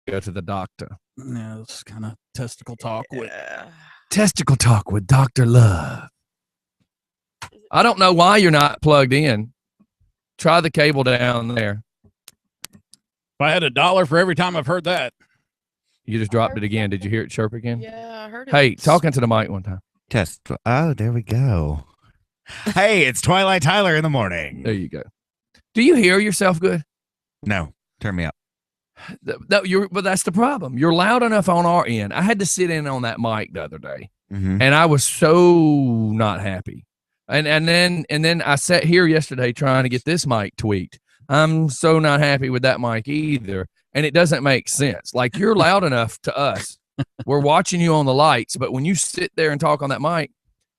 go to the doctor. Yeah, it's kind of testicle talk with Dr. Love. I don't know why you're not plugged in. Try the cable down there. If I had $1 for every time I've heard that. You just dropped it again. Did you hear it chirp again? Yeah, I heard it. Hey, talking to the mic one time. Test. Oh, there we go. Hey, it's Twilight Tyler in the morning. There you go. Do you hear yourself good? No, turn me up. No, but that's the problem. You're loud enough on our end. I had to sit in on that mic the other day, and I was so not happy. And then I sat here yesterday trying to get this mic tweaked. I'm so not happy with that mic either, and it doesn't make sense. Like, you're loud enough to us. We're watching you on the lights, but when you sit there and talk on that mic,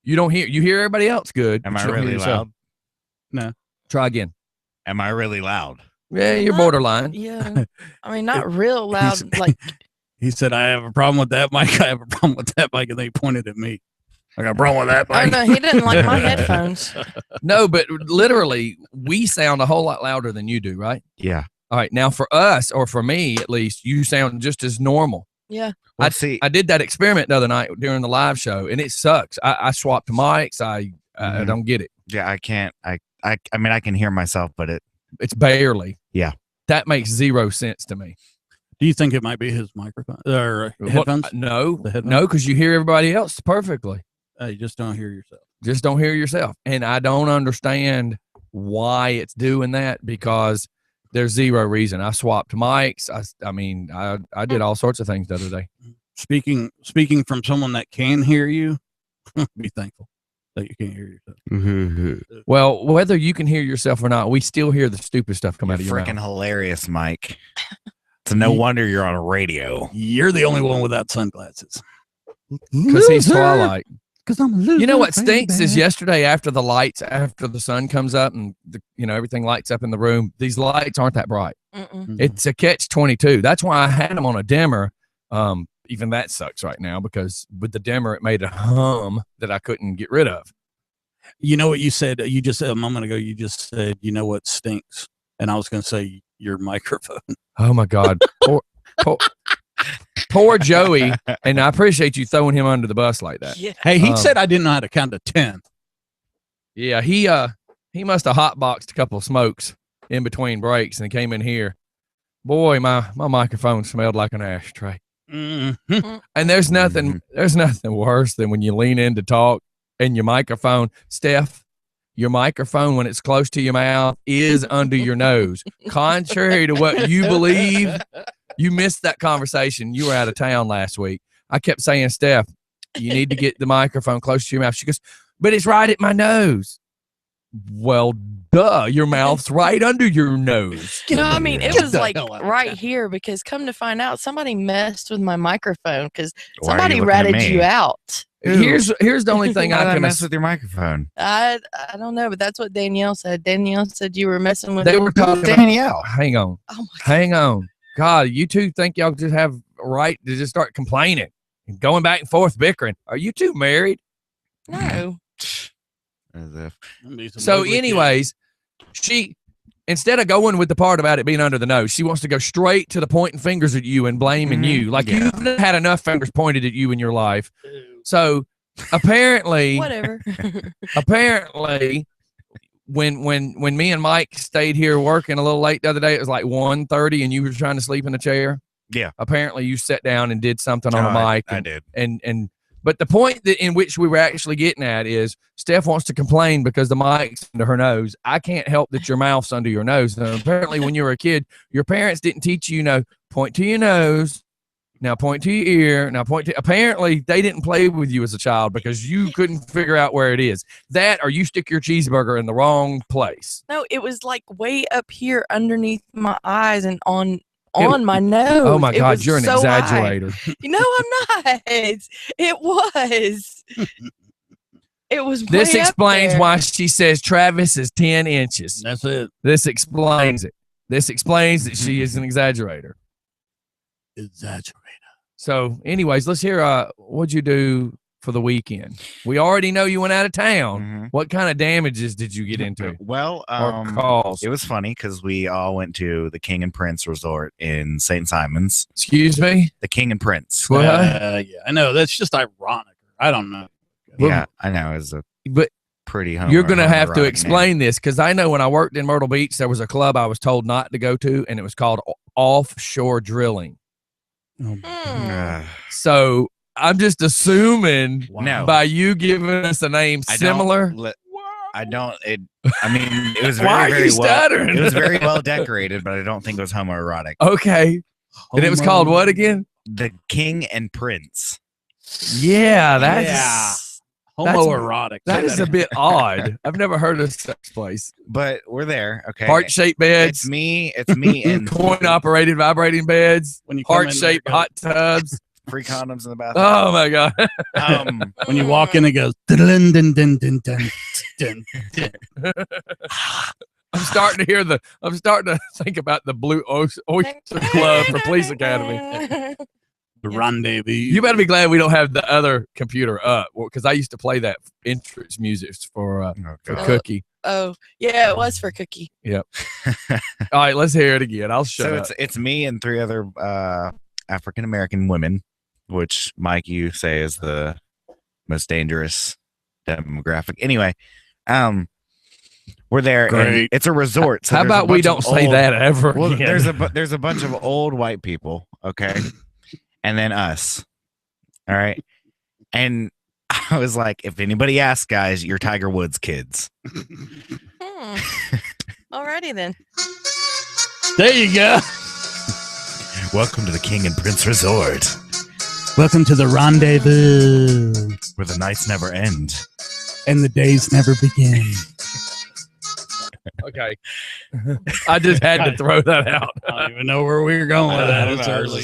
you don't hear. You hear everybody else good. Am I really loud? No. Try again. Am I really loud? Yeah, you're borderline. Yeah. I mean, not real loud. Like, he said, I have a problem with that mic. I have a problem with that mic. And they pointed at me. I got a problem with that mic. oh, no, he didn't like my headphones. No, but literally, we sound a whole lot louder than you do, right? Yeah. All right. Now, for us, or for me at least, you sound just as normal. Yeah. Well, see, I did that experiment the other night during the live show, and it sucks. I swapped mics. I don't get it. yeah, I can't. I mean, I can hear myself, but It's barely. Yeah. That makes zero sense to me. Do you think it might be his microphone or headphones? No, The headphones? no, because you hear everybody else perfectly. You just don't hear yourself. Just don't hear yourself. And I don't understand why it's doing that, because there's zero reason. I swapped mics. I did all sorts of things the other day. Speaking from someone that can hear you, be thankful that you can't hear yourself. Well, whether you can hear yourself or not, we still hear the stupid stuff come out of your freaking mouth. hilarious, Mike. So no wonder you're on a radio. You're the only one without sunglasses. Because he's Twilight. Because I'm a loser. You know what stinks is yesterday after the sun comes up and everything lights up in the room. These lights aren't that bright. It's a catch-22. That's why I had them on a dimmer. Even that sucks right now, because with the dimmer, it made a hum that I couldn't get rid of. You know what you said? You just said a moment ago, you just said, you know what stinks? And I was going to say your microphone. Oh, my God. Poor Joey. And I appreciate you throwing him under the bus like that. Yeah. Hey, he said I didn't know how to count to 10. Yeah, he must have hotboxed a couple of smokes in between breaks and came in here. Boy, my microphone smelled like an ashtray. Mm-hmm. And there's nothing worse than when you lean in to talk and your microphone, Steph, your microphone, when it's close to your mouth, is under your nose. Contrary to what you believe, you missed that conversation. You were out of town last week. I kept saying, Steph, you need to get the microphone close to your mouth. She goes, but it's right at my nose. Well, duh, your mouth's right under your nose. No, I mean, it was like hell out of right town. here, because come to find out, somebody messed with my microphone because Why are somebody you looking at ratted me? you out. Here's the only thing Why did I I can mess with your microphone? I don't know, but that's what Danielle said. Danielle said you were messing with They were talking about, Danielle. hang on. Oh my Hang on. God, you two think y'all just have a right to just start complaining and going back and forth bickering. Are you two married? No. As if. So anyways, she, instead of going with the part about it being under the nose, she wants to go straight to the pointing fingers at you and blaming you. Like, Yeah. you've had enough fingers pointed at you in your life. So apparently, Whatever. apparently when me and Mike stayed here working a little late the other day, it was like 1:30 and you were trying to sleep in a chair. Yeah. Apparently you sat down and did something on a mic. I did. And but the point that in which we were actually getting at is Steph wants to complain because the mic's under her nose. I can't help that your mouth's under your nose. And apparently when you were a kid, your parents didn't teach you, point to your nose, now point to your ear, now point to, apparently they didn't play with you as a child because you couldn't figure out where it is. That, or you stick your cheeseburger in the wrong place. No, it was like way up here underneath my eyes and on my nose. Oh my It God, was you're an so high. exaggerator. No, I'm not. It was. It was. This way up explains there. why she says Travis is 10 inches. That's it. This explains it. This explains that she is an exaggerator. Exaggerate. So anyways, let's hear what'd you do for the weekend. We already know you went out of town. Mhm. What kind of damages did you get into Well, or calls? it was funny because we all went to the King and Prince Resort in St. Simons. Excuse me? The King and Prince. What? Yeah, I know. That's just ironic. I don't know. Well, Yeah, I know. It's a But pretty. you're going to have to homoerotic explain this because I know when I worked in Myrtle Beach, there was a club I was told not to go to, and it was called Offshore Drilling. Oh, name. Hmm. So I'm just assuming No. by you giving us a name similar. I don't. I mean, it was Why very, are very you well. stuttering? It was very well decorated, but I don't think it was homoerotic. Okay. And it was called what again? The King and Prince. Yeah, that's homoerotic. that is a bit odd. I've never heard of such place. But we're there. Okay. Heart-shaped beds, It's me. It's me and coin-operated vibrating beds, when you come in there, heart-shaped it goes- hot tubs. free condoms in the bathroom. Oh my god! When you walk in, it goes. Dun, dun, dun, dun, dun, dun, dun. I'm starting to think about the Blue Oyster Club for Police Academy. The rendezvous. You better be glad we don't have the other computer up because I used to play that entrance music for Oh, for God. Cookie. Oh, yeah, it was for Cookie. All right, let's hear it again. I'll shut So up. it's me and three other African American women, which Mike you say is the most dangerous demographic. Anyway, we're there. And Great. it's a resort. So How there's a about we bunch don't of say old- that ever Well, again? there's a bunch of old white people, okay, and then us. All right, and I was like, if anybody asks, guys, you're Tiger Woods kids. Hmm. Alrighty then. There you go. Welcome to the King and Prince Resort, Welcome to the rendezvous, where the nights never end. and the days never begin. Okay. I just had to throw that out. I don't even know where we were going with that. It's I was early.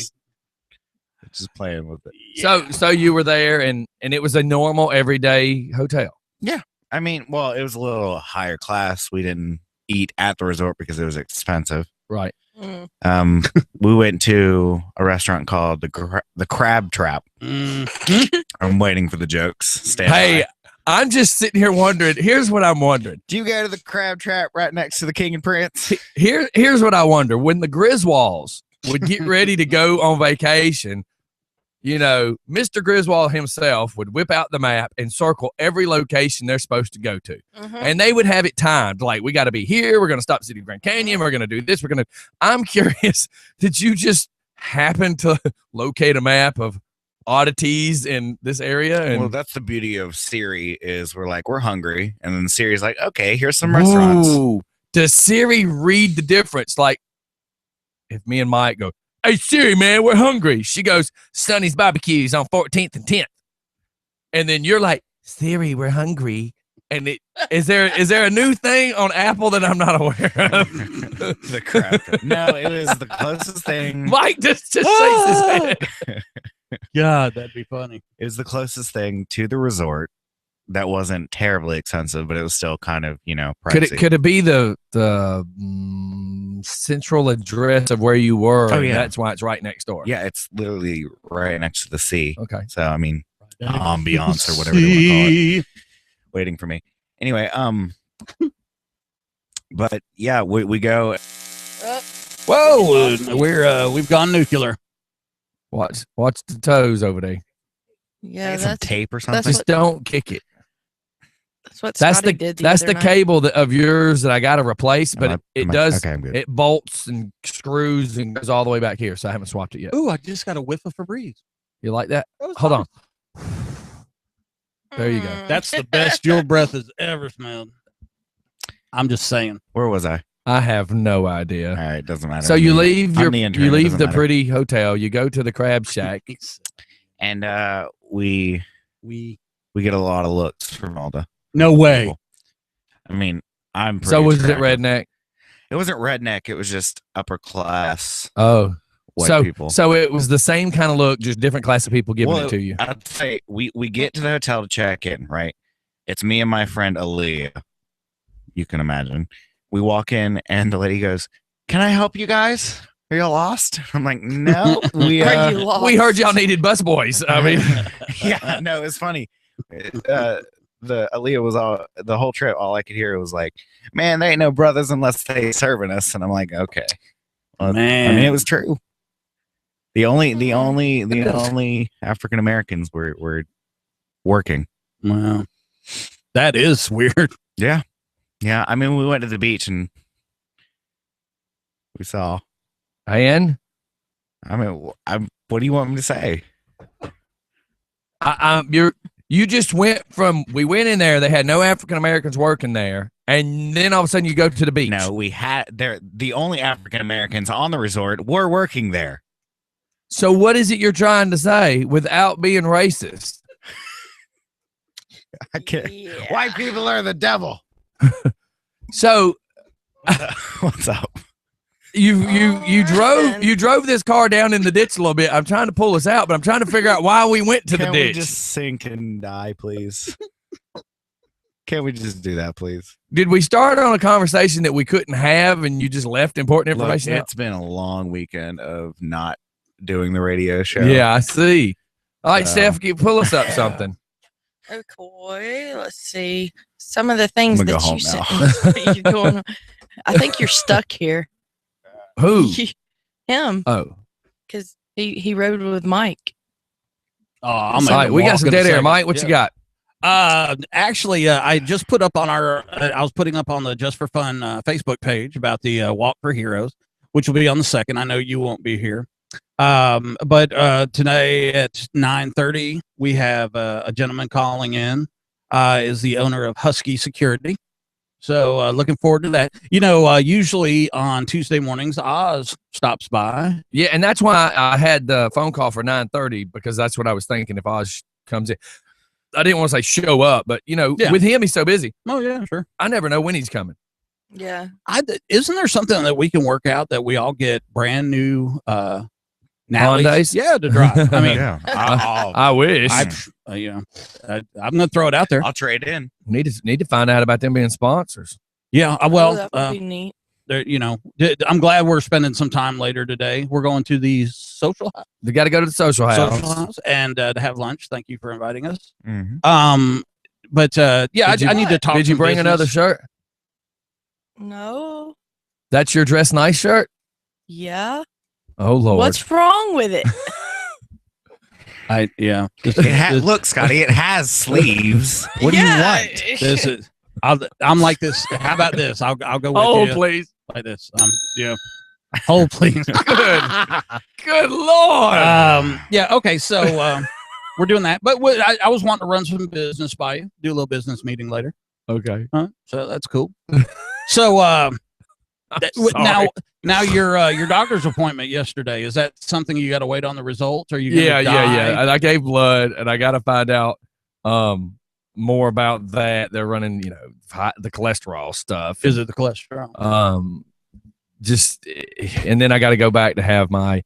just playing with it. So you were there and it was a normal everyday hotel. I mean, well, it was a little higher class. We didn't eat at the resort because it was expensive. Right. Hmm. We went to a restaurant called the Crab Trap. Mhm. I'm waiting for the jokes. Stand Hey, by. I'm just sitting here wondering. Here's what I'm wondering. Do you go to the Crab Trap right next to the King and Prince? Here's what I wonder. When the Griswolds would get ready to go on vacation, you know, Mr. Griswold himself would whip out the map and circle every location they're supposed to go to. Mhm. And they would have it timed. Like, we got to be here. We're going to stop at City of Grand Canyon. We're going to do this. I'm curious, did you just happen to locate a map of oddities in this area? And Well, that's the beauty of Siri is we're hungry. And then Siri's like, okay, here's some restaurants. Ooh, does Siri read the difference? Like, if me and Mike go, hey, Siri, man, we're hungry. She goes, Sonny's Barbecues on 14th and 10th. And then you're like, Siri, we're hungry. And is there a new thing on Apple that I'm not aware of? The Crab Trap. No, it was the closest thing. Mike just shakes his head. God, that'd be funny. It was the closest thing to the resort that wasn't terribly expensive, but it was still kind of, pricey. Could it be the central address of where you were? Oh, and yeah. That's why it's right next door. Yeah, it's literally right next to the sea. Okay. So, I mean, ambiance or whatever you want to call it. Waiting for me. Anyway, but yeah, we go. Oh, Whoa, we've gone nuclear. Watch the toes over there. yeah, Get some that's tape or that's something. Just don't kick it. what That's Scotty the did the that's other the night. cable of yours that I got to replace, but it does Okay, I'm good. it bolts and screws and goes all the way back here. So I haven't swapped it yet. Ooh, I just got a whiff of Febreze. You like that? That was Hold nice. on. There you go. Mm. That's the best your breath has ever smelled. I'm just saying. Where was I? I have no idea. All right, doesn't matter. So you leave I'm your the intern, you it leave doesn't the matter. pretty hotel. You go to the Crab Shack. And we get a lot of looks from all the No way. people. I mean, I'm pretty So was it attractive. redneck? It wasn't redneck. It was just upper class Oh, white so people. so it was the same kind of look, just different class of people giving Well, it to you. I'd say we get to the hotel to check in, right? It's me and my friend Aaliyah. You can imagine. We walk in and the lady goes, "Can I help you guys?" Are y'all lost? I'm like, no, we Are you lost? We heard y'all needed bus boys. I mean, yeah, no, it's funny. The Aaliyah was all the whole trip. All I could hear was like, "Man, they ain't no brothers unless they serving us." And I'm like, okay, well, Man. I mean, it was true. The only African Americans were working. Wow. That is weird. Yeah, yeah. I mean, we went to the beach and we saw. and I mean, what do you want me to say? you just went from we went in there. They had no African Americans working there, and then all of a sudden you go to the beach. No, we had there. The only African Americans on the resort were working there. So what is it you're trying to say without being racist? I can't. Yeah. White people are the devil. So What's up? you drove this car down in the ditch a little bit. I'm trying to pull us out, but I'm trying to figure out why we went to Can the we ditch. just sink and die, please? Can we just do that, please? Did we start on a conversation that we couldn't have, and you just left important Look, information out? it's been a long weekend of not doing the radio show. Yeah, I see. All right, Um, Steph, pull us up something. Okay, let's see. Some of the things I'm gonna that go you home sent. You're going, I think you're stuck here. Who? Him, Oh, because he rode with Mike. Oh, I'm all gonna right. We got walk some in a dead air, second. Mike. What Yeah. you got? Actually, I just put up on our, I was putting up on the Just for Fun Facebook page about the Walk for Heroes, which will be on the 2nd. I know you won't be here. But today at 9:30, we have a gentleman calling in, is the owner of Husky Security. So looking forward to that. You know, usually on Tuesday mornings, Oz stops by. Yeah, and that's why I had the phone call for 9:30 because that's what I was thinking. If Oz comes in, I didn't want to say show up, but you know, Yeah. with him, he's so busy. Oh yeah, sure. I never know when he's coming. Yeah. Isn't there something that we can work out that we all get brand new Nallys? Hondas? Yeah, to drive. I mean, Yeah. I'll, I wish. you know, I'm going to throw it out there. I'll trade in. need to find out about them being sponsors. Yeah, Oh, well, that would be neat. you know, I'm glad we're spending some time later today. We're going to the social They got to go to the social house. house and to have lunch. Thank you for inviting us. Mhm. But yeah, Did you- I need to talk. Did you some bring business. another shirt? No. That's your dress nice shirt? Yeah. Oh Lord. What's wrong with it? Yeah. Look, Scotty, it has sleeves. What do you want? This is. I'm like this. How about this? I'll go with Oh you please. like this. Yeah. Hold please. Good Lord. Yeah. Okay. So we're doing that, but I was wanting to run some business by you. Do a little business meeting later. Okay. So that's cool. So now your doctor's appointment yesterday, is that something you got to wait on the results? Or you Yeah. And I gave blood, and I got to find out more about that. They're running, the cholesterol stuff. Is it the cholesterol? And then I got to go back to have my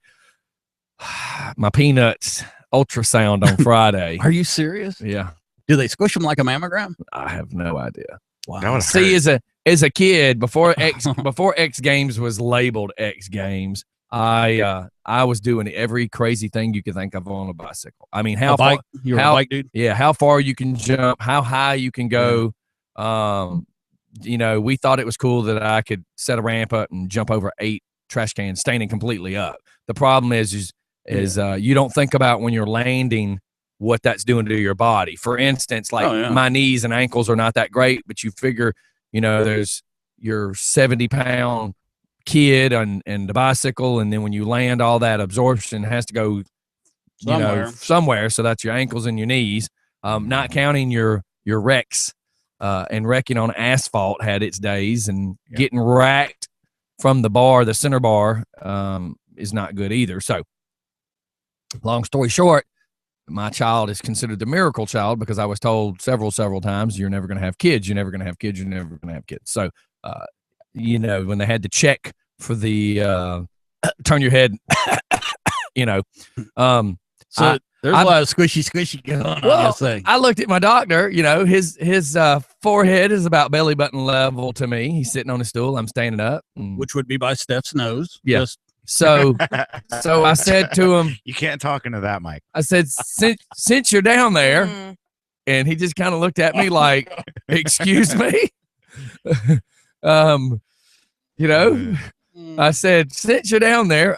peanuts ultrasound on Friday. Are you serious? Yeah, Do they squish them like a mammogram? I have no idea. Wow. That would See, hurt. as a kid, before X Games was labeled X Games, I was doing every crazy thing you could think of on a bicycle. I mean, how far? You're a how- bike dude? Yeah, how far you can jump, how high you can go. We thought it was cool that I could set a ramp up and jump over 8 trash cans, standing completely up. The problem is you don't think about when you're landing what that's doing to your body. For instance, like my knees and ankles are not that great, but you figure, there's your 70-pound kid and the bicycle, and then when you land, all that absorption has to go somewhere. So that's your ankles and your knees. Not counting your wrecks, and wrecking on asphalt had its days, and getting racked from the center bar, is not good either. So long story short, my child is considered the miracle child because I was told several times, you're never going to have kids. You're never going to have kids. You're never going to have kids. So, when they had to check for the turn your head, So there's a lot of squishy going on this thing. I looked at my doctor, his forehead is about belly button level to me. He's sitting on a stool. I'm standing up. Which would be by Steph's nose. Yeah. Just So I said to him, You can't talk into that mic. I said, since you're down there, Mm. and he just kind of looked at me like, excuse me. You know, I said, since you're down there,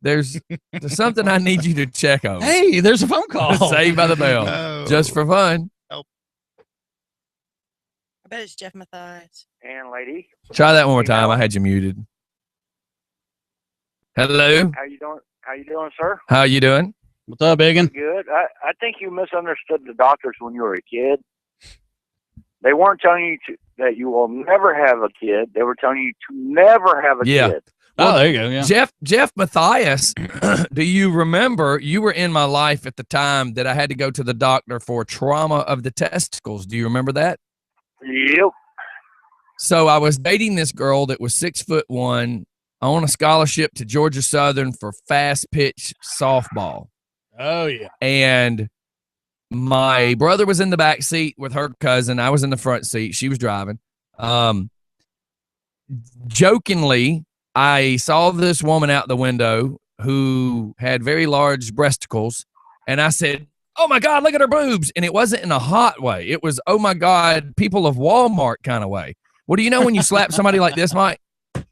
there's something I need you to check on. Hey, there's a phone call. Saved by the Bell. No. Just for fun. I bet it's Jeff Mathias. And lady, Try that one more time. I had you muted. Hello. how you doing? How you doing, sir? How you doing? What's up, Egan? Good. I think you misunderstood the doctors when you were a kid. They weren't telling you that you will never have a kid. They were telling you to never have a Yeah. kid. Oh, there you go. Yeah. Jeff Mathias, do you remember you were in my life at the time that I had to go to the doctor for trauma of the testicles? Do you remember that? Yep. So I was dating this girl that was 6'1", on a scholarship to Georgia Southern for fast pitch softball. Oh, yeah. And my brother was in the back seat with her cousin. I was in the front seat. She was driving. Jokingly, I saw this woman out the window who had very large breasticles, and I said, "Oh my God, look at her boobs!" And it wasn't in a hot way. It was, "Oh my God, people of Walmart" kind of way. What do you know when you slap somebody like this, Mike,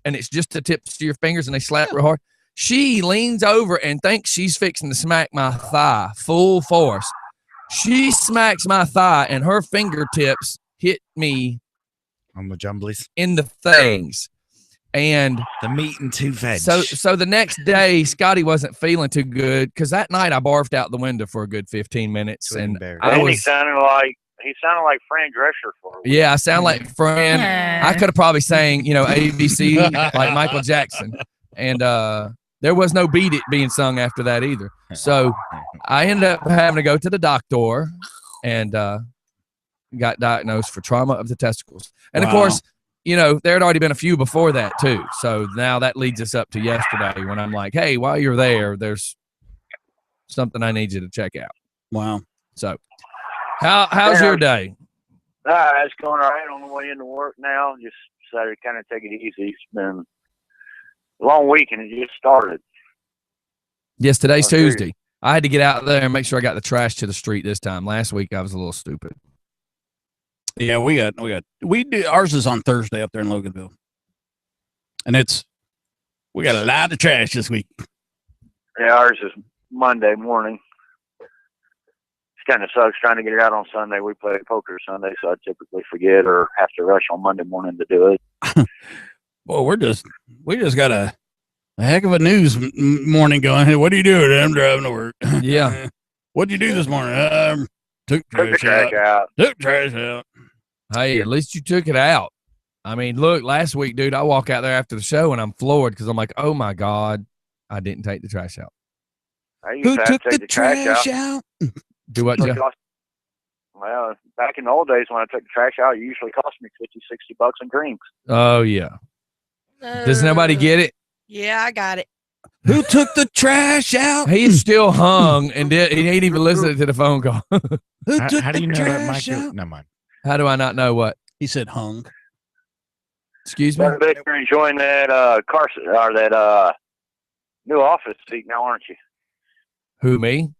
and it's just the tips of your fingers and they slap real hard? She leans over and thinks she's fixing to smack my thigh full force. She smacks my thigh, and her fingertips hit me On the jumblies. in the things. And The meat and two veg. so the next day, Scotty wasn't feeling too good because that night I barfed out the window for a good 15 minutes. Twin And bear. I And he was, sounded like Fran Drescher for a week. yeah, I sound like Fran. I could have probably sang, ABC like Michael Jackson. And there was no Beat It being sung after that either. So I ended up having to go to the doctor and got diagnosed for trauma of the testicles. And of Wow. course, there had already been a few before that too. So now that leads us up to yesterday when I'm like, hey, while you're there, there's something I need you to check out. Wow. So how's your day? It's going all right on the way into work now. Just decided to kind of take it easy. It's been a long week and it just started. Yes, today's Okay. Tuesday. I had to get out there and make sure I got the trash to the street this time. Last week I was a little stupid. Yeah, we do ours is on Thursday up there in Loganville. And we got a lot of trash this week. Yeah, ours is Monday morning. It kind of sucks trying to get it out on Sunday. We play poker Sunday, so I typically forget or have to rush on Monday morning to do it. Well, we just got a heck of a news morning going. Hey, what are you doing? I'm driving to work. Yeah. What'd you do this morning? Took Took the trash trash out. out. Took trash out. Hey, at least you took it out. I mean, look, last week, dude, I walk out there after the show and I'm floored because I'm like, oh my God, I didn't take the trash out. I used Who to have took to take the the trash out. out? Do what, Jeff? Well, back in the old days when I took the trash out, it usually cost me $50-$60 in drinks. Oh, yeah. Does nobody get it? Yeah, I got it. Who took the trash out? He is still hung and he ain't even listening to the phone call. Who How, took how do you the know that trash Mike? out? Never mind. How do I not know what? He said hung. Excuse me? I bet you're enjoying that Carson or that new office seat now, aren't you? Who, me?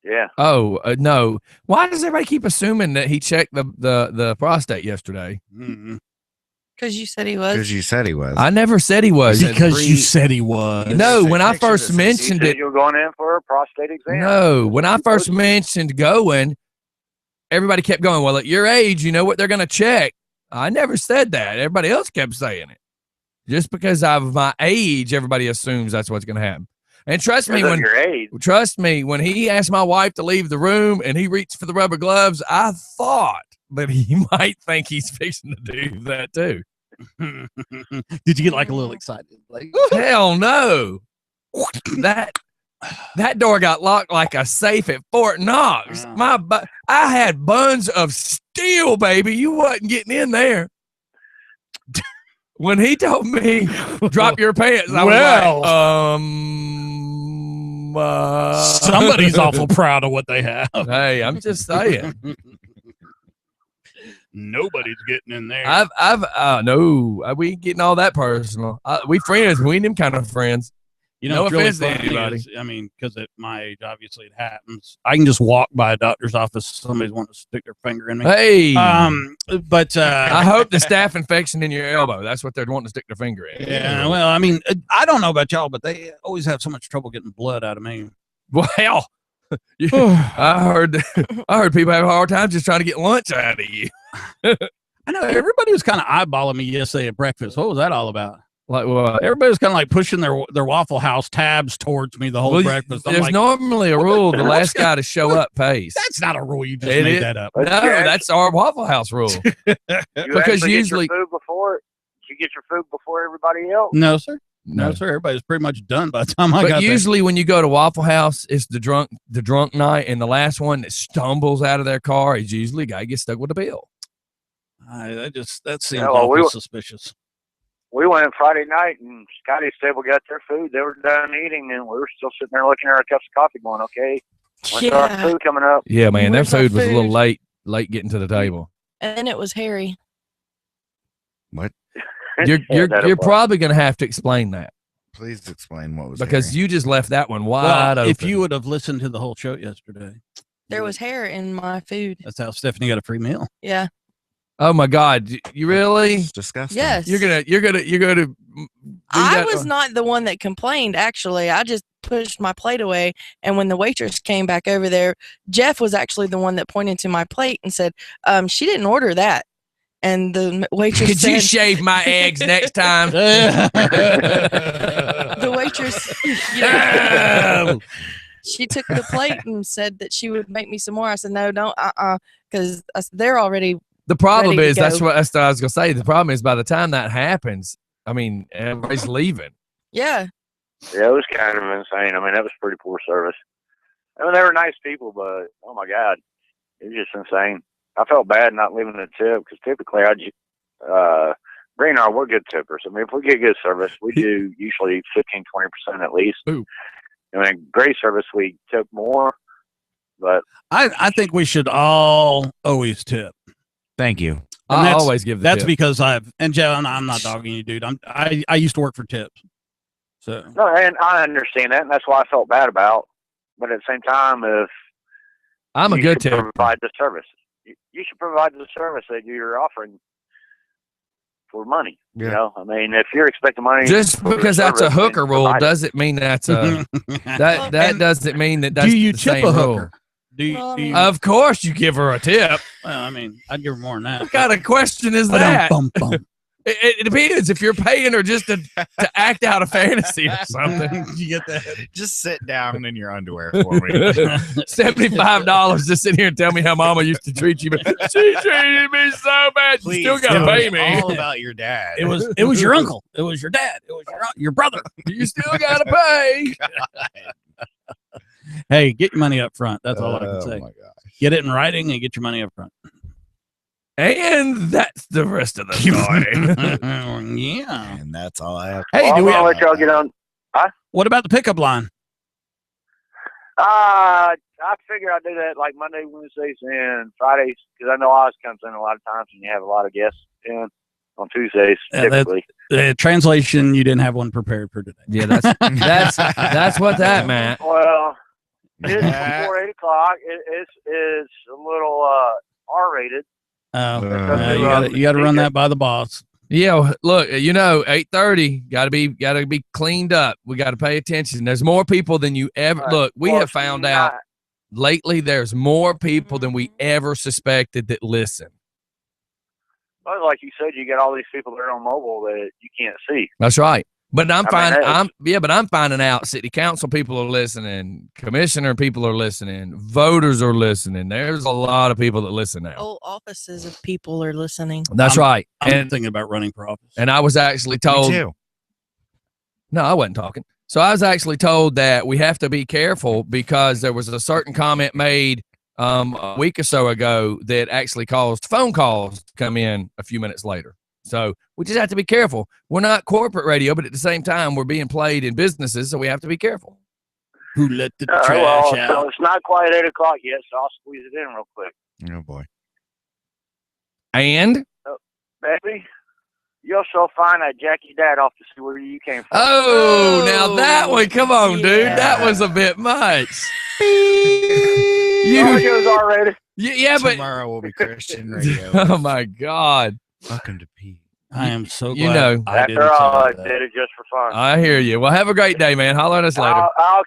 Yeah. Oh, no. Why does everybody keep assuming that he checked the prostate yesterday? Mm-mm. Because you said he Because was. you said he was. I never said he was. Because you said he was. No, when I Picture first this. You mentioned said it, you were going in for a prostate exam. no, when I first mentioned going, everybody kept going, well, at your age, you know what they're going to check. I never said that. Everybody else kept saying it. Just because of my age, everybody assumes that's what's going to happen. And trust me, Because of your age. when he asked my wife to leave the room and he reached for the rubber gloves, I thought that he might think he's fixing to do that too. Did you get like a little excited? Like, Hell no. That door got locked like a safe at Fort Knox. Wow. I had buns of steel, baby. You wasn't getting in there. When he told me, drop your pants, I Well. was like, somebody's awful proud of what they have. Hey, I'm just saying. Nobody's getting in there. No, we ain't getting all that personal. We friends. We ain't them kind of friends. You know, No it's really offense to funny anybody. is, I mean, because at my age, obviously it happens. I can just walk by a doctor's office. Somebody's wanting to stick their finger in me. Hey, But I hope the staph infection in your elbow. That's what they're wanting to stick their finger in. yeah, well, I mean, I don't know about y'all, but they always have so much trouble getting blood out of me. Well, I heard people have a hard time just trying to get lunch out of you. I know everybody was kind of eyeballing me yesterday at breakfast. What was that all about? Like, well, Everybody was kind of like pushing their Waffle House tabs towards me the whole breakfast. I'm there's like, normally a rule: the last guy to show up pays. that's not a rule. You just It made is. that up. No, that's our Waffle House rule. You Because actually usually- get your food before you get your food before everybody else. No, sir. No, sir. Everybody's pretty much done by the time I got But there. usually when you go to Waffle House, it's the drunk night, and the last one that stumbles out of their car is usually a guy who gets stuck with a bill. That seems Yeah, well, awful suspicious. We went Friday night, and Scotty's table got their food. They were done eating, and we were still sitting there looking at our cups of coffee, going, "Okay, when's our Yeah. food coming up?" Yeah, man, their Where's our food was a little food? late getting to the table. And then it was Harry. You're Yeah, that you're it was. probably gonna have to explain that Please explain what was because happening. you just left that one wide Well, open. if you would have listened to the whole show yesterday, There was hair in my food. that's how Stephanie got a free meal. Yeah. Oh my God, you really? It's disgusting. Yes. You're gonna do I that? was not the one that complained, actually. I just pushed my plate away. And when the waitress came back over there, Jeff was actually the one that pointed to my plate and said, she didn't order that. And the waitress Could said, you shave my eggs next time? the waitress, you know, she took the plate and said that she would make me some more. I said, no, don't, because they're already, The problem ready to is that's go. what I was gonna say. The problem is by the time that happens, I mean, everybody's leaving. yeah. Yeah, it was kind of insane. I mean, that was pretty poor service. I mean, they were nice people, but oh my God, it was just insane. I felt bad not leaving a tip because typically we're good tippers. I mean, if we get good service, we do usually 15-20% at least. Ooh. I mean, great service, we tip more, but I think we should all always tip. Thank you. And I that's- always give the That's tip. because Jeff, I'm not dogging you, dude. I used to work for tips. So no, and I understand that, and that's why I felt bad about. But at the same time, if I'm a you good should tipper. provide the service, you should provide the service that you're offering for money. Yeah. You know, I mean, if you're expecting money, Just for because that's a service, then hooker rule provide it. doesn't mean that's a that And doesn't mean that that's do you the tip same a rule. hooker? Do you? Well, I do you mean- Of course, you give her a tip. well, I mean, I'd give her more than that. What kind of question is that? It depends if you're paying her just to act out a fantasy or something. You get that? Just sit down in your underwear for me. $75 to sit here and tell me how mama used to treat you, but she treated me so bad. Please, You still gotta tell pay me me. all about your dad. It was your uncle. It was your dad. It was your brother. You still gotta pay. Hey, get your money up front. That's all I can Oh say. my God. Get it in writing and get your money up front. And that's the rest of the story. Yeah. And that's all I have. Hey, Well, do I'm we gonna have, let y'all get on. what about the pickup line? I figure I do that like Monday, Wednesdays, and Fridays because I know Oz comes in a lot of times and you have a lot of guests in on Tuesdays Yeah, typically. Translation, you didn't have one prepared for today. Yeah, that's what that meant. Well, it's before 8 o'clock. It's a little R-rated. You got to run that by the boss. Yeah, look, 8:30 gotta be cleaned up. We gotta pay attention. There's more people than you ever Right. look. We Well, have found out lately there's more people than we ever suspected that listen. Well, like you said, you get all these people that are on mobile that you can't see. That's right. But I'm finding that's- I'm finding out city council people are listening, commissioner people are listening, voters are listening. There's a lot of people that listen now. Whole offices of people are listening. That's right. I'm And thinking about running for office. and I was actually Me told too. No, I wasn't talking. So I was actually told that we have to be careful because there was a certain comment made a week or so ago that actually caused phone calls to come in a few minutes later. So we just have to be careful. We're not corporate radio, but at the same time, we're being played in businesses, so we have to be careful. Who let the Well, trash so out? it's not quite 8 o'clock yet, so I'll squeeze it in real quick. Oh boy. And Baby, you're so fine. I jack your dad off to see where you came from. oh, now that one, come on, dude, that Yeah. was a bit much. Audio's already. Yeah, but Tomorrow will be Christian radio. oh my God, Welcome to Pete. I am so you glad. know. I didn't After all, I tell did it just for fun. I hear you. Well, have a great day, man. Holler at us later. I'll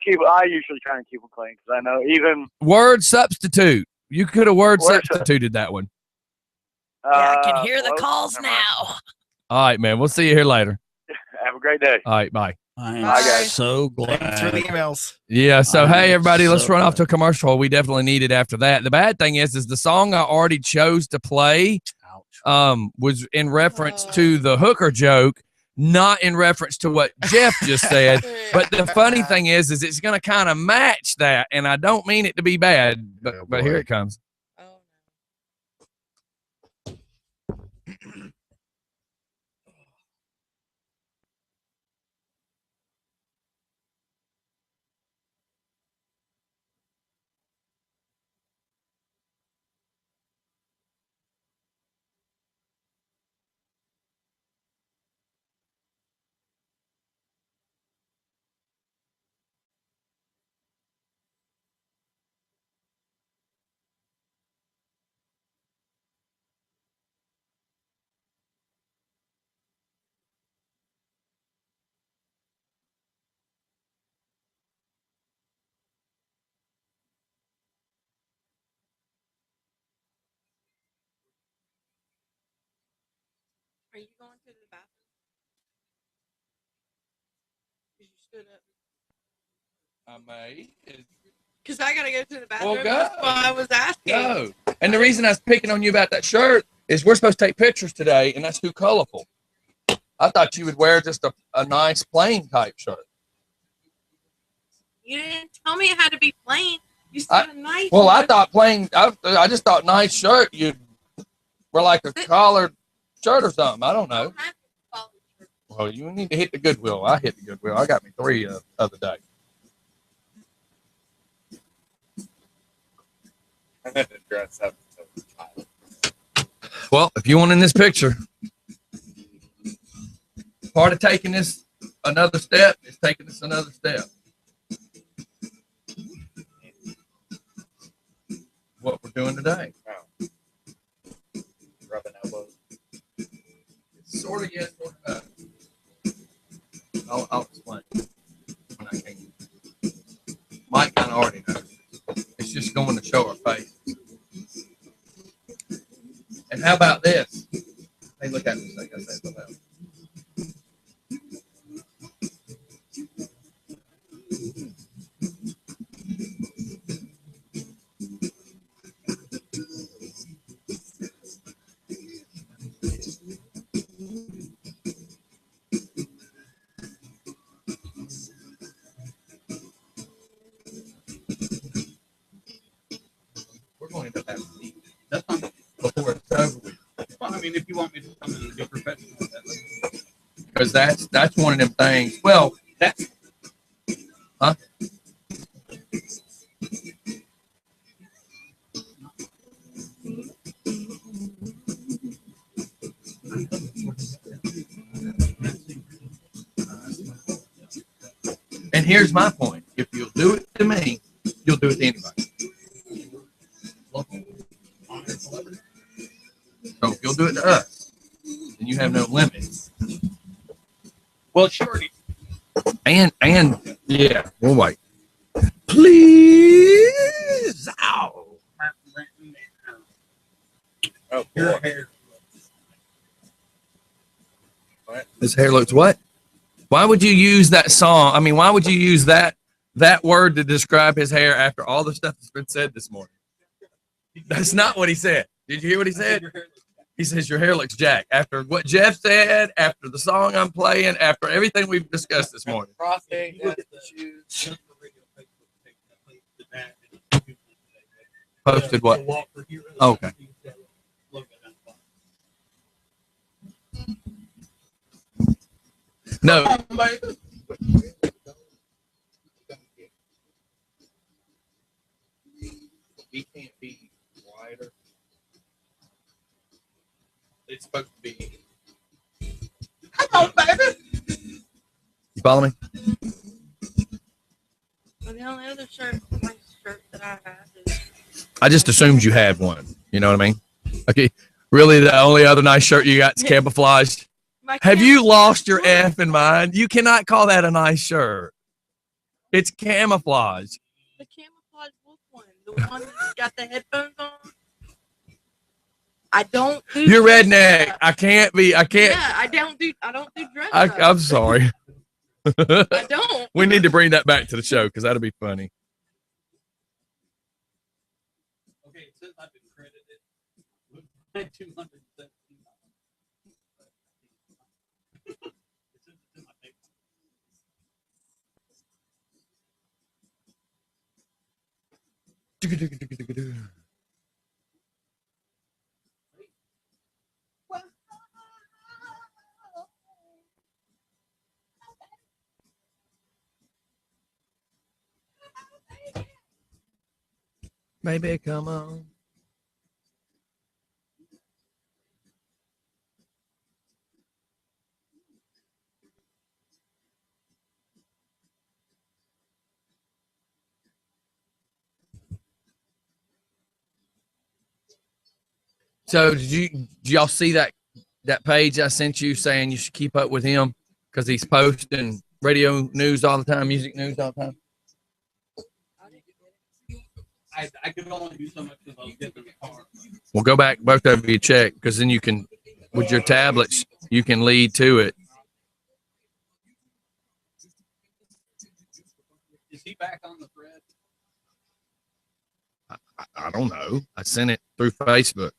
keep. I usually try and keep them clean because I know even. Word substitute. You could have word Word substituted that one. Yeah, I can hear the well, calls never mind. now. All right, man. We'll see you here later. Have a great day. All right, bye. I am Bye, guys. so Thanks for the glad. emails. Yeah. So I'm hey, everybody, let's so run off glad. to a commercial. We definitely need it after that. The bad thing is the song I already chose to play was in reference to the hooker joke, not in reference to what Jeff just said. But the funny thing is it's going to kind of match that, and I don't mean it to be bad, but Oh, but here boy. it comes. Oh, Are you going to the bathroom? You stood up. I may. Because I got to go to the bathroom. Well, That's go. why I was asking. No. And the reason I was picking on you about that shirt is we're supposed to take pictures today, and that's too colorful. I thought you would wear just a nice plain type shirt. You didn't tell me it had to be plain. You said a nice Well, I one. thought plain. I just thought nice shirt. You were like a collared shirt or something. I don't I know. don't have to follow your- Well, you need to hit the Goodwill. I hit the Goodwill. I got me 3 other day. Well, if you want in this picture, part of taking this another step is taking this another step. What we're doing today. Rubbing elbows. Sort of yes, sort of no. I'll explain when I can. Mike kind of already knows. It's just going to show our face. And how about this? Hey, look at this. I got to say something else. We're going to have to eat. That's fine. Before it's over with. Well, I mean, if you want me to come in and be professional with that, Because that's one of them things. Well, that's huh? And here's my point. If you'll do it to me, you'll do it to anybody. So if you'll do it to us, then you have no limits. well, she already. And yeah, we'll wait. Please. Ow. Oh, Your boy. hair. His hair looks what? Why would you use that song? I mean, why would you use that word to describe his hair after all the stuff that's been said this morning? That's not what he said. Did you hear what he said? He says your hair looks jacked. After what Jeff said, after the song I'm playing, after everything we've discussed this morning. Prostate, that's the shoes. Posted what? Okay. No. He can't be wider. supposed to be. Come on, baby. You follow me? Well, the only other nice shirt that I have is. I just assumed you had one. You know what I mean? Okay. Really, the only other nice shirt you got is camouflage. Have you lost your effing mind? You cannot call that a nice shirt. It's camouflage. The camouflage wolf one, the one that's got the headphones on. I don't do. You're dress redneck. up. I can't. Yeah, I don't do dress up. I'm sorry. I don't. We need to bring that back to the show because that'll be funny. Okay, it says I've been credited with $217. Baby, come on. So did y'all see that page I sent you saying you should keep up with him because he's posting radio news all the time, music news all the time? I could only do so much because I was getting in the car. Well, go back, both of you check, because then you can, with your tablets, you can lead to it. Is he back on the thread? I don't know. I sent it through Facebook.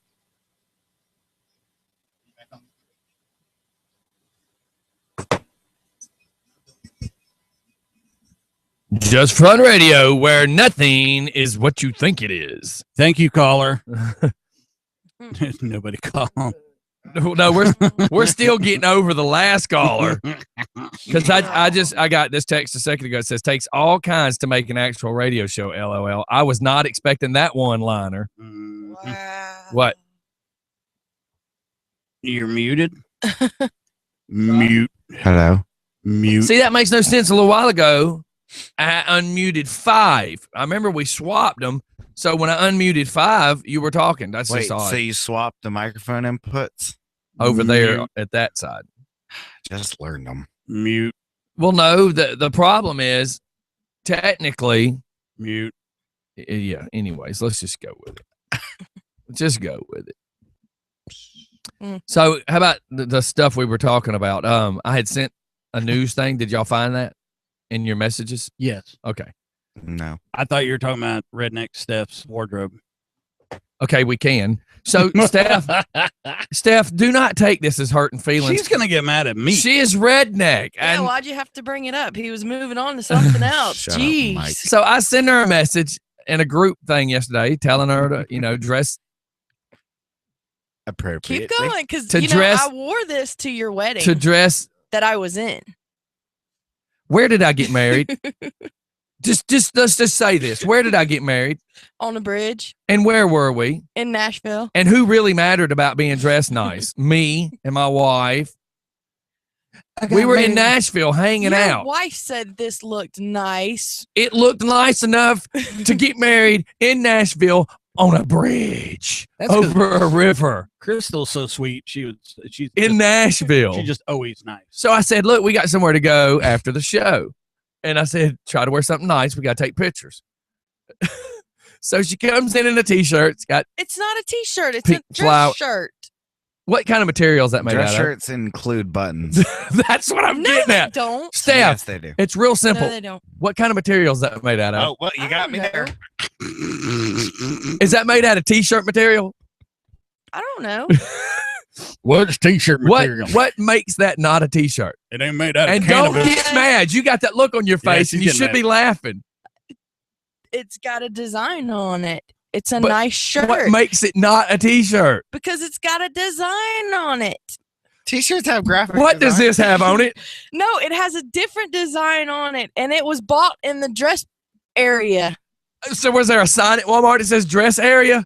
Just Fun Radio, where nothing is what you think it is. Thank you, caller. Nobody called. No, we're still getting over the last caller because I got this text a second ago. It says takes all kinds to make an actual radio show. LOL. I was not expecting that one liner. Wow. What? You're muted. Mute. Hello. Mute. See, that makes no sense. A little while ago, I unmuted 5. I remember we swapped them. So when I unmuted 5, you were talking. That's Wait, just odd. so you swapped the microphone inputs? Over there at that side. Just learned them. Mute. Well, no, the problem is technically. Mute. Yeah. Anyways, let's just go with it. Just go with it. So how about the stuff we were talking about? I had sent a news thing. Did y'all find that in your messages? Yes. Okay. No. I thought you were talking about Redneck Steph's wardrobe. Okay, we can. So Steph, do not take this as hurting feelings. She's gonna get mad at me. She is redneck. Yeah, And why'd you have to bring it up? He was moving on to something else. Shut up, Jeez. Mike. so I sent her a message in a group thing yesterday telling her to, dress. Appropriately. Keep going, because To dress- I wore this to your wedding To dress. that I was in. Where did I get married? Just let's just say this. Where did I get married? On a bridge And where were we? in Nashville. And who really mattered about being dressed nice? Me and my wife. We were in Nashville hanging Your out. wife said this looked nice. It looked nice enough to get married in Nashville on a bridge That's 'cause- over a river Crystal's so sweet. She's in Nashville. She's just always nice. So I said, look, we got somewhere to go after the show. And I said, try to wear something nice. We got to take pictures. So she comes in a T-shirt. It's got It's not a t-shirt. It's Pink a dress flower- shirt. what kind of material is that made Dress out shirts include buttons. of? That's what I'm No, getting they at. don't. Steph, Yes, they do. it's real simple. No, they don't. What kind of material is that made out of? Oh, well, you I got me don't there. know. Is that made out of T-shirt material? I don't know. What's t-shirt material? What makes that not a T-shirt? It ain't made out of And don't cannabis. get mad. You got that look on your Yeah, face, she's and you getting should mad. be laughing. It's got a design on it. It's a But nice shirt What makes it not a T-shirt? because it's got a design on it. T-shirts have graphic What does design. this have on it? No, it has a different design on it, and it was bought in the dress area. So was there a sign at Walmart that says dress area?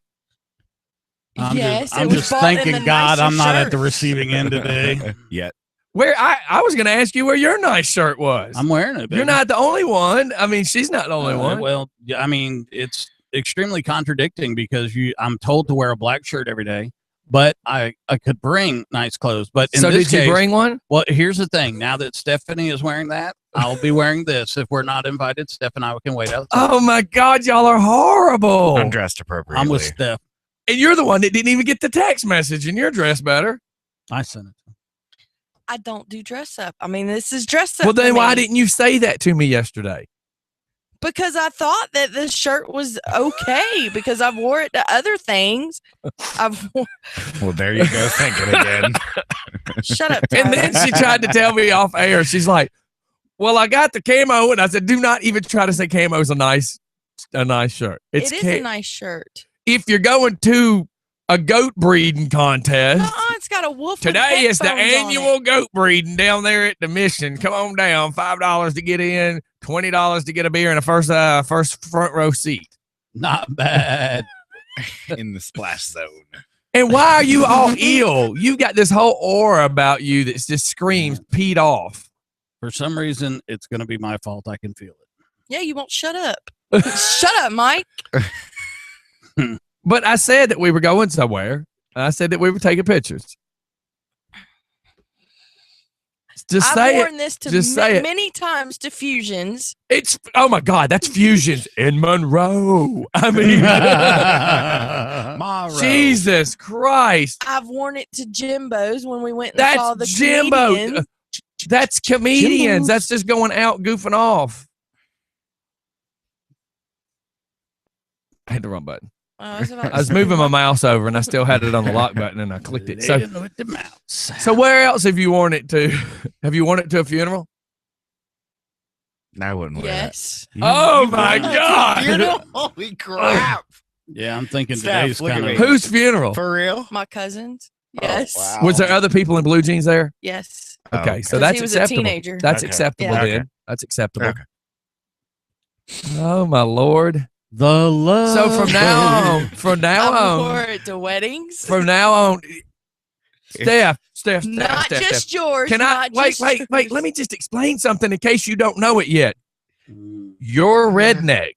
Yes, it I'm was just bought in thanking the God nicer I'm not at the shirt. receiving end today. Yet. Where I was going to ask you where your nice shirt was. I'm wearing it. You're baby. not the only one. I mean, she's not the only one. Well, yeah, I mean, it's extremely contradicting because I'm told to wear a black shirt every day, but I could bring nice clothes. But in So this did you case, bring one? well, here's the thing. Now that Stephanie is wearing that, I'll be wearing this. If we're not invited, Steph and I can wait outside. Oh my God, y'all are horrible. I'm dressed appropriately. I'm with Steph. And you're the one that didn't even get the text message, and you're dressed better. I sent it. I don't do dress up. I mean, this is dress up. Well, then for why me. didn't you say that to me yesterday? Because I thought that this shirt was okay because I've wore it to other things. Well, there you go, thinking again. Shut up. And Tyler. then she tried to tell me off air. She's like, "Well, I got the camo," and I said, "Do not even try to say camo is a nice shirt. It's It is a nice shirt. if you're going to a goat breeding contest." It's got a wolf. with Today is the headphones on annual it. goat breeding down there at the Mission. Come on down. $5 to get in, $20 to get a beer and a first front row seat. Not bad. In the splash zone. And why are you all ill? You got this whole aura about you that just screams peed off. For some reason, it's going to be my fault. I can feel it. Yeah, you won't shut up. Shut up, Mike. But I said that we were going somewhere. I said that we were taking pictures. Just I've say worn it. this to Just say it. many times to fusions. It's oh my God, that's Fusions in Monroe. I mean, Monroe. Jesus Christ. I've worn it to Jimbo's when we went and saw the That's Jimbo. comedians. That's comedians. Jimbo's. That's just going out goofing off. I hit the wrong button. I was, about to I was say, moving my mouse over and I still had it on the lock button and I clicked it. So, Living with the mouse. so where else have you worn it to? Have you worn it to a funeral? I wouldn't wear Yes. that. Oh my You God. know, holy crap. Yeah, I'm thinking Steph, today's look at kind me. of. Whose funeral? For real? My cousins. Oh, Yes. wow. Was there other people in blue jeans there? Yes. Oh, Okay, so 'Cause that's he was acceptable. a teenager. That's Okay. acceptable Yeah. then. Okay. That's acceptable. Okay. Oh my Lord. The love. So from now on, I wore it to weddings. from now on, Steph, not just yours. Can I not wait? just Let yours. me just explain something in case you don't know it yet. Mm. You're redneck,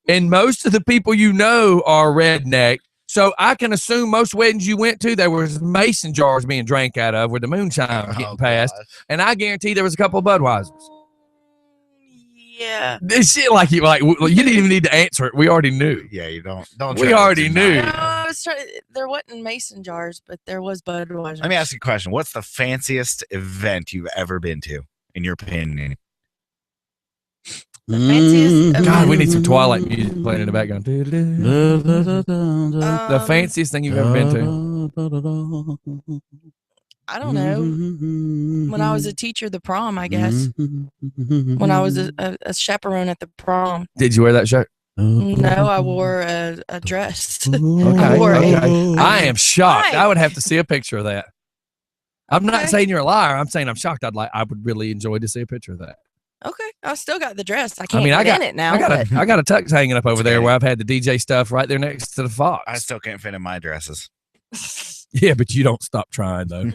and most of the people you know are redneck. So I can assume most weddings you went to, there was mason jars being drank out of with the moonshine getting Oh, passed, gosh. and I guarantee there was a couple of Budweisers. Yeah. This shit like you didn't even need to answer it. We already knew. Yeah, you don't. We try to already deny knew. it. No, I was trying. There wasn't mason jars, but there was Budweiser. Let me ask you a question. What's the fanciest event you've ever been to, in your opinion? fanciest God, we need some Twilight music playing in the background. The The fanciest thing you've ever been to. I don't know. When I was a teacher, the prom, I guess. When I was a chaperone at the prom. Did you wear that shirt? No, I wore a dress. Okay. wore it. Okay. I am shocked. Why? I would have to see a picture of that. I'm not Okay. saying you're a liar. I'm saying I'm shocked. I would really enjoy to see a picture of that. Okay, I still got the dress. I can't mean, I get got- in it now. I got but a tux hanging up over That's there okay. where I've had the DJ stuff right there next to the Fox. I still can't fit in my dresses. Yeah, but you don't stop trying though.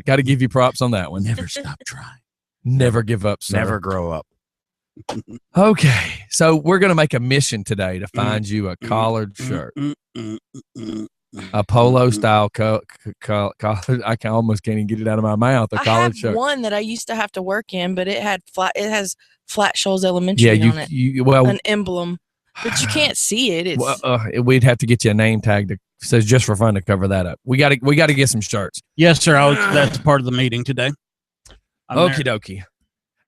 Got to give you props on that one. Never stop trying. Never give up, sir. Never grow up. Okay, so we're gonna make a mission today to find you a collared shirt, a polo style collar. I can almost can't even get it out of my mouth. A I collared have shirt. one that I used to have to work in, but it had flat. It has Flat Shoals Elementary Yeah, on it, you well, an emblem, but you can't see it. It's well, we'd have to get you a name tag that says just for fun to cover that up. We got to get some shirts. Yes, sir. That's part of the meeting today. I'm Okie there. dokie.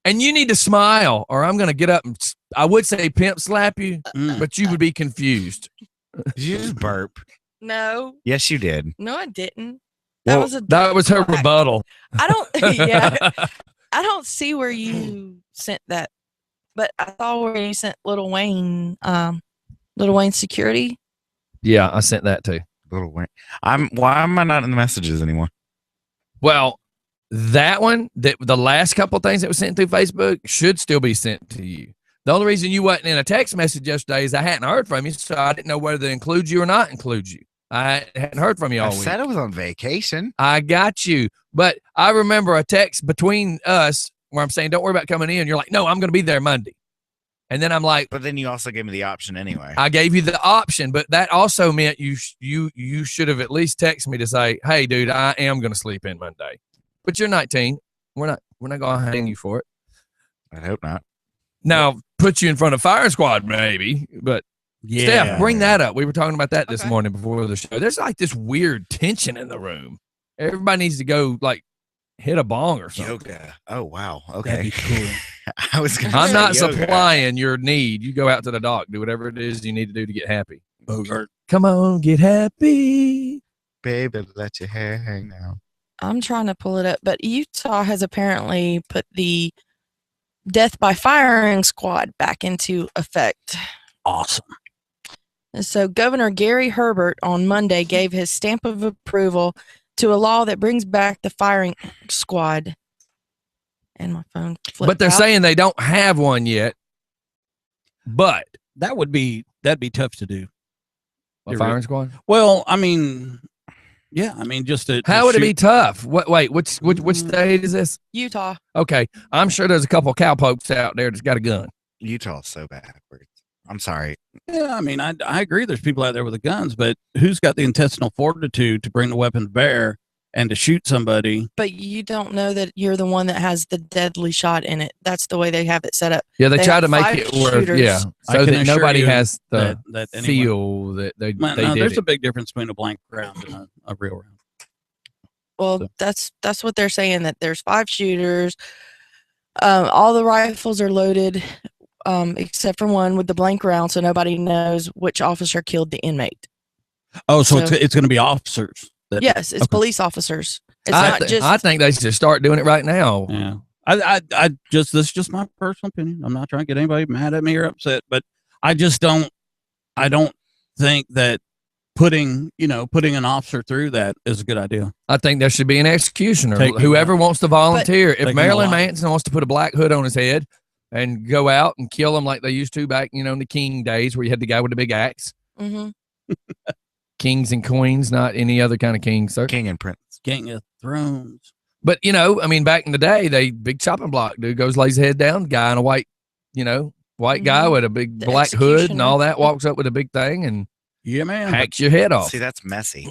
And you need to smile, or I'm gonna get up and I would say pimp slap you, Mm. but you would be confused. Did you just burp? no, Yes, you did. no, I didn't. That Well, was a. that was her black- rebuttal. I don't. Yeah, I don't see where you sent that, but I saw where you sent Little Wayne. Little Wayne security. Yeah, I sent that too. Little Wayne. Why am I not in the messages anymore? Well, that one, the last couple things that was sent through Facebook should still be sent to you. The only reason you wasn't in a text message yesterday is I hadn't heard from you, so I didn't know whether to include you or not include you. I hadn't heard from you I all week. said I was on vacation. I got you. But I remember a text between us where I'm saying, don't worry about coming in. You're like, no, I'm going to be there Monday. And then I'm like, But then you also gave me the option anyway. I gave you the option, but that also meant you should have at least texted me to say, hey, dude, I am going to sleep in Monday. But you're 19. We're not going to hang you for it. I hope not. Now, put you in front of fire squad, maybe. But Yeah. Steph, bring that up. We were talking about that this Okay. morning before the show. There's like this weird tension in the room. Everybody needs to go like hit a bong or something. Yoga. Oh wow. That'd Okay. be cool. I was gonna I'm say not yoga. supplying your need. You go out to the dock, do whatever it is you need to do to get happy. Bogart. Come on, get happy. Baby, let your hair hang down. I'm trying to pull it up, but Utah has apparently put the death by firing squad back into effect. Awesome. And so Governor Gary Herbert on Monday gave his stamp of approval to a law that brings back the firing squad. And my phone flipped But they're out. saying they don't have one yet. But That'd be tough to do. a You're firing right. squad? Well, I mean, yeah, I mean, just to How would it be shoot- tough? What? Wait, which state is this? Utah. Okay, I'm sure there's a couple of cowpokes out there that's got a gun. Utah's so backwards. I'm sorry. Yeah, I mean, I agree. There's people out there with the guns, but who's got the intestinal fortitude to bring the weapon to bear and to shoot somebody? But you don't know that you're the one that has the deadly shot in it. That's the way they have it set up. Yeah, they They try have to make 5 it where, shooters. yeah, I so can that assure nobody you has the that anyone, feel that they well, they no, did there's it. a big difference between a blank round and a real round. Well, So- that's what they're saying, that there's 5 shooters. All the rifles are loaded, except for one with the blank round, so nobody knows which officer killed the inmate. Oh, so So- it's going to be officers. That, Yes, it's Okay. police officers. It's I, not th- just I think they should start doing it right now. Yeah. I just, this is just my personal opinion. I'm not trying to get anybody mad at me or upset, but I don't think that putting an officer through that is a good idea. I think there should be an executioner. Taking Whoever wants to volunteer. Taking If a Marilyn lot. Manson wants to put a black hood on his head and go out and kill him like they used to back, in the King days where you had the guy with the big axe. hmm Kings and queens, not any other kind of king, sir. King and Prince. Gang of Thrones. But back in the day, they big chopping block dude goes lays his head down, guy in a white guy Mhm. with a big The black hood and all that executioner. walks up with a big thing and Yeah, man. hacks your head off. See, that's messy.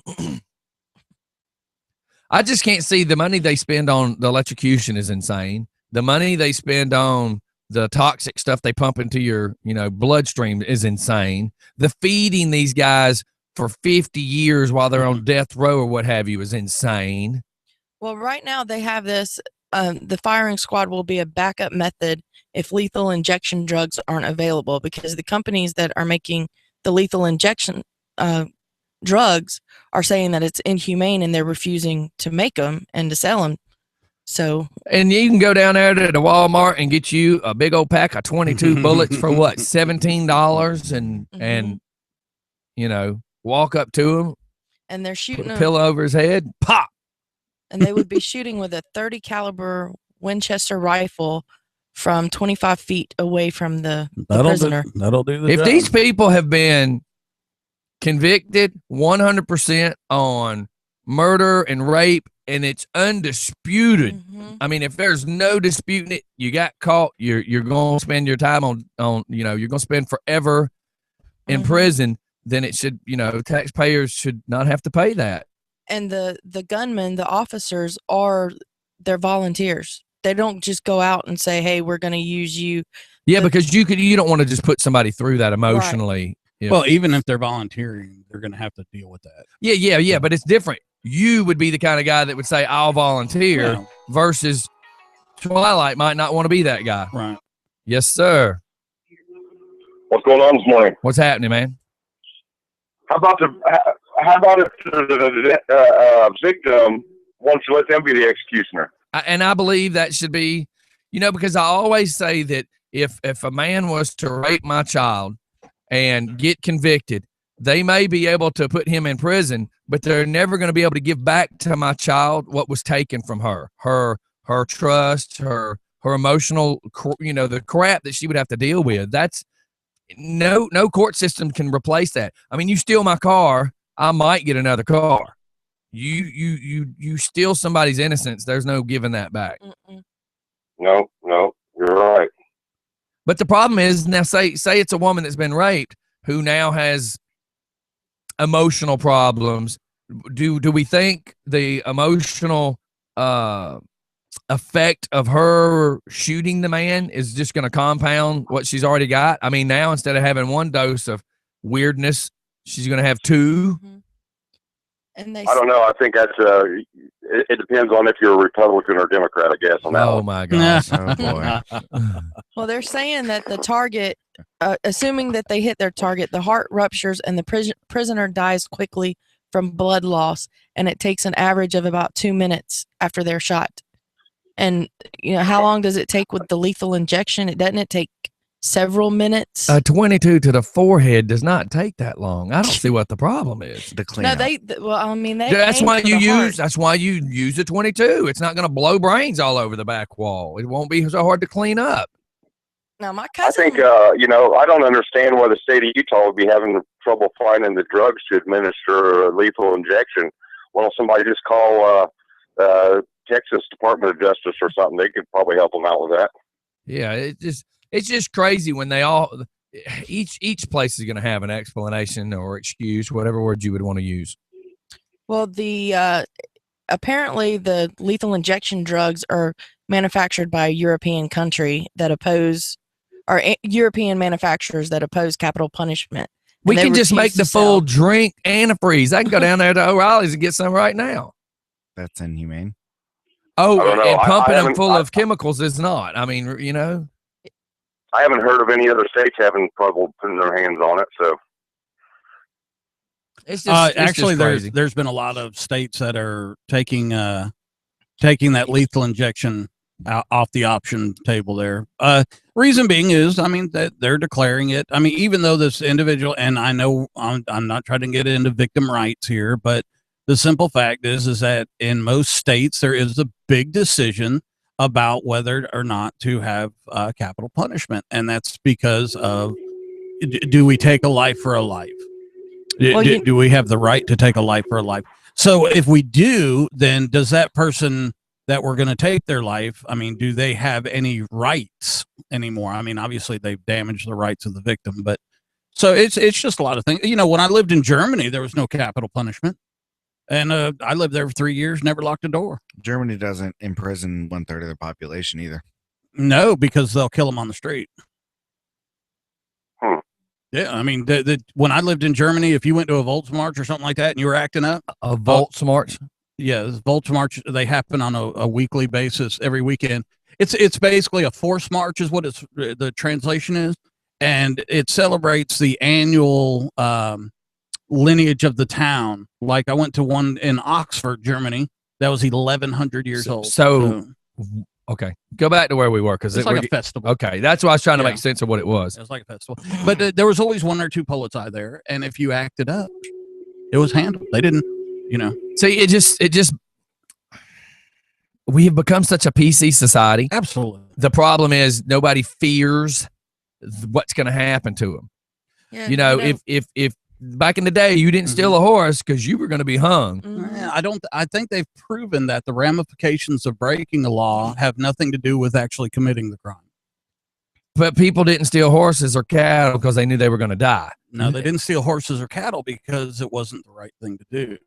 I just can't see the money they spend on the electrocution is insane. The money they spend on the toxic stuff they pump into your, bloodstream is insane. The feeding these guys for 50 years while they're on death row or what have you is insane. Well, right now they have this. The firing squad will be a backup method if lethal injection drugs aren't available, because the companies that are making the lethal injection drugs are saying that it's inhumane and they're refusing to make them and to sell them. So And you can go down there to the Walmart and get you a big old pack of 22 bullets for what, $17 and walk up to him, and they're put shooting a them, pillow over his head, pop. and they would be shooting with a 30 caliber Winchester rifle from 25 feet away from the prisoner. That'll do the If job. these people have been convicted 100% on murder and rape and it's undisputed, Mhm. I mean, if there's no disputing it, you got caught, you're going to spend your time on you're going to spend forever in Mhm. prison, then it should, taxpayers should not have to pay that. And the gunmen, the officers, they're volunteers. They don't just go out and say, "Hey, we're going to use you." Yeah, But- because you don't want to just put somebody through that emotionally. Yeah. Well, even if they're volunteering, they're going to have to deal with that. Yeah, but it's different. You would be the kind of guy that would say, I'll volunteer, Yeah, versus Twilight might not want to be that guy. right. Yes, sir. What's going on this morning? What's happening, man? How about if the victim wants to let them be the executioner? And I believe that should be, because I always say that if a man was to rape my child and get convicted, they may be able to put him in prison, but they're never going to be able to give back to my child what was taken from her trust, her emotional, the crap that she would have to deal with. That's no court system can replace that. I mean, you steal my car I might get another car. You steal somebody's innocence. There's no giving that back. Mm-mm. No, you're right. But the problem is now, say it's a woman that's been raped who now has emotional problems. Do we think the emotional effect of her shooting the man is just going to compound what she's already got? I mean, now instead of having one dose of weirdness, she's going to have two. Mm-hmm. And they I don't know. I think that's it depends on if you're a Republican or Democrat, I guess, on that Oh one. my gosh. Oh boy. Well, they're saying that the target, assuming that they hit their target, the heart ruptures and the prisoner dies quickly from blood loss, and it takes an average of about 2 minutes after they're shot. And how long does it take with the lethal injection? It take several minutes. 22 to the forehead does not take that long. I don't see what the problem is. The No, cleanup. That's aim why for you the heart. use. That's why you use a 22. It's not going to blow brains all over the back wall. It won't be so hard to clean up. Now, my I cousin. think, I don't understand why the state of Utah would be having trouble finding the drugs to administer a lethal injection. Why don't somebody just call Texas Department of Justice or something? They could probably help them out with that. Yeah, it's just crazy when they all each place is going to have an explanation or excuse, whatever word you would want to use. Well, the apparently the lethal injection drugs are manufactured by a European country that oppose, or European manufacturers that oppose capital punishment. We And they can just make refuse the to full sell. drink antifreeze. I can go down there to O'Reilly's and get some right now. That's inhumane. Oh, I don't know. and I pumping them haven't- full of chemicals is not. I mean, I haven't heard of any other states having trouble putting their hands on it. So it's just Actually, crazy. there's been a lot of states that are taking that lethal injection off the option table there. Reason being is, I mean, that they're declaring it. I mean, even though this individual, and I know I'm not trying to get into victim rights here, but the simple fact is that in most states there is a big decision about whether or not to have capital punishment, and that's because of do we take a life for a life? Well, Do we have the right to take a life for a life? So if we do, then does that person that we're going to take their life, I mean, do they have any rights anymore? I mean, obviously they've damaged the rights of the victim, but so it's just a lot of things. When I lived in Germany, there was no capital punishment, and I lived there for 3 years, never locked a door. Germany doesn't imprison 1/3 of their population either. No, because they'll kill them on the street. Yeah, I mean, when I lived in Germany, if you went to a Volksmarch or something like that and you were acting up, A Volksmarch. yeah, Volksmarch, they happen on a weekly basis every weekend. It's basically a force march is what the translation is, and it celebrates the annual lineage of the town. Like I went to one in Oxford, Germany, that was 1,100 years old. So okay, go back to where we were because it's like a festival. okay. That's why I was trying to Yeah. make sense of what it was. It was like a festival, but there was always one or two polizei there, and if you acted up, it was handled. They didn't, See, it just we have become such a PC society. Absolutely. The problem is nobody fears what's going to happen to them. Yeah, If back in the day you didn't steal a horse because you were going to be hung. Mhm. I think they've proven that the ramifications of breaking the law have nothing to do with actually committing the crime. But people didn't steal horses or cattle because they knew they were going to die. No, they didn't steal horses or cattle because it wasn't the right thing to do.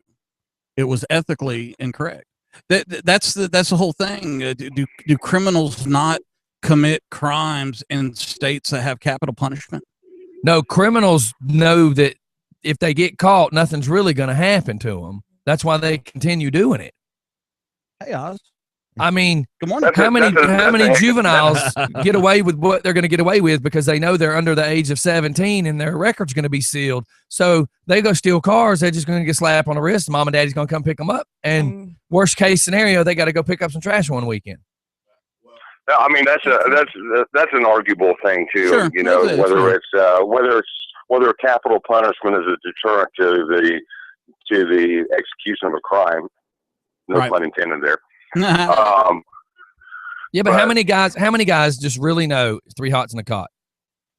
It was ethically incorrect. That's the whole thing. Do criminals not commit crimes in states that have capital punishment? No, criminals know that if they get caught, nothing's really going to happen to them. That's why they continue doing it. Hey, Oz. I mean, Good morning. That's how many that's a- juveniles get away with what they're going to get away with because they know they're under the age of 17 and their record's going to be sealed. So they go steal cars. They're just going to get slapped on the wrist. Mom and daddy's going to come pick them up. And worst case scenario, they got to go pick up some trash one weekend. No, I mean that's an arguable thing too. Sure, it is, Whether capital punishment is a deterrent to the execution of a crime. No Right. pun intended there. Yeah, but how Right. many guys just really know 3 hots in the cot?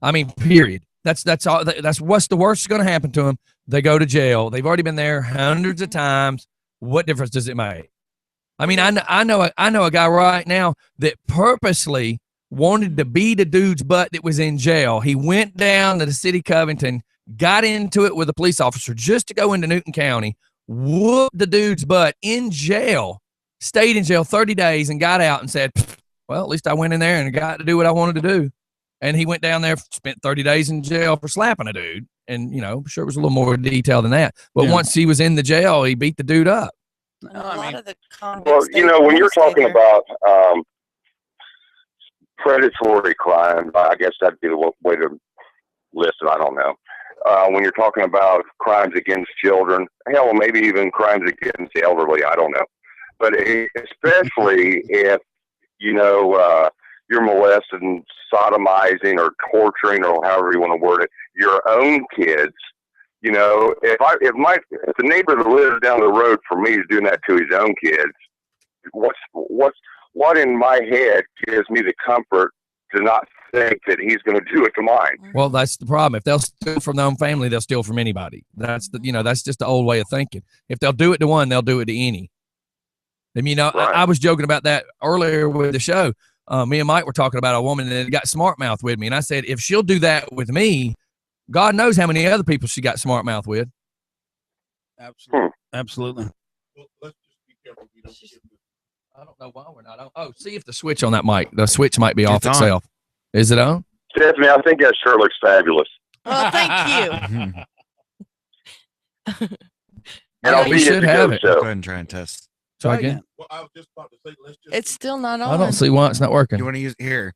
I mean, period. That's all. That's what's the worst that's going to happen to them. They go to jail. They've already been there hundreds of times. What difference does it make? I mean, I know a guy right now that purposely wanted to beat a dude's butt that was in jail. He went down to the city Covington, got into it with a police officer just to go into Newton County, whooped the dude's butt in jail, stayed in jail 30 days and got out and said, well, at least I went in there and got to do what I wanted to do. And he went down there, spent 30 days in jail for slapping a dude. And, you know, I'm sure it was a little more detail than that. But once he was in the jail, he beat the dude up. A lot of the Well, convicts, you they know, when wanna you're stay talking there. about predatory crime, I guess that'd be the way to list it. I don't know. When you're talking about crimes against children, hell, maybe even crimes against the elderly, I don't know. But especially if, you know, you're molesting, sodomizing, or torturing, or however you want to word it, your own kids. You know, if the neighbor that lives down the road from me is doing that to his own kids, what in my head gives me the comfort to not think that he's going to do it to mine? Well, that's the problem. If they'll steal from their own family, they'll steal from anybody. That's that's just the old way of thinking. If they'll do it to one, they'll do it to any. I mean, Right. I was joking about that earlier with the show. Me and Mike were talking about a woman that got smart mouth with me. And I said, if she'll do that with me, God knows how many other people she got smart mouth with. Absolutely. Absolutely. Well, let's just be careful. We don't forget this. I don't know why we're not on. Oh, see if the switch on that mic. The switch might be off It's on. itself. Is it on? Stephanie, I think that shirt looks fabulous. Well, thank you. And Yeah, I'll you be should at the have go it. Go show. ahead and try and test. So Try again, again. Well, I was just about to say, let's just. It's still not on. I don't see why it's not working. You want to use here?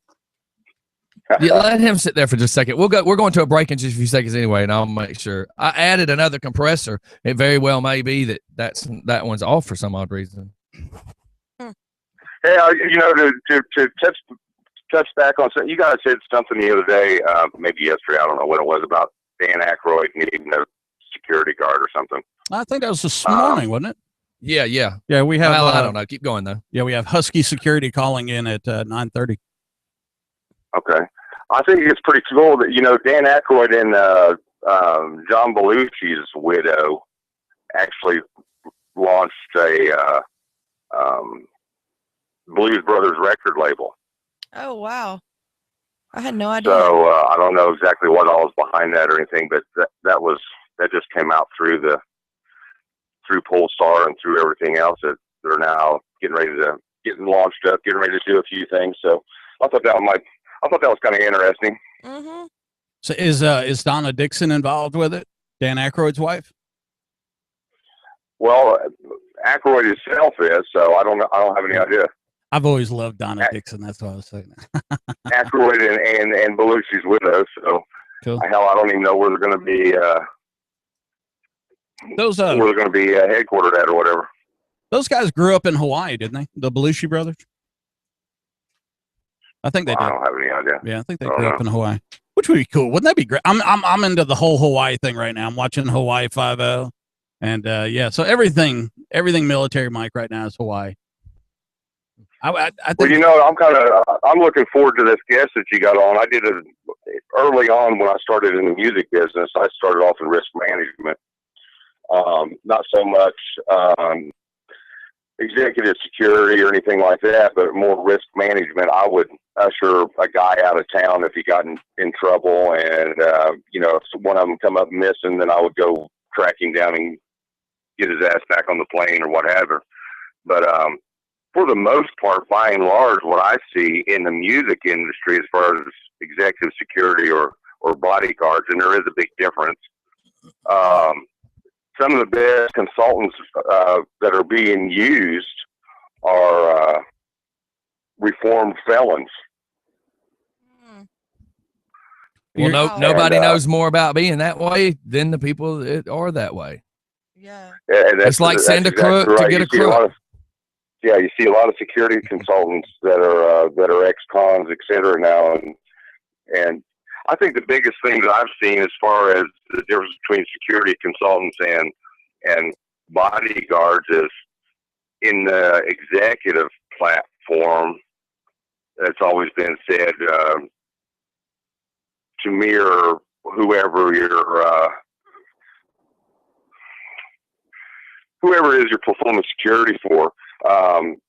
Yeah, let him sit there for just a second. We're going to a break in just a few seconds anyway, and I'll make sure. I added another compressor. It very well may be that one's off for some odd reason. Hey, you know, to touch back on something, you guys said something the other day, maybe yesterday, I don't know what it was, about Dan Aykroyd needing a security guard or something. I think that was this morning, wasn't it? Yeah. Yeah, we have. Well, I don't know. Keep going though. Yeah, we have Husky Security calling in at 9:30. Okay. I think it's pretty cool that, you know, Dan Aykroyd and John Belushi's widow actually launched a Blues Brothers record label. Oh wow, I had no idea. So I don't know exactly what all is behind that or anything, but that just came out through Polestar and through everything else that they're now getting launched up, getting ready to do a few things. So I thought that was kind of interesting. Mm-hmm. So is Donna Dixon involved with it? Dan Aykroyd's wife? Well, Aykroyd himself is, so I don't have any idea. I've always loved Donna Dixon. That's what I was saying. Aykroyd and Belushi's widow. So Cool. hell, I don't even know where they're going to be. Those Where they're going to be headquartered at or whatever. those guys grew up in Hawaii, didn't they? The Belushi brothers. I think they I did. don't have any idea. Yeah, I think they I don't grew up in Hawaii, which would be cool. Wouldn't that be great? I'm into the whole Hawaii thing right now. I'm watching Hawaii 5-0, and yeah, so everything military, Mike, right now is Hawaii. I think. Well, you know, I'm looking forward to this guest that you got on. I did it early on when I started in the music business. I started off in risk management, not so much executive security or anything like that, but more risk management. I would usher a guy out of town if he got in trouble, and you know, if one of them come up missing, then I would go track him down and get his ass back on the plane or whatever. But for the most part, by and large, what I see in the music industry as far as executive security or bodyguards, and there is a big difference. Some of the best consultants that are being used are reformed felons. Well, Wow. nobody And, knows more about being that way than the people that are that way. Yeah. And It's like send a crook to get a crook. You see a lot of security consultants that are ex-cons, et cetera, now, and I think the biggest thing that I've seen as far as the difference between security consultants and bodyguards is in the executive platform. It's always been said to mirror whoever whoever it is you're performing security for,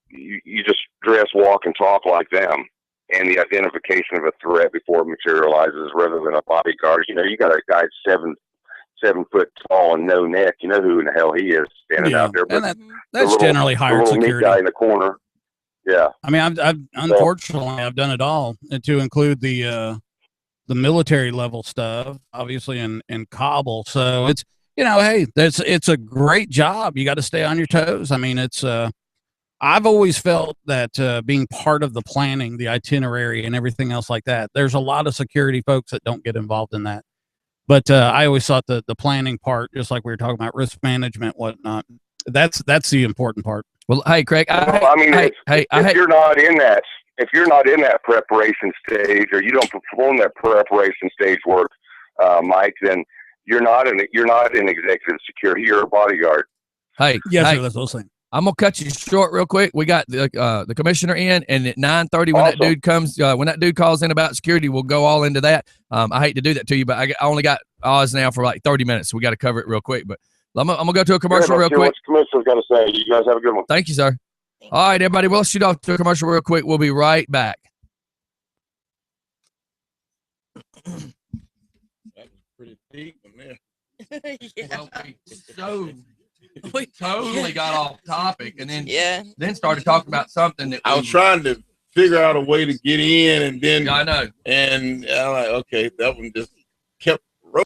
you just dress, walk, and talk like them. And the identification of a threat before it materializes, rather than a bodyguard. You know, you got a guy 7 foot tall and no neck. You know who in the hell he is standing out there. But and that's generally hired the little security. meat guy in the corner. Yeah. I mean, I've unfortunately I've done it all, and to include the military level stuff, obviously in Kabul. So it's, you know, hey, it's a great job. You got to stay on your toes. I mean, it's I've always felt that being part of the planning, the itinerary, and everything else like that, there's a lot of security folks that don't get involved in that. But I always thought the planning part, just like we were talking about risk management, whatnot, that's the important part. Well, hey, Craig, if you're not in that preparation stage, or you don't perform that preparation stage work, Mike, then you're not in executive security. You're a bodyguard. Hey, yes, hey, sir, that's what I'm saying. I'm gonna cut you short real quick. We got the commissioner in, and at 9:30 when that dude comes, when that dude calls in about security, we'll go all into that. I hate to do that to you, but I only got Oz now for like 30 minutes, so we got to cover it real quick. But I'm gonna go to a commercial real quick. What the commissioner's got to say. You guys have a good one. Thank you, sir. All right, everybody, we'll shoot off to a commercial real quick. We'll be right back. That was pretty deep in there. Yeah. Well, we totally got off topic, and then started talking about something that I was trying to figure out a way to get in, and then I know. And I'm like, okay, that one just kept rolling.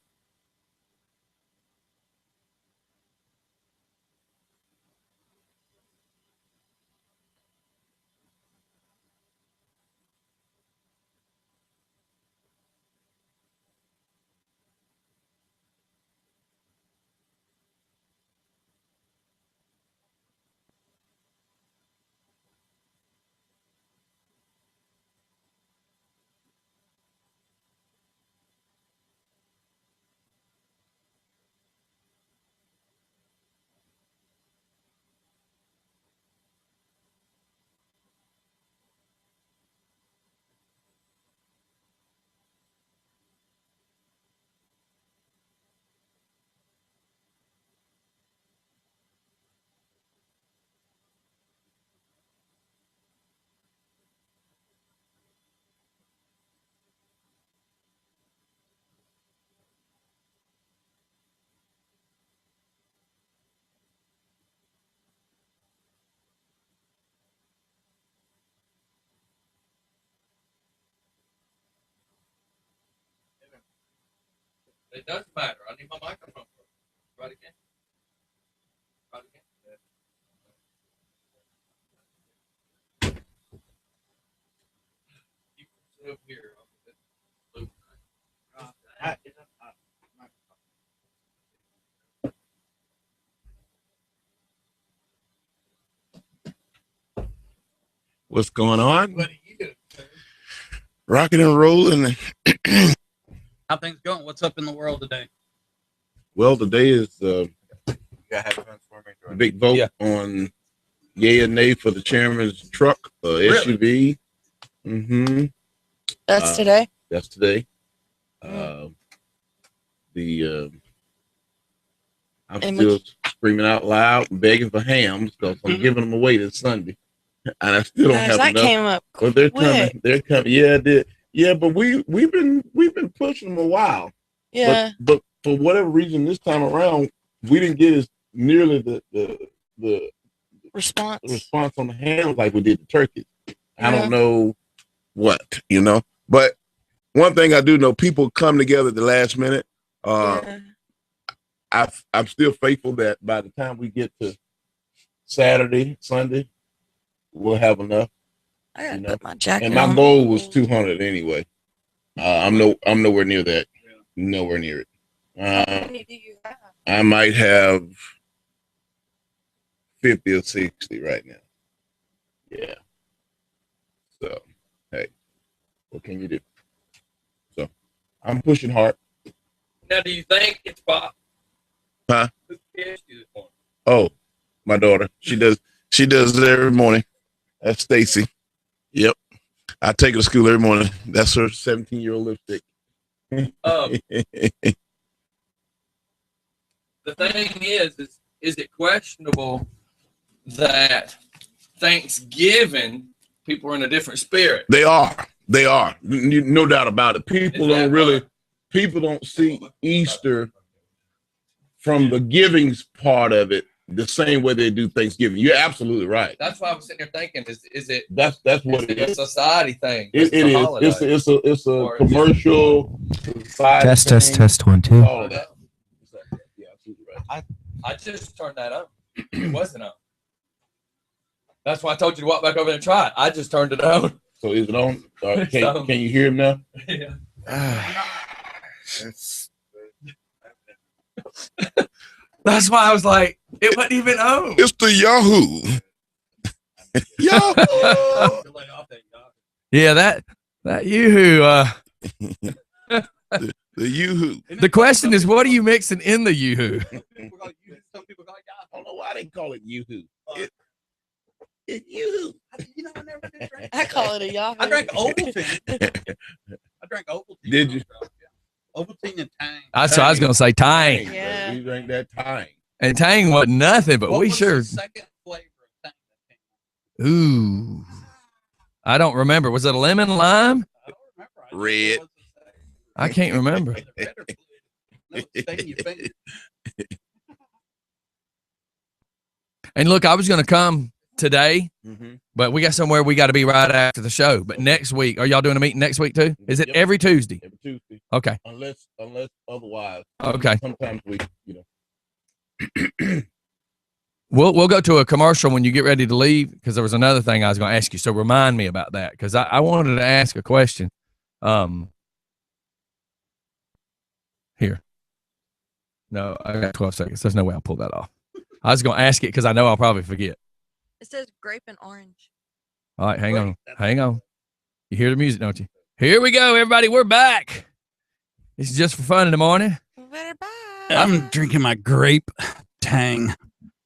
It doesn't matter. I need my microphone. Right again. Right again. Keep it up here. What's going on? Rocking and rolling. How things going? What's up in the world today? Well, today is the big vote on yay and nay for the chairman's truck, SUV. Mm-hmm. That's today. That's today. I'm still screaming out loud and begging for hams because I'm giving them away this Sunday, and I still don't have that enough. Came up well, they're coming. They're coming. Yeah, yeah, but we've been pushing them a while. Yeah. But for whatever reason, this time around, we didn't get as nearly the response on the hams like we did the turkeys. I don't know what, but one thing I do know, people come together at the last minute. I'm still faithful that by the time we get to Saturday, Sunday, we'll have enough. I gotta put my jacket and my on. goal was 200 anyway. I'm nowhere near that. Nowhere near it. I might have 50 or 60 right now. Yeah. So, hey, what can you do? So, I'm pushing hard. Now, do you think it's Bob? Huh? Who cares you this morning? Oh, my daughter. She does it every morning. That's Stacy. Yep. I take her to school every morning. That's her 17-year-old lipstick. The thing is it questionable that Thanksgiving people are in a different spirit? They are. No doubt about it. People don't see Easter from the givings part of it the same way they do Thanksgiving. You're absolutely right. That's why I was sitting there thinking, is it That's what it a is. society thing? It is. It's a commercial society thing. Test 1 2. All of that. Yeah, absolutely right. I just turned that on. It wasn't on. That's why I told you to walk back over there and try it. I just turned it on. So is it on? Can you hear him now? Yeah. That's why I was like, it wasn't even on. It's the Yahoo. Yahoo. Yeah, that Yoo-hoo. The Yoo-hoo. The question is, what are you mixing in the Yoo-hoo? I don't know why they call it Yoo-hoo. It's Yoo-hoo. I call it a Yahoo. I drank Ovaltine. Did you? Ovaltine and Tang. That's what I was going to say, Tang. Yeah. You drank that Tang. And Tang wasn't nothing, but What we was sure. the second flavor of Tang? Ooh. I don't remember. Was it a lemon lime? I don't remember. Red. I can't remember. And look, I was going to come today, but we got somewhere we got to be right after the show. But next week, are y'all doing a meeting next week too? Is it Yep. every Tuesday? Every Tuesday. Okay. Unless otherwise. Okay. Sometimes we, We'll go to a commercial when you get ready to leave, because there was another thing I was going to ask you. So remind me about that, because I wanted to ask a question. Here. No, I got 12 seconds. There's no way I'll pull that off. I was going to ask it because I know I'll probably forget. It says grape and orange. All right, hang on. You hear the music, don't you? Here we go, everybody. We're back. This is just for fun in the morning. I'm drinking my grape Tang.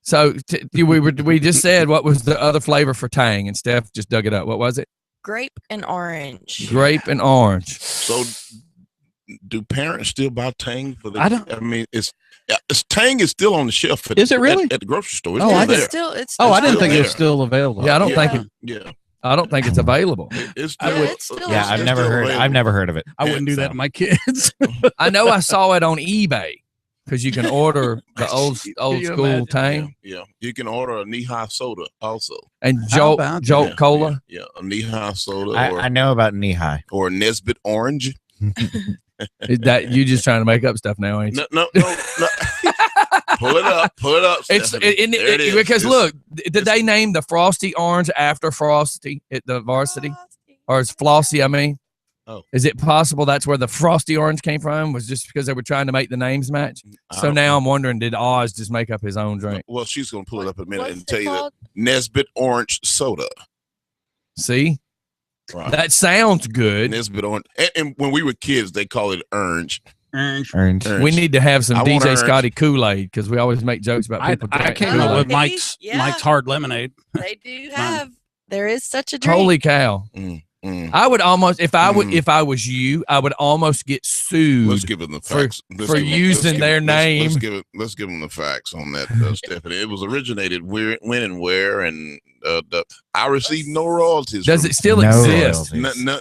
So we just said what was the other flavor for Tang, and Steph just dug it up. What was it? Grape and orange. Grape and orange. So do parents still buy Tang for the? I don't- I mean, it's Tang is still on the shelf. Is it really? at the grocery store? It's Oh, still I there. didn't- It's Oh, I didn't still think it was there. still available. Yeah, I don't Yeah. think it. Yeah, I don't think it's available. it's Yeah, still. it's still Yeah, I've it's never still heard. available. I've never heard of it. I wouldn't do that to my kids. I know I saw it on eBay because you can order the old you school imagine? Tang Yeah, you can order a knee-high soda also. and How Jolt about Jolt Yeah, Cola. Yeah, a knee-high soda I know about knee high. or a Nesbitt orange. Is that you just trying to make up stuff now, ain't you? No. Pull it up. It's Stephanie. There it is. because It's- look, did they name the Frosty Orange after Frosty at the varsity, or is Flossie? I mean, Oh. is it possible that's where the Frosty Orange came from? Was just because they were trying to make the names match? I So don't now I'm wondering, did Oz just make up his own drink? Well, she's gonna pull it up in a minute What's and it tell you that called? Nesbitt orange soda. See, Right. that sounds good. Nesbitt orange. And when we were kids, they call it orange. Orange. Orange. We need to have some I want DJ orange. Scotty Kool-Aid because we always make jokes about I people drinking came Kool-Aid. up with Kool-Aid. Mike's Yeah. Mike's hard lemonade. They do have. There is such a drink. Holy cow! Mm. I would almost, if I would, Mm. if I was you, I would almost get sued. Let's give them the facts. for using their name. Let's give them the facts on that, Stephanie. It was originated when and where, and I received no royalties. Does from it still No exist? royalties. None None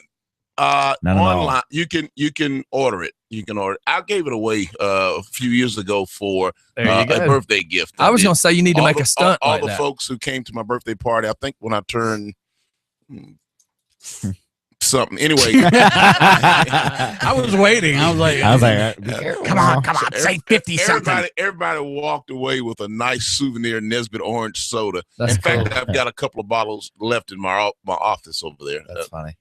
at all. online. You can order it. You can order it. I gave it away a few years ago for There you a go. birthday gift. I was did. going to say you need to All make the- a stunt all like the that. folks who came to my birthday party, I think when I turned something. Anyway, I was waiting. I was like, be careful. Come on, say 50 something. Everybody walked away with a nice souvenir Nesbitt orange soda. That's In fact, cool. I've got a couple of bottles left in my office over there. That's funny.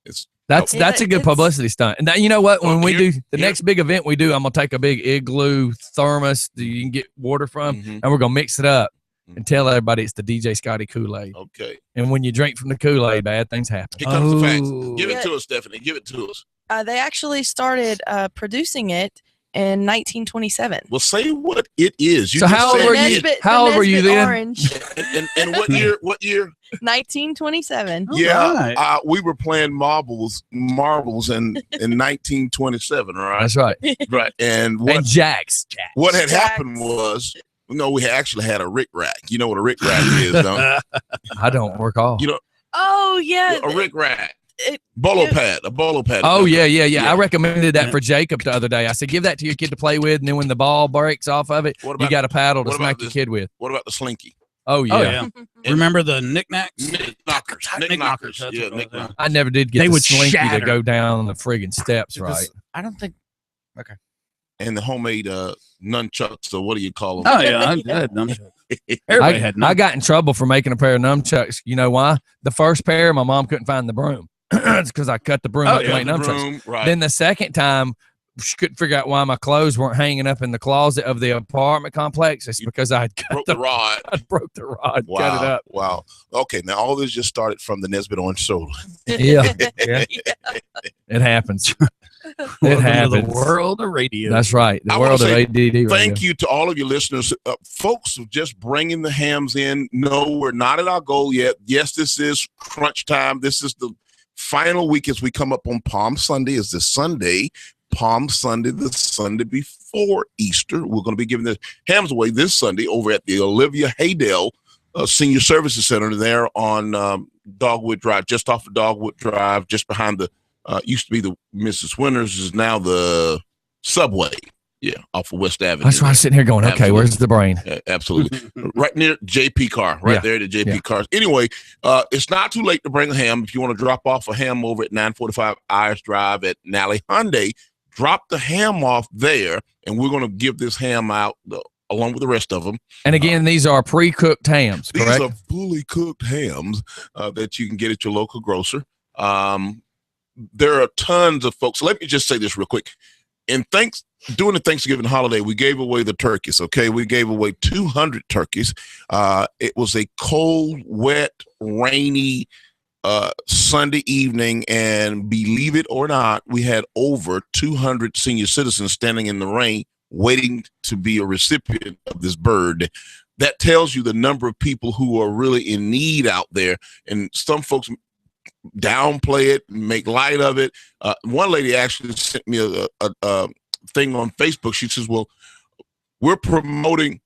It's That's Yeah, a good it's- publicity stunt. And that, you know what? When Well, we here- do the here- next big event we do, I'm gonna take a big igloo thermos that you can get water from, Mhm. and we're gonna mix it up and tell everybody it's the DJ Scotty Kool-Aid. Okay. And when you drink from the Kool-Aid, bad things happen. Here comes the facts. Oh. Give Yeah. it to us, Stephanie. Give it to us. They actually started producing it in 1927. Well, say what it is. You So just how old said were you? Nesbitt- How the old were you Nesbitt then? Orange, And what year? What year? 1927. Yeah, right. we were playing marbles in 1927, right? That's right. Right. And And Jax. what had Jacks. happened was, we actually had a rick rack. You know what a rick rack is, don't you? I don't recall. You know, Oh yeah, a rick rack. it- Bolo it- pad, a bolo pad. Oh yeah. Yeah. I recommended that for Jacob the other day. I said, give that to your kid to play with, and then when the ball breaks off of it, What you about, got a paddle to what about smack your this? kid with. What about the slinky? Oh yeah. Oh yeah. Remember the knickknacks? Nick knockers. Nick knockers. That's Yeah, what it Nick was, knockers. I never did get They the would slinky shatter. to go down the friggin' steps, right? I don't think. And the homemade nunchucks, or what do you call them? Oh yeah, I had nunchucks. Everybody had I nunchucks. got in trouble for making a pair of nunchucks. You know why? The first pair, my mom couldn't find the broom. It's because I cut the broom up to make nunchucks. Broom, right. Then the second time, she couldn't figure out why my clothes weren't hanging up in the closet of the apartment complex. It's because I had cut broke the rod. I broke the rod, Wow. cut it up. Wow. Okay, now all this just started from the Nesbitt Orange Soda. Yeah, it happens. It Welcome to happens. the world of radio. That's right. The I wanna world of say ADD radio. Thank you to all of your listeners. Folks are just bringing the hams in. No, we're not at our goal yet. Yes, this is crunch time. This is the final week as we come up on Palm Sunday. Is this Sunday? Palm Sunday, the Sunday before Easter. We're going to be giving the hams away this Sunday over at the Olivia Haydell Senior Services Center there on Dogwood Drive, just off of Dogwood Drive, just behind the used to be the Mrs. Winters, is now the Subway. Yeah, off of West Avenue. That's why I'm sitting here going, okay, Absolutely. where's the brain? Absolutely. Right near JP Car, right Yeah. there to JP Yeah. Cars. Anyway, it's not too late to bring a ham. If you want to drop off a ham over at 945 Ayers Drive at Nally Hyundai, drop the ham off there, and we're going to give this ham out along with the rest of them. And again, these are pre-cooked hams, These correct? are fully cooked hams that you can get at your local grocer. There are tons of folks. Let me just say this real quick. During the Thanksgiving holiday, we gave away the turkeys. Okay, we gave away 200 turkeys. It was a cold, wet, rainy Sunday evening, and believe it or not, we had over 200 senior citizens standing in the rain waiting to be a recipient of this bird. That tells you the number of people who are really in need out there, and some folks downplay it, make light of it. One lady actually sent me a thing on Facebook. She says, well, we're promoting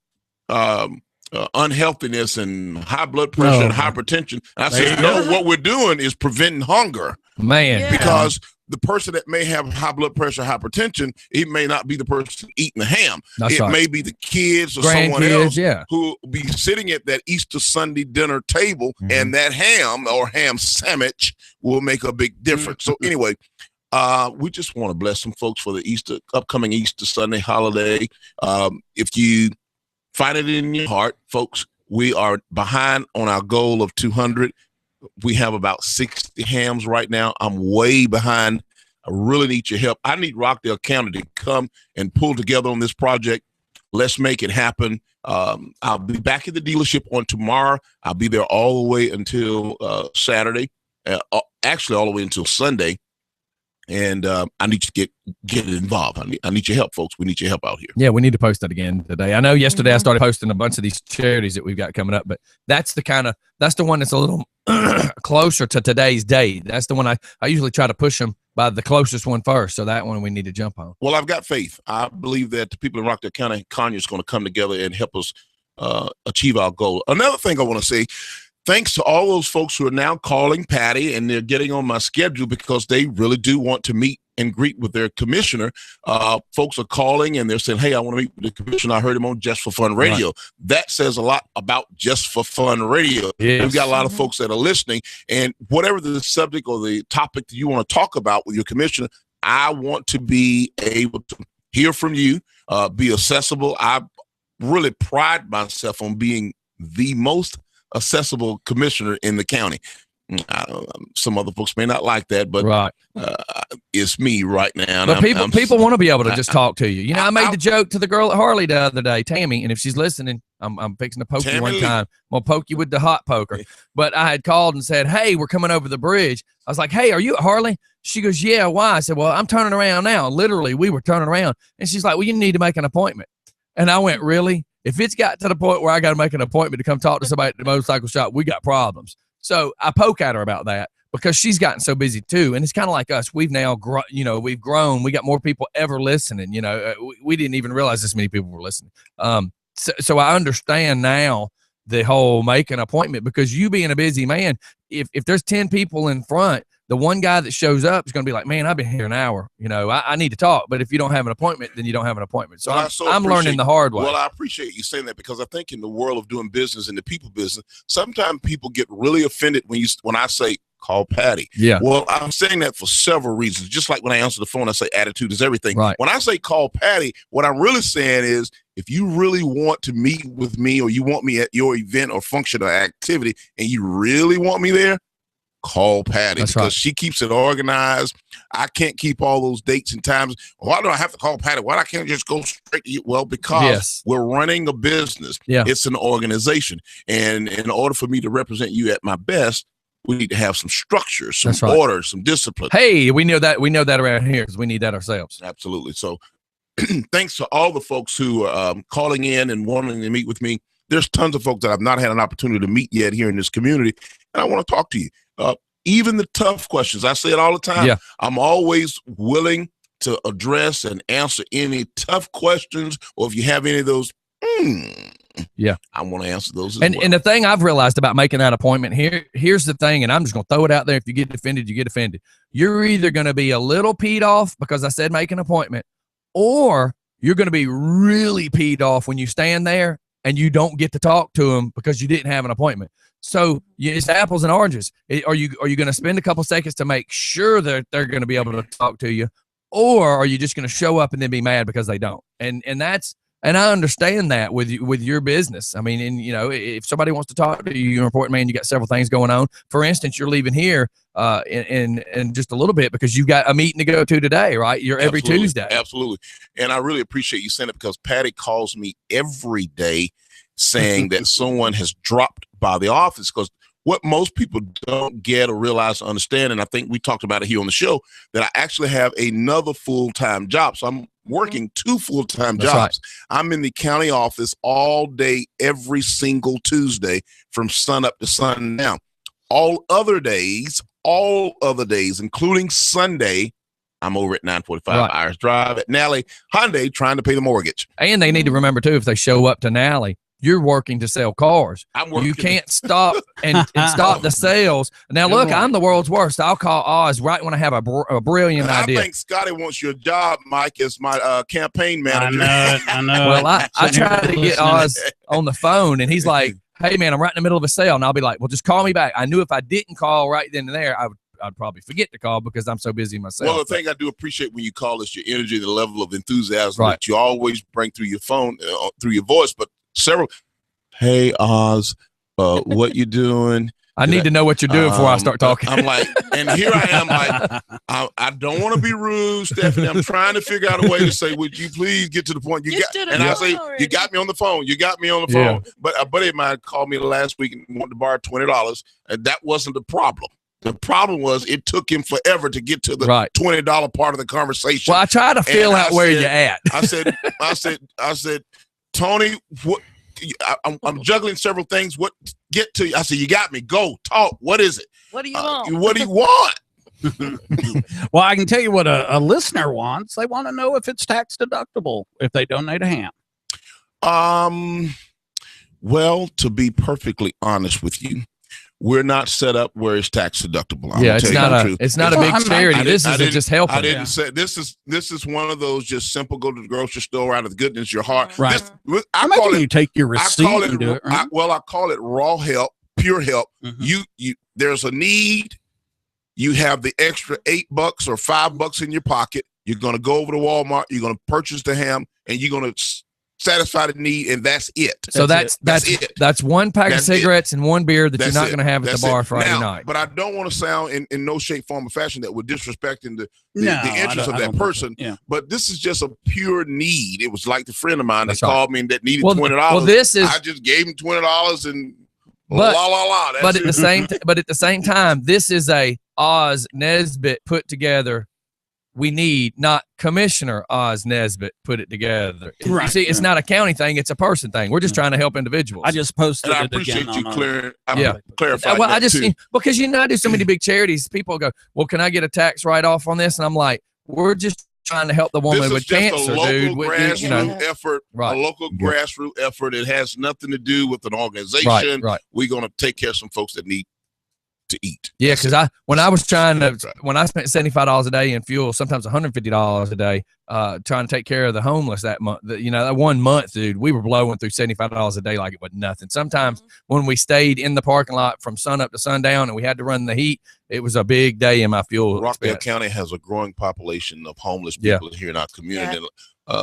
unhealthiness and high blood pressure and hypertension. And I said, no, what we're doing is preventing hunger. Man. Yeah. Because the person that may have high blood pressure, hypertension, it may not be the person eating the ham. That's it right. may be the kids or someone else yeah. who will be sitting at that Easter Sunday dinner table, and that ham or ham sandwich will make a big difference. So anyway, we just want to bless some folks for the upcoming Easter Sunday holiday. If you find it in your heart, folks, we are behind on our goal of 200. We have about 60 hams right now. I'm way behind. I really need your help. I need Rockdale County to come and pull together on this project. Let's make it happen. I'll be back at the dealership on tomorrow. I'll be there all the way until Saturday, actually all the way until Sunday. And I need to get involved. I need your help, folks. We need your help out here. Yeah, we need to post that again today. I know yesterday I started posting a bunch of these charities that we've got coming up, but that's the one that's a little closer to today's date. That's the one I usually try to push them by the closest one first. So that one we need to jump on. Well, I've got faith. I believe that the people in Rockdale County, Conyers, going to come together and help us achieve our goal. Another thing I want to say, thanks to all those folks who are now calling Patty, and they're getting on my schedule because they really do want to meet and greet with their commissioner. Folks are calling and they're saying, hey, I want to meet with the commissioner. I heard him on Just for Fun Radio. Right. That says a lot about Just for Fun Radio. Yes. We've got a lot of folks that are listening, and whatever the subject or the topic that you want to talk about with your commissioner, I want to be able to hear from you, be accessible. I really pride myself on being the most accessible commissioner in the county. Some other folks may not like that, but right. It's me right now. But people want to be able to just talk to you. You know, I made the joke to the girl at Harley the other day, Tammy, and if she's listening, I'm fixing to poke you Tammy one Lee. time. I'm gonna poke you with the hot poker. But I had called and said, hey, we're coming over the bridge. I was like, hey, are you at Harley? She goes, yeah, why? I said, well, I'm turning around now. Literally, we were turning around. And she's like, well, you need to make an appointment. And I went, really? If it's got to the point where I got to make an appointment to come talk to somebody at the motorcycle shop, we got problems. So I poke at her about that because she's gotten so busy too. And it's kind of like us. We've now, we've grown. We got more people ever listening. We didn't even realize this many people were listening. So I understand now the whole make an appointment, because you being a busy man, if there's 10 people in front, the one guy that shows up is going to be like, man, I've been here an hour. I need to talk. But if you don't have an appointment, then you don't have an appointment. So I'm learning the hard way. Well, I appreciate you saying that, because I think in the world of doing business, in the people business, sometimes people get really offended when I say call Patty. Yeah. Well, I'm saying that for several reasons. Just like when I answer the phone, I say attitude is everything. Right. When I say call Patty, what I'm really saying is, if you really want to meet with me, or you want me at your event or function or activity, and you really want me there, call Patty. That's because right. she keeps it organized. I can't keep all those dates and times. Why do I have to call Patty? Why can't I just go straight to you? Well, because we're running a business. Yeah. It's an organization. And in order for me to represent you at my best, we need to have some structure, some That's right. order, some discipline. Hey, we know that around here because we need that ourselves. Absolutely. So thanks to all the folks who are calling in and wanting to meet with me. There's tons of folks that I've not had an opportunity to meet yet here in this community, and I want to talk to you. Even the tough questions, I say it all the time. Yeah. I'm always willing to address and answer any tough questions, or if you have any of those, yeah, I want to answer those as And well. and the thing I've realized about making that appointment here's the thing, and I'm just going to throw it out there. If you get offended, you get offended. You're either going to be a little peed off because I said make an appointment, or you're going to be really peed off when you stand there and you don't get to talk to them because you didn't have an appointment. So it's apples and oranges. Are you going to spend a couple seconds to make sure that they're going to be able to talk to you, or are you just going to show up and then be mad because they don't? And I understand that with your business. I mean, and if somebody wants to talk to you, you're an important man. You got several things going on. For instance, you're leaving here in just a little bit because you've got a meeting to go to today, right? You're every Absolutely. Tuesday. Absolutely. And I really appreciate you saying it, because Patty calls me every day saying that someone has dropped by the office. Because what most people don't get or realize or understand, and I think we talked about it here on the show, that I actually have another full-time job. So I'm working 2 full-time That's jobs. Right. I'm in the county office all day, every single Tuesday from sun up to sundown. All other days, including Sunday, I'm over at 945 Irish Drive at Nally Hyundai trying to pay the mortgage. And they need to remember, too, if they show up to Nally, you're working to sell cars. You can't stop and stop the sales. Now, look, I'm the world's worst. I'll call Oz right when I have a brilliant idea. I think Scotty wants your job, Mike, as my campaign manager. I know. Well, I tried to get Oz on the phone, and he's like, hey, man, I'm right in the middle of a sale. And I'll be like, well, just call me back. I knew if I didn't call right then and there, I'd probably forget to call because I'm so busy myself. Well, the thing I do appreciate when you call is your energy, the level of enthusiasm that you always bring through your phone, through your voice. But hey, Oz, what you doing? I need to know what you're doing before I start talking. I'm like, and here I am, like, I don't want to be rude, Stephanie. I'm trying to figure out a way to say, would you please get to the point? I say, you got me on the phone. You got me on the phone. But a buddy of mine called me last week and wanted to borrow $20, and that wasn't the problem. The problem was it took him forever to get to the $20 part of the conversation. Well, I try to feel out where you're at. I said, Tony, what? I'm juggling several things. What get to you? I said, you got me. Go talk. What is it? What do you want? What do you want? Well, I can tell you what a listener wants. They want to know if it's tax deductible if they donate a ham. Well, to be perfectly honest with you, we're not set up where it's tax deductible. It's not a big charity. This is just helping. I didn't say this is one of those just simple go to the grocery store out of the goodness of your heart. Right. I call it, you take your receipt and do it. Right? I call it raw help, pure help. Mm-hmm. You there's a need. You have the extra $8 or $5 in your pocket. You're gonna go over to Walmart. You're gonna purchase the ham, and you're gonna satisfy the need, and that's it. So that's it. That's one pack That's of cigarettes and one beer that That's you're not it. going to have at That's the bar it. Friday Now, night. But I don't want to sound in no shape, form, or fashion that we're disrespecting the No, I interest don't- of I that don't think so. person. Yeah. But this is just a pure need. It was like the friend of mine That's that right. called me and that needed Well, $20. well, this is- I just gave him $20 and But- la la la. That's But at it. the same time, this is a Oz Nesbitt put together. We need, not Commissioner Oz Nesbitt put it together. You Right, see, it's right. not a county thing; it's a person thing. We're just trying to help individuals. I just posted and I it again appreciate you on, clearing. Yeah. Clarifying well, that I just too. because I do so many big charities. People go, "Well, can I get a tax write off on this?" And I'm like, "We're just trying to help the woman This with is just cancer, a local dude. grassroots You know, effort, Right. a local Yeah. grassroots effort. It has nothing to do with an organization. right. We're going to take care of some folks that need to eat. Yeah, That's because it. when I was trying to, That's right. when I spent $75 a day in fuel, sometimes $150 a day, trying to take care of the homeless that month, that 1 month, dude, we were blowing through $75 a day like it was nothing. Sometimes when we stayed in the parking lot from sun up to sundown and we had to run the heat, it was a big day in my fuel. Rockdale expense. County has a growing population of homeless Yeah. people here in our community.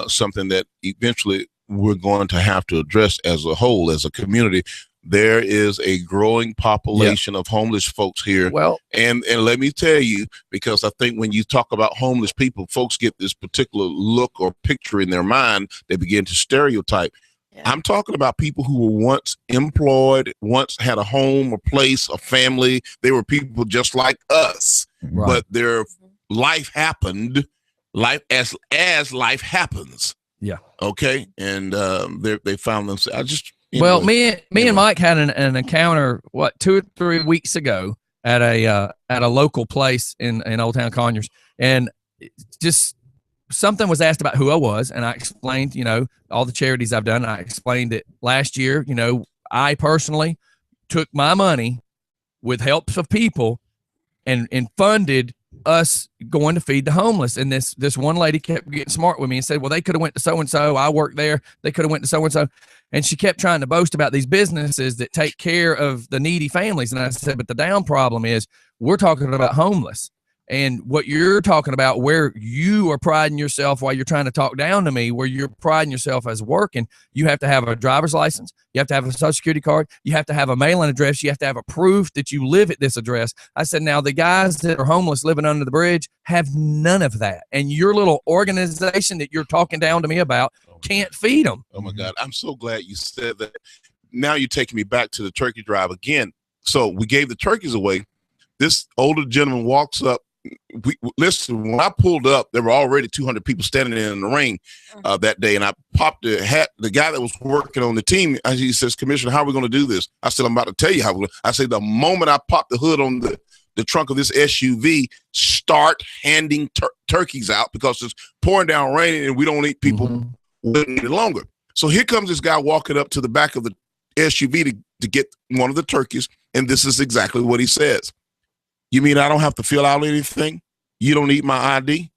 Something that eventually we're going to have to address as a whole, as a community. There is a growing population of homeless folks here. Well, And let me tell you, because I think when you talk about homeless people, folks get this particular look or picture in their mind. They begin to stereotype. Yeah. I'm talking about people who were once employed, once had a home, a place, a family. They were people just like us, right. but their life happened, life as life happens. Yeah. Okay. And they found themselves. I just Well, anyway. me and Mike had an encounter 2 or 3 weeks ago at a local place in Old Town Conyers, and just something was asked about who I was, and I explained, all the charities I've done. I explained that last year, I personally took my money with helps of people and funded us going to feed the homeless. And this one lady kept getting smart with me and said, well, they could have went to so-and-so. I worked there. They could have went to so-and-so. And she kept trying to boast about these businesses that take care of the needy families. And I said, but the down problem is we're talking about homeless. And what you're talking about, where you are priding yourself while you're trying to talk down to me, where you're priding yourself as working, you have to have a driver's license. You have to have a social security card. You have to have a mailing address. You have to have a proof that you live at this address. I said, now the guys that are homeless living under the bridge have none of that. And your little organization that you're talking down to me about can't feed them. Oh my God. I'm so glad you said that. Now you're taking me back to the turkey drive again. So we gave the turkeys away. This older gentleman walks up. Listen, when I pulled up, there were already 200 people standing in the ring that day. And I popped the hat. The guy that was working on the team, he says, Commissioner, how are we going to do this? I said, I'm about to tell you how. I said, the moment I popped the hood on the trunk of this SUV, start handing turkeys out because it's pouring down rain and we don't need people waiting any longer. So here comes this guy walking up to the back of the SUV to get one of the turkeys. And this is exactly what he says. You mean I don't have to fill out anything? You don't need my ID?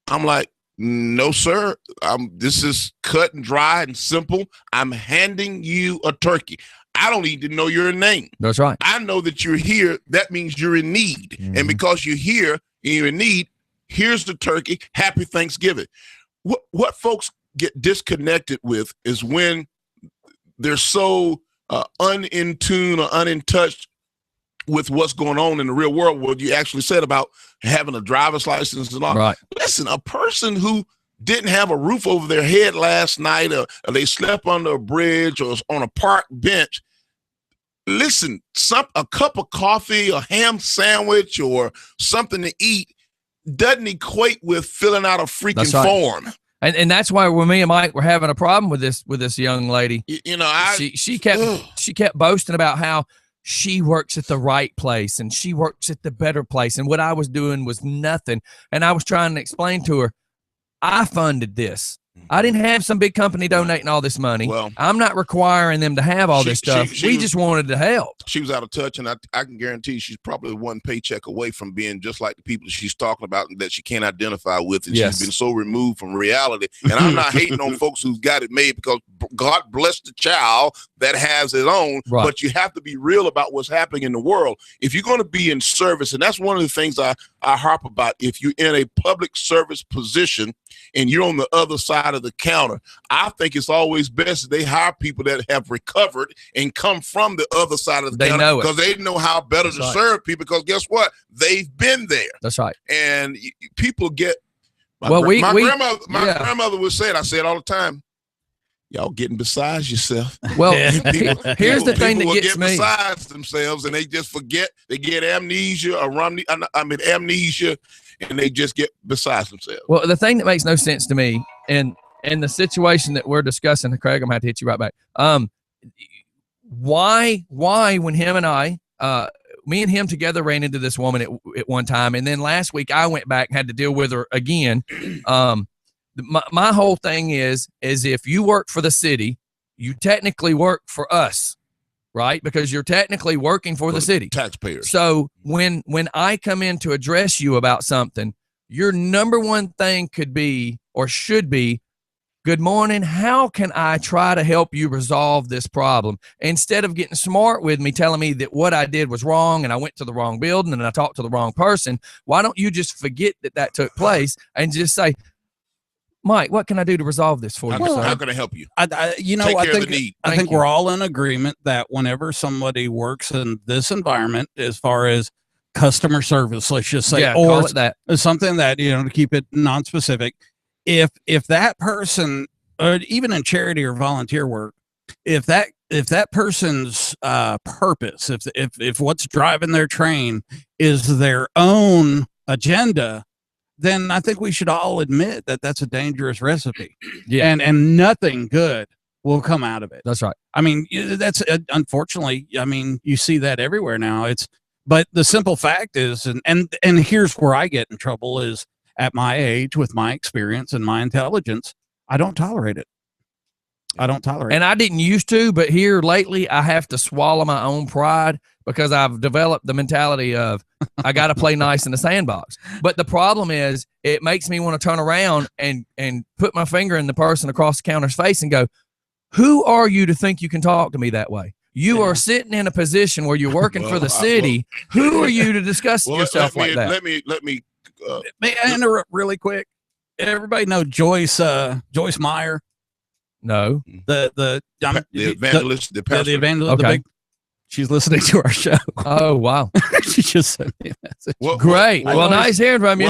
I'm like, no, sir. This is cut and dry and simple. I'm handing you a turkey. I don't need to know your name. That's right. I know that you're here. That means you're in need. And because you're here and you're in need, here's the turkey. Happy Thanksgiving. What folks get disconnected with is when they're so in tune or unintouched with what's going on in the real world, what you actually said about having a driver's license and all. Right. Listen, a person who didn't have a roof over their head last night, or they slept under a bridge or on a park bench, listen, a cup of coffee, a ham sandwich, or something to eat doesn't equate with filling out a freaking That's right. form. And that's why when me and Mike were having a problem with this young lady, she kept boasting about how she works at the right place and she works at the better place. And what I was doing was nothing. And I was trying to explain to her, I funded this. I didn't have some big company donating all this money. Well, I'm not requiring them to have all this stuff. We just wanted to help. She was out of touch, and I can guarantee she's probably one paycheck away from being just like the people she's talking about that she can't identify with. And Yes. she's been so removed from reality. And I'm not hating on folks who've got it made, because God bless the child that has its own, Right. but you have to be real about what's happening in the world. If you're going to be in service, and that's one of the things I harp about, if you're in a public service position and you're on the other side of the counter, I think it's always best that they hire people that have recovered and come from the other side of the They counter know it. because they know how better That's to right. serve people, because guess what? They've been there. That's right. And people get my Well, gra- we- my yeah. grandmother would say it. I say it all the time. Y'all getting besides yourself. Well, People- here's the thing that will gets get me. besides themselves, and they just forget. They get amnesia, amnesia, and they just get besides themselves. Well, the thing that makes no sense to me, and the situation that we're discussing, Craig, I'm gonna have to hit you right back. Why when him and I, me and him together ran into this woman at one time, and then last week I went back and had to deal with her again. My whole thing is if you work for the city, you technically work for us, right? Because you're technically working for the city. Taxpayers. So when I come in to address you about something, your number one thing could be or should be, good morning, how can I try to help you resolve this problem? Instead of getting smart with me, telling me that what I did was wrong and I went to the wrong building and I talked to the wrong person, why don't you just forget that took place and just say, Mike, what can I do to resolve this for you? How sir? can I help you? I Take care of the need. I Thank think you. we're all in agreement that whenever somebody works in this environment, as far as customer service, let's just say, Yeah, or call it that. something that, to keep it non-specific, if that person, or even in charity or volunteer work, if that person's purpose, if what's driving their train is their own agenda, then I think we should all admit that that's a dangerous recipe. Yeah. And nothing good will come out of it. That's right. I mean, that's unfortunately, you see that everywhere now. But the simple fact is, and here's where I get in trouble is at my age, with my experience and my intelligence, I don't tolerate it. I don't tolerate it. And I didn't used to, but here lately I have to swallow my own pride because I've developed the mentality of I got to play nice in the sandbox. But the problem is it makes me want to turn around and put my finger in the person across the counter's face and go, who are you to think you can talk to me that way? You are sitting in a position where you're working for the city. Who are you to discuss yourself like that? Let me. May I interrupt really quick? Everybody know Joyce Meyer, No. the evangelist, the pastor. the evangelist. Okay. She's listening to our show. Oh, wow. She just sent me a message. Great. Well, nice hearing from you.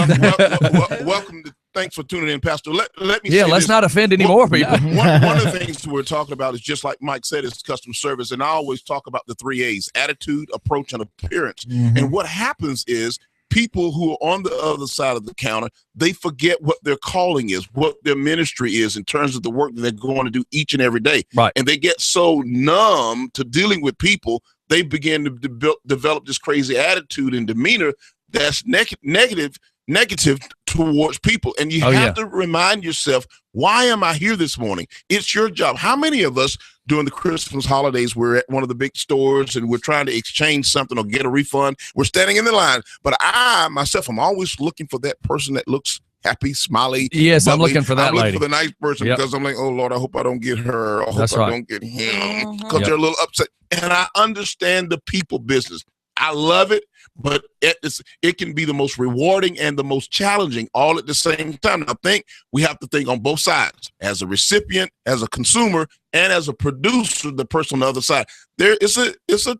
Welcome. Thanks for tuning in, Pastor. Let me. Yeah, say let's this. not offend any more people. One of the things we're talking about is just like Mike said, is customer service, and I always talk about the 3 A's: attitude, approach, and appearance. And what happens is people who are on the other side of the counter, they forget what their calling is, what their ministry is in terms of the work that they're going to do each and every day. Right. And they get so numb to dealing with people, they begin to develop this crazy attitude and demeanor that's negative towards people. And you have to remind yourself, why am I here this morning? It's your job. How many of us during the Christmas holidays, we're at one of the big stores and we're trying to exchange something or get a refund? We're standing in the line, but I myself, I'm always looking for that person that looks happy, smiley. Yes, I'm bubbly. looking for that I'm lady. looking for the nice person because I'm like, oh Lord, I hope I don't get her. I hope That's I right. don't get him, because they're a little upset. And I understand the people business. I love it, but it can be the most rewarding and the most challenging all at the same time. I think we have to think on both sides, as a recipient, as a consumer, and as a producer, the person on the other side. It's a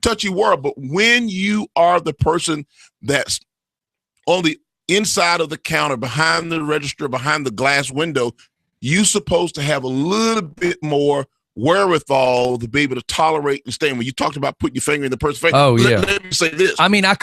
touchy world, but when you are the person that's on the inside of the counter, behind the register, behind the glass window, you're supposed to have a little bit more wherewithal to be able to tolerate and stay. When you talked about putting your finger in the person's face, Oh, yeah. let me say this. I mean, I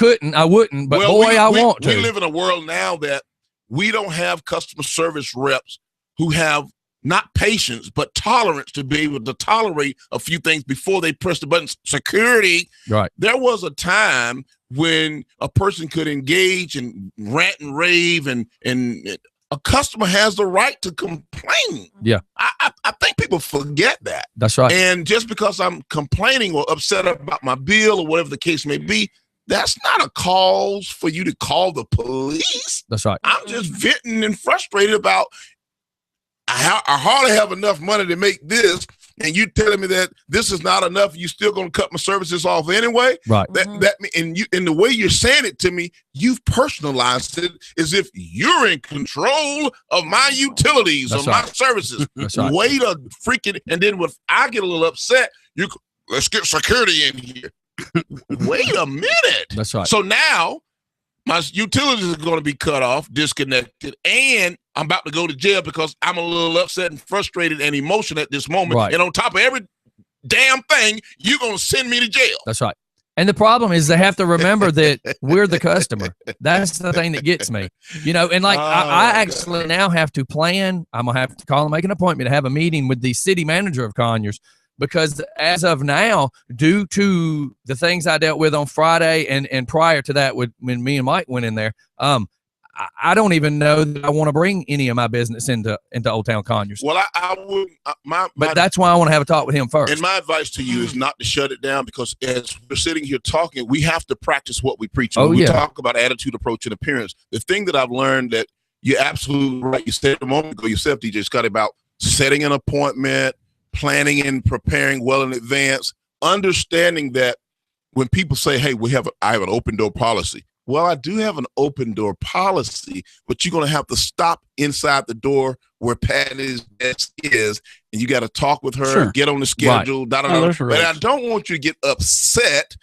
wouldn't, but Well, I want to. We live in a world now that we don't have customer service reps who have not patience, but tolerance to be able to tolerate a few things before they press the button. Security. Right. There was a time when a person could engage and rant and rave, and a customer has the right to complain. Yeah. I think people forget that. That's right. And just because I'm complaining or upset about my bill or whatever the case may be, that's not a cause for you to call the police. That's right. I'm just venting and frustrated about I hardly have enough money to make this, and you telling me that this is not enough, you still gonna cut my services off anyway. Right. And the way you're saying it to me, you've personalized it as if you're in control of my utilities or my services. That's right. Wait a freaking, and then when I get a little upset, let's get security in here. Wait a minute. That's right. So now my utilities are going to be cut off, disconnected, and I'm about to go to jail because I'm a little upset and frustrated and emotional at this moment. Right. And on top of every damn thing, you're going to send me to jail. That's right. And the problem is they have to remember that we're the customer. That's the thing that gets me. And like I actually now have to plan. I'm going to have to call and make an appointment to have a meeting with the city manager of Conyers, because as of now, due to the things I dealt with on Friday and prior to that when me and Mike went in there, I don't even know that I want to bring any of my business into Old Town Conyers. Well, I would. But that's why I want to have a talk with him first. And my advice to you is not to shut it down, because as we're sitting here talking, we have to practice what we preach. When we talk about attitude, approach, and appearance, the thing that I've learned that you're absolutely right. You said a moment ago yourself, DJ Scott, about setting an appointment, planning and preparing well in advance, understanding that when people say, hey, I have an open door policy. Well, I do have an open door policy, but you're going to have to stop inside the door where Patty's desk is, and you got to talk with her, get on the schedule. Right. But I don't want you to get upset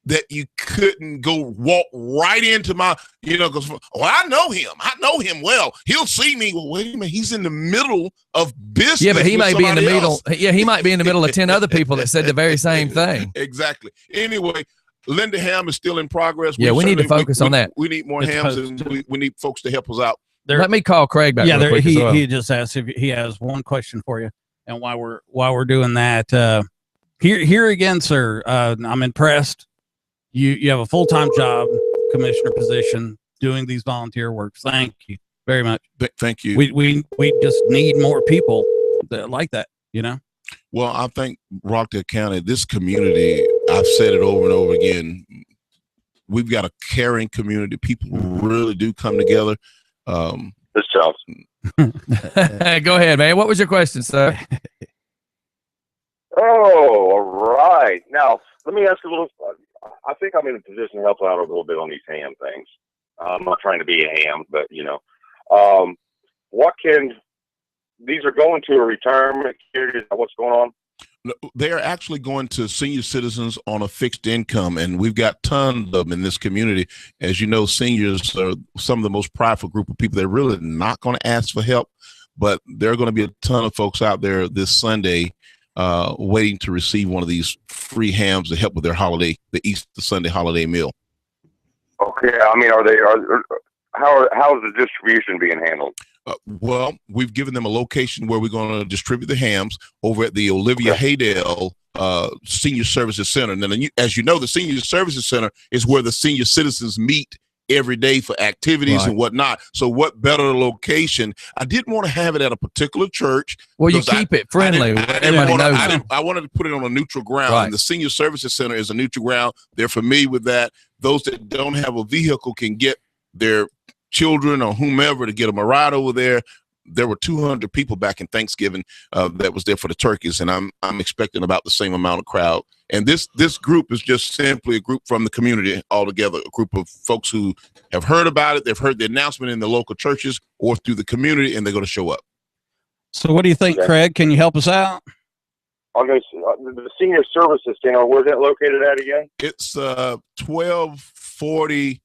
that you couldn't go walk right into my, because I know him. I know him well. He'll see me. Well, wait a minute. He's in the middle of business. Yeah, but he might be in the middle. Else. Yeah, he might be in the middle of 10 other people that said the very same thing. Exactly. Anyway, Linda Ham is still in progress. Yeah, we need to focus on that. We need more hams, and we need folks to help us out. Let me call Craig back. Yeah, real quick he just asked if he has one question for you, and while we're doing that, here again, sir. I'm impressed. You have a full-time job, commissioner position, doing these volunteer works. Thank you very much. Thank you. We just need more people like that. Well, I think Rockdale County, this community, I've said it over and over again, we've got a caring community. People really do come together. This Johnson. Go ahead, man. What was your question, sir? Oh, all right. Now, let me ask you a little. I think I'm in a position to help out a little bit on these ham things. I'm not trying to be a ham, but these are going to a retirement period. What's going on? They are actually going to senior citizens on a fixed income, and we've got tons of them in this community. As you know, seniors are some of the most prideful group of people. They're really not going to ask for help, but there are going to be a ton of folks out there this Sunday waiting to receive one of these free hams to help with their holiday, the Easter Sunday holiday meal. Okay, I mean, how is the distribution being handled? Well, we've given them a location where we're going to distribute the hams over at the Olivia Haydale Senior Services Center. And then, as you know, the Senior Services Center is where the senior citizens meet every day for activities and whatnot. So what better location? I didn't want to have it at a particular church. Well, you keep it friendly. I wanted to put it on a neutral ground. Right. And the Senior Services Center is a neutral ground. They're familiar with that. Those that don't have a vehicle can get their children or whomever to get them a ride over there. There were 200 people back in Thanksgiving that was there for the turkeys, and I'm expecting about the same amount of crowd. And this group is just simply a group from the community altogether, a group of folks who have heard about it. They've heard the announcement in the local churches or through the community, and they're going to show up. So what do you think, Craig? Can you help us out? Okay, the Senior Services Center, where's that located at again? It's 1240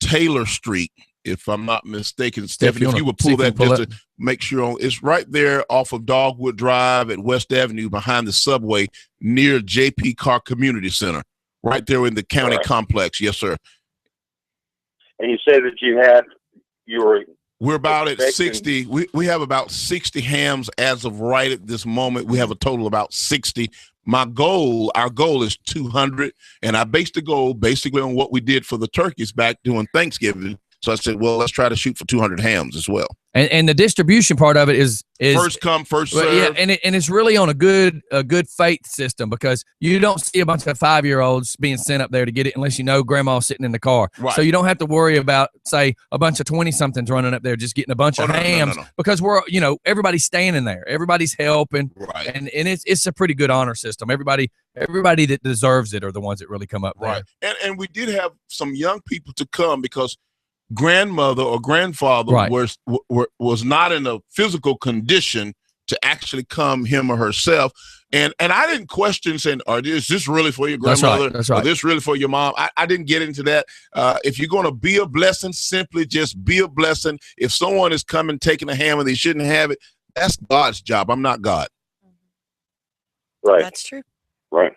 Taylor Street, if I'm not mistaken. Stephanie, if you would pull that just to make sure. It's right there off of Dogwood Drive at West Avenue behind the subway near JP Carr Community Center, right there in the county complex. Yes, sir. And you said that we're about at 60. We have about 60 hams as of right at this moment. We have a total of about 60. Our goal is 200, and I based the goal basically on what we did for the turkeys back during Thanksgiving. So I said, well, let's try to shoot for 200 hams as well. And the distribution part of it is first come, first serve. yeah, and it's really on a good faith system, because you don't see a bunch of 5-year-olds being sent up there to get it unless you know grandma's sitting in the car. Right. So you don't have to worry about, say, a bunch of 20-somethings running up there just getting a bunch of hams, because we're, everybody's standing there, everybody's helping, right. And it's a pretty good honor system. Everybody that deserves it are the ones that really come up right. there. And we did have some young people to come because grandmother or grandfather Right. was not in a physical condition to actually come, him or herself. And I didn't question saying, is this really for your grandmother? That's right. Or this really for your mom? I didn't get into that. If you're going to be a blessing, simply just be a blessing. If someone is coming, taking a ham and they shouldn't have it, that's God's job. I'm not God. Right. That's true. Right.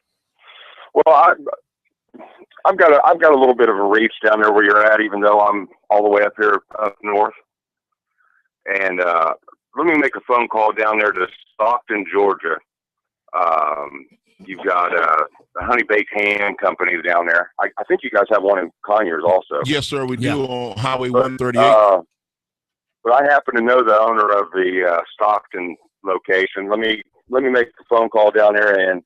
Well, I've got a little bit of a reach down there where you're at, even though I'm all the way up here up north. And let me make a phone call down there to Stockton, Georgia. You've got a Honey Baked Ham company down there. I think you guys have one in Conyers also. Yes, sir. We Yeah. do on Highway 138. But I happen to know the owner of the Stockton location. Let me make a phone call down there, and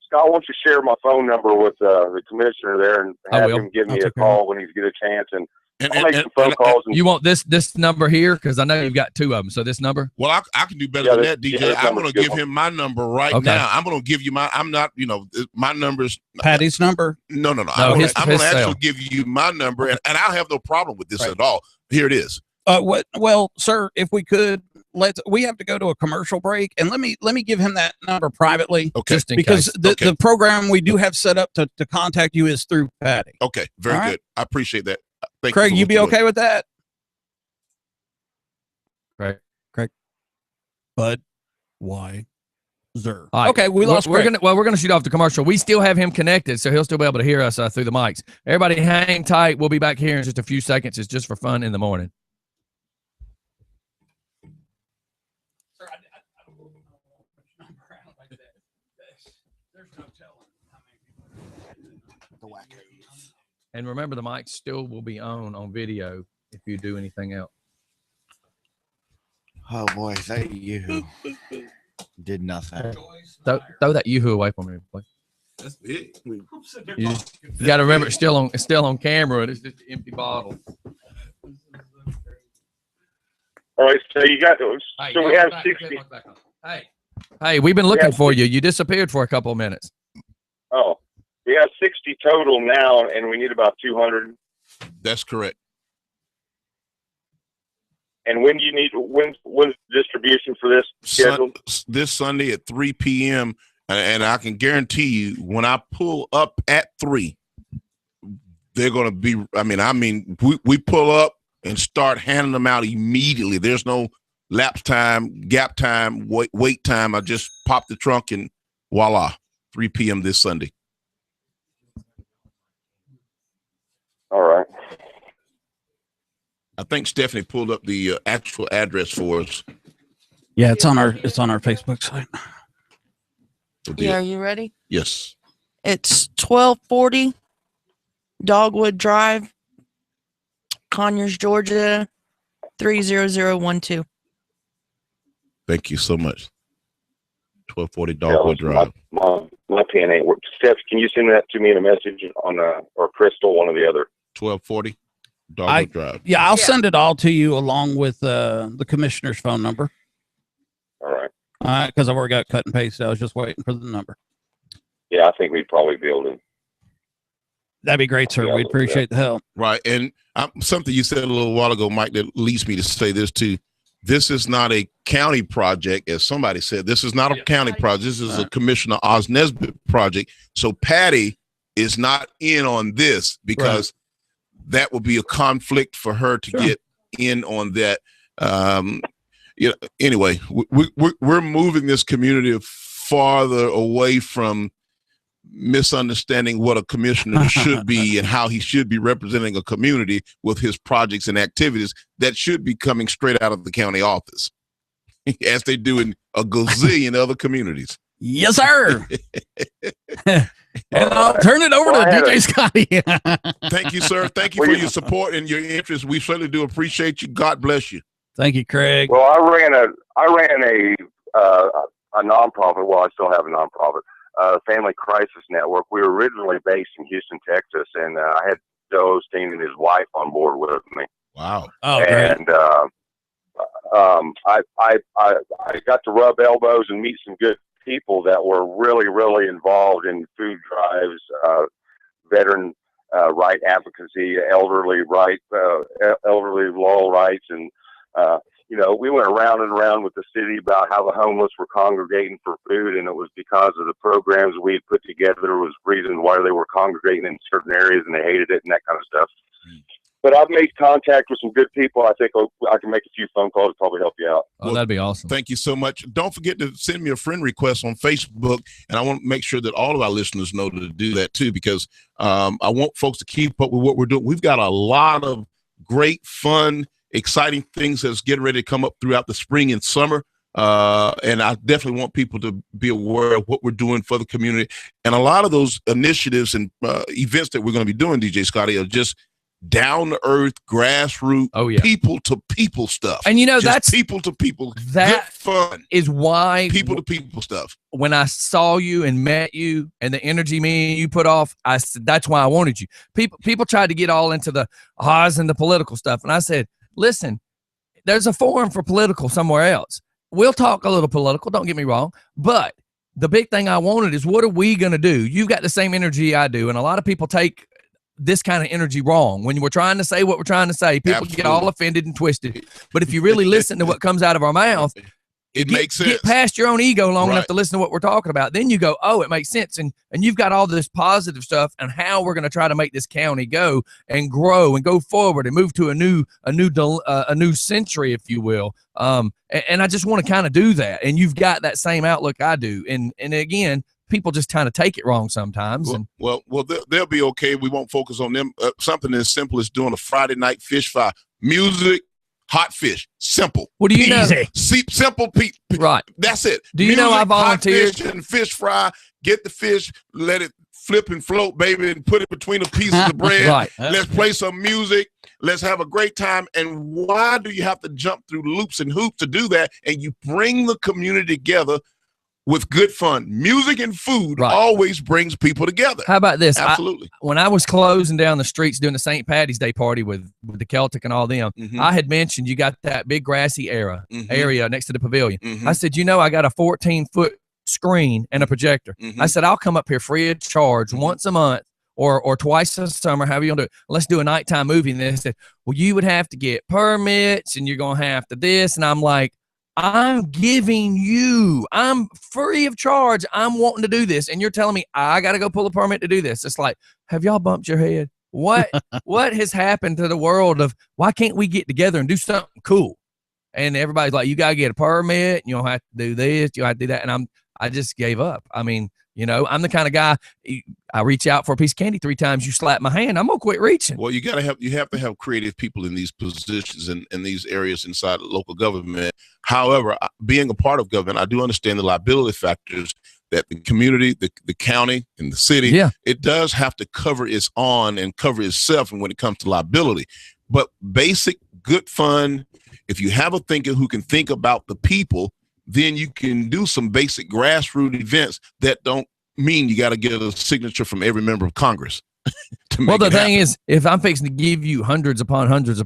Scott, why don't you share my phone number with the commissioner there and have him give me a call when he get a chance, and I'll make some phone calls. You want this number here? Because I know you've got two of them. So this number? Well, I can do better than that, DJ. I'm going to give him my number right Okay. now. I'm going to give you I'm not, my number's Patty's number. No. No, I'm going his to actually cell. give you my number, and I'll have no problem with this Right. at all. Here it is. Well, sir, if we could, we have to go to a commercial break, and let me give him that number privately. Okay. Just in Because case. the program we do have set up to contact you is through Patty. Okay. Very All good. right. I appreciate that. Thank Craig, for you what be you're okay doing. with that? Craig. Bud, why? Zer. All right. Okay, we lost We're Craig. gonna shoot off the commercial. We still have him connected, so he'll still be able to hear us through the mics. Everybody, hang tight. We'll be back here in just a few seconds. It's just for fun in the morning. Sir, I don't know which number out like that. There's no telling how many people. And remember, the mics still will be on video if you do anything else. Oh boy, is that you? Did nothing. Throw that yoo-hoo away from me, please. That's big. You got to remember, it's still on camera, and it's just an empty bottle. All right, so you got those. Hey, So we have 60. Hey, we've been looking Yeah. for you. You disappeared for a couple of minutes. Oh, we have 60 total now, and we need about 200. That's correct. And when do you need? When's distribution for this scheduled? This Sunday at 3 p.m. And I can guarantee you, when I pull up at 3, they're going to be. We pull up and start handing them out immediately. There's no lapse time, gap time, wait time. I just pop the trunk and voila, 3 p.m. this Sunday. All right. I think Stephanie pulled up the actual address for us. Yeah, it's on our Facebook site. Yeah, are you ready? Yes. It's 1240 Dogwood Drive, Conyers, Georgia, 30012. Thank you so much. 1240 Dogwood Drive. My pen ain't working. Steph, can you send that to me in a message on or Crystal, one or the other? 1240 Dogwood Drive. Yeah, I'll send it all to you along with the commissioner's phone number. All right. All right, because I've already got cut and paste. I was just waiting for the number. Yeah, I think we'd probably be able to. That'd be great, sir. Yeah, We'd appreciate the help. Right. And something you said a little while ago, Mike, that leads me to say this too. This is not a county project, as somebody said. This is not a county project. This is a Commissioner Oz Nesbitt project. So Patty is not in on this because that would be a conflict for her to get in on that. Anyway, we're moving this community farther away from misunderstanding what a commissioner should be and how he should be representing a community with his projects and activities that should be coming straight out of the county office, as they do in a gazillion other communities. Yes, sir. And I'll turn it over to DJ Scotty. Thank you, sir. Thank you for your support and your interest. We certainly do appreciate you. God bless you. Thank you, Craig. Well, I ran a nonprofit. Well, I still have a nonprofit, Family Crisis Network. We were originally based in Houston, Texas, and I had Joe Osteen and his wife on board with me. Wow. Oh, and I got to rub elbows and meet some good people that were really, really involved in food drives, veteran right advocacy, elderly law rights, and we went around and around with the city about how the homeless were congregating for food, and it was because of the programs we had put together was reasons why they were congregating in certain areas and they hated it and that kind of stuff. But I've made contact with some good people. I think I can make a few phone calls to probably help you out. Oh, that'd be awesome. Thank you so much. Don't forget to send me a friend request on Facebook, and I want to make sure that all of our listeners know to do that too, because I want folks to keep up with what we're doing. We've got a lot of great, fun, exciting things that's getting ready to come up throughout the spring and summer. And I definitely want people to be aware of what we're doing for the community. And a lot of those initiatives and events that we're going to be doing, DJ Scotty, are just down to earth, grassroots, people to people stuff. And just that's people to people. That good fun is why people to people stuff. When I saw you and met you and the energy me and you put off, I said that's why I wanted you. People tried to get all into the Oz and the political stuff, and I said, listen, there's a forum for political somewhere else. We'll talk a little political, don't get me wrong, but the big thing I wanted is, what are we going to do? You've got the same energy I do, and a lot of people take this kind of energy wrong. When we're trying to say what we're trying to say, people get all offended and twisted. But if you really listen to what comes out of our mouth, it makes sense. Get past your own ego long enough to listen to what we're talking about. Then you go, oh, it makes sense. And you've got all this positive stuff and how we're going to try to make this county go and grow and go forward and move to a new century, if you will. And I just want to kind of do that. And you've got that same outlook I do. And again, people just kind of take it wrong sometimes. Well, they'll be okay. We won't focus on them. Something as simple as doing a Friday night fish fry. Music, hot fish. Simple. Well, do you know? Simple. Right. That's it. Do you know I volunteered? Hot fish and fish fry. Get the fish, let it flip and float, baby, and put it between the pieces of bread. Right. Let's play some music. Let's have a great time. And why do you have to jump through loops and hoops to do that? And you bring the community together with good fun. Music and food always brings people together. How about this? Absolutely. When I was closing down the streets doing the St. Patty's Day party with the Celtic and all them, I had mentioned you got that big grassy area next to the pavilion. I said, I got a 14-foot screen and a projector. I said, I'll come up here free of charge once a month or twice a summer, however you want to do it. Let's do a nighttime movie. And they said, well, you would have to get permits and you're going to have to this. And I'm like, I'm free of charge. I'm wanting to do this. And you're telling me I got to go pull a permit to do this. It's like, have y'all bumped your head? What has happened to the world of why can't we get together and do something cool? And everybody's like, you got to get a permit. You don't have to do this. You have to do that. And I just gave up. I mean, I'm the kind of guy, I reach out for a piece of candy 3 times, you slap my hand, I'm going to quit reaching. Well, you have to have creative people in these positions and in these areas inside local government. However, being a part of government, I do understand the liability factors that the community, the county, and the city, it does have to cover its own and cover itself when it comes to liability. But basic, good fun, if you have a thinker who can think about the people, then you can do some basic grassroots events that don't mean you got to get a signature from every member of Congress. Well, the thing is, if I'm fixing to give you hundreds upon hundreds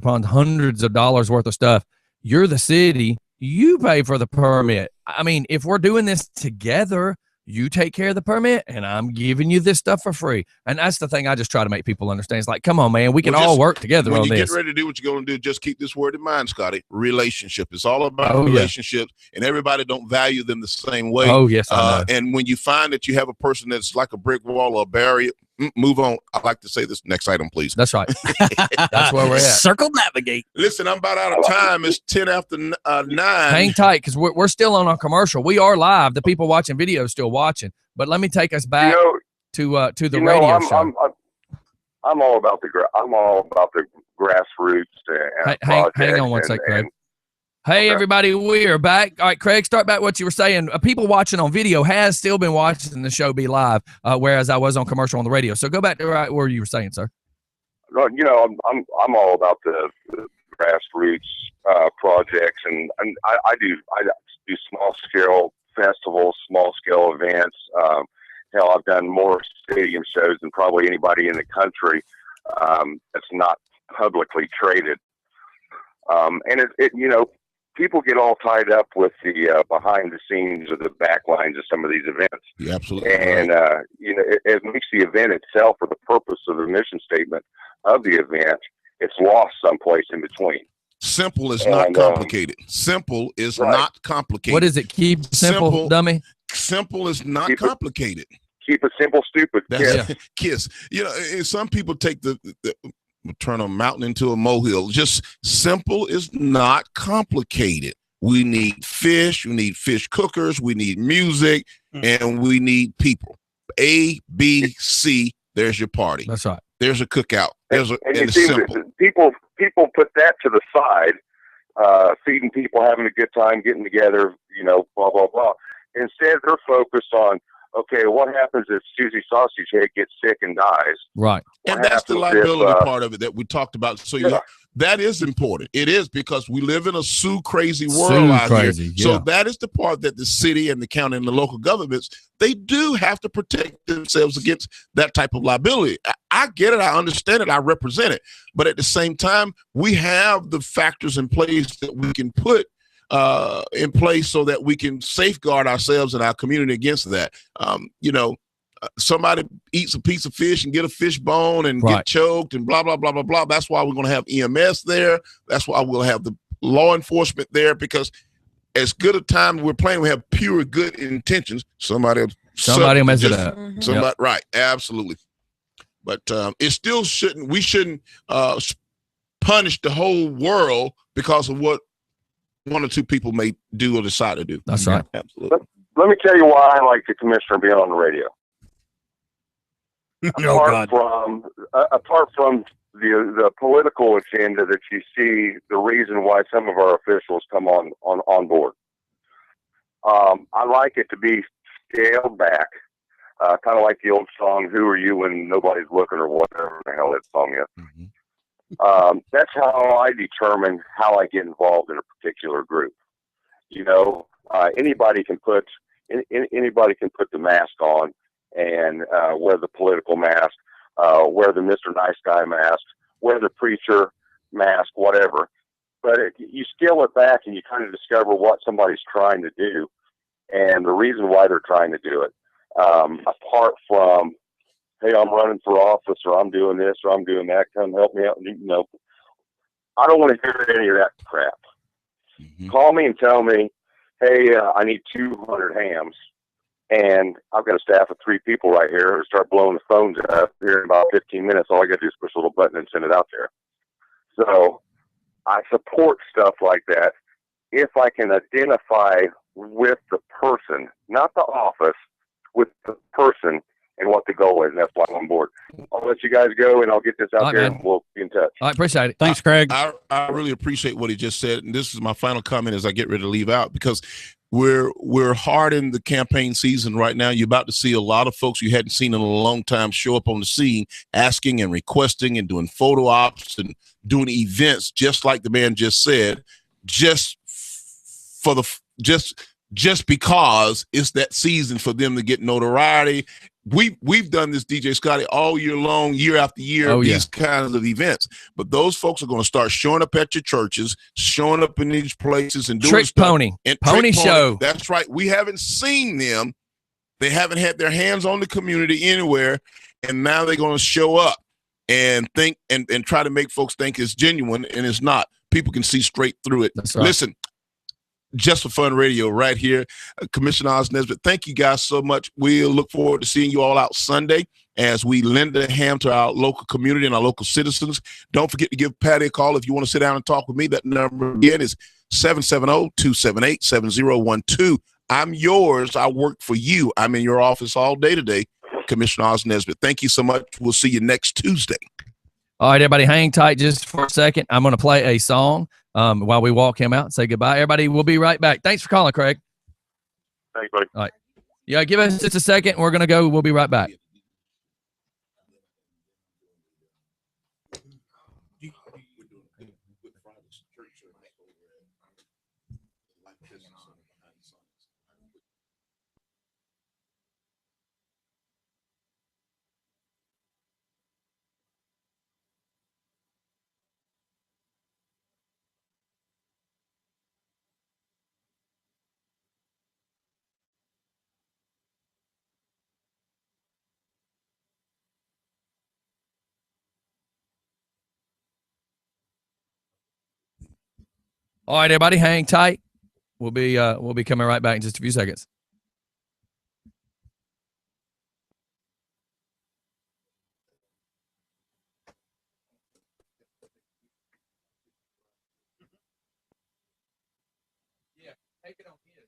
of dollars worth of stuff, you're the city, you pay for the permit. I mean, if we're doing this together, you take care of the permit and I'm giving you this stuff for free. And that's the thing I just try to make people understand. It's like, come on, man, we can all work together on this. When you get ready to do what you're going to do, just keep this word in mind, Scotty. Relationship. It's all about relationships, and everybody don't value them the same way. Oh, yes, I know. And when you find that you have a person that's like a brick wall or a barrier, move on. I like to say this. Next item, please. That's right. That's where we're at. Circle navigate. Listen, I'm about out of time. It's 10 after 9. Hang tight, because we're still on our commercial. We are live. The people watching video still watching. But let me take us back to the radio show. I'm all about the grassroots. Hang on one sec, Craig. Hey, everybody, we are back. All right, Craig, start back what you were saying. People watching on video has still been watching the show be live, whereas I was on commercial on the radio. So go back to where you were saying, sir. Well, I'm all about the grassroots projects, and I do small scale festivals, small scale events. Hell, I've done more stadium shows than probably anybody in the country that's not publicly traded. And it people get all tied up with the behind the scenes or the back lines of some of these events. Yeah, absolutely. And, it makes the event itself, or the purpose of the mission statement of the event, it's lost someplace in between. Simple is not complicated. Simple is not complicated. What is it? Keep simple, dummy. Simple is not complicated. Keep it simple, stupid. That's KISS. And some people take the turn a mountain into a molehill. Just simple is not complicated. We need fish. We need fish cookers. We need music, and we need people. A, B, C. There's your party. That's right. There's a cookout. And you see, people put that to the side, feeding people, having a good time, getting together, blah, blah, blah. Instead, they're focused on, okay, what happens if Susie Sausage Head gets sick and dies? Right. And that's the liability part of it that we talked about. So that is important. It is, because we live in a crazy world out here. So that is the part that the city and the county and the local governments, they do have to protect themselves against that type of liability. I get it. I understand it. I represent it. But at the same time, we have the factors in place that we can put in place so that we can safeguard ourselves and our community against that. Somebody eats a piece of fish and get a fish bone and get choked and blah, blah, blah, blah, blah. That's why we're going to have EMS there. That's why we'll have the law enforcement there, because as good a time we're playing, we have pure good intentions. Somebody will mess it up. Somebody, right. Absolutely. But it still we shouldn't punish the whole world because of what one or two people may do or decide to do. That's right. Absolutely. Let me tell you why I like the commissioner being on the radio. Apart from the political agenda that you see, the reason why some of our officials come on board, I like it to be scaled back, kind of like the old song, "Who Are You When Nobody's Looking," or whatever the hell that song is. Mm-hmm. That's how I determine how I get involved in a particular group. Anybody can put the mask on and wear the political mask, wear the Mr. Nice Guy mask, wear the preacher mask, whatever. But you scale it back and you kind of discover what somebody's trying to do and the reason why they're trying to do it. Apart from, hey, I'm running for office, or I'm doing this, or I'm doing that, come help me out. I don't want to hear any of that crap. Mm-hmm. Call me and tell me, hey, I need 200 hams. And I've got a staff of 3 people right here who start blowing the phones up here in about 15 minutes. All I got to do is push a little button and send it out there. So I support stuff like that if I can identify with the person, not the office, with the person and what the goal is. And that's why I'm on board. I'll let you guys go, and I'll get this out there, and we'll be in touch. I appreciate it. Thanks, Craig. I really appreciate what he just said. And this is my final comment as I get ready to leave out, because we're hard in the campaign season right now. You're about to see a lot of folks you hadn't seen in a long time show up on the scene, asking and requesting and doing photo ops and doing events, just like the man just said, just because it's that season for them to get notoriety. We've done this, DJ Scotty, all year long, year after year, these kinds of events. But those folks are going to start showing up at your churches, showing up in these places and doing Trick stuff. Pony show. That's right. We haven't seen them. They haven't had their hands on the community anywhere, and now they're going to show up and think and try to make folks think it's genuine, and it's not. People can see straight through it. That's right. Listen. Just for Fun Radio right here. Commissioner Oz Nesbitt, thank you guys so much. We'll look forward to seeing you all out Sunday as we lend a hand to our local community and our local citizens. Don't forget to give Patty a call if you want to sit down and talk with me. That number again is 770-278-7012. I'm yours. I work for you. I'm in your office all day today. Commissioner Oz Nesbitt, thank you so much. We'll see you next Tuesday. All right, everybody, hang tight just for a second. I'm going to play a song while we walk him out and say goodbye. Everybody, we'll be right back. Thanks for calling, Craig. Thanks, buddy. All right. Yeah, give us just a second. We're going to go. We'll be right back. All right, everybody, hang tight. We'll be coming right back in just a few seconds. Yeah, take it on his.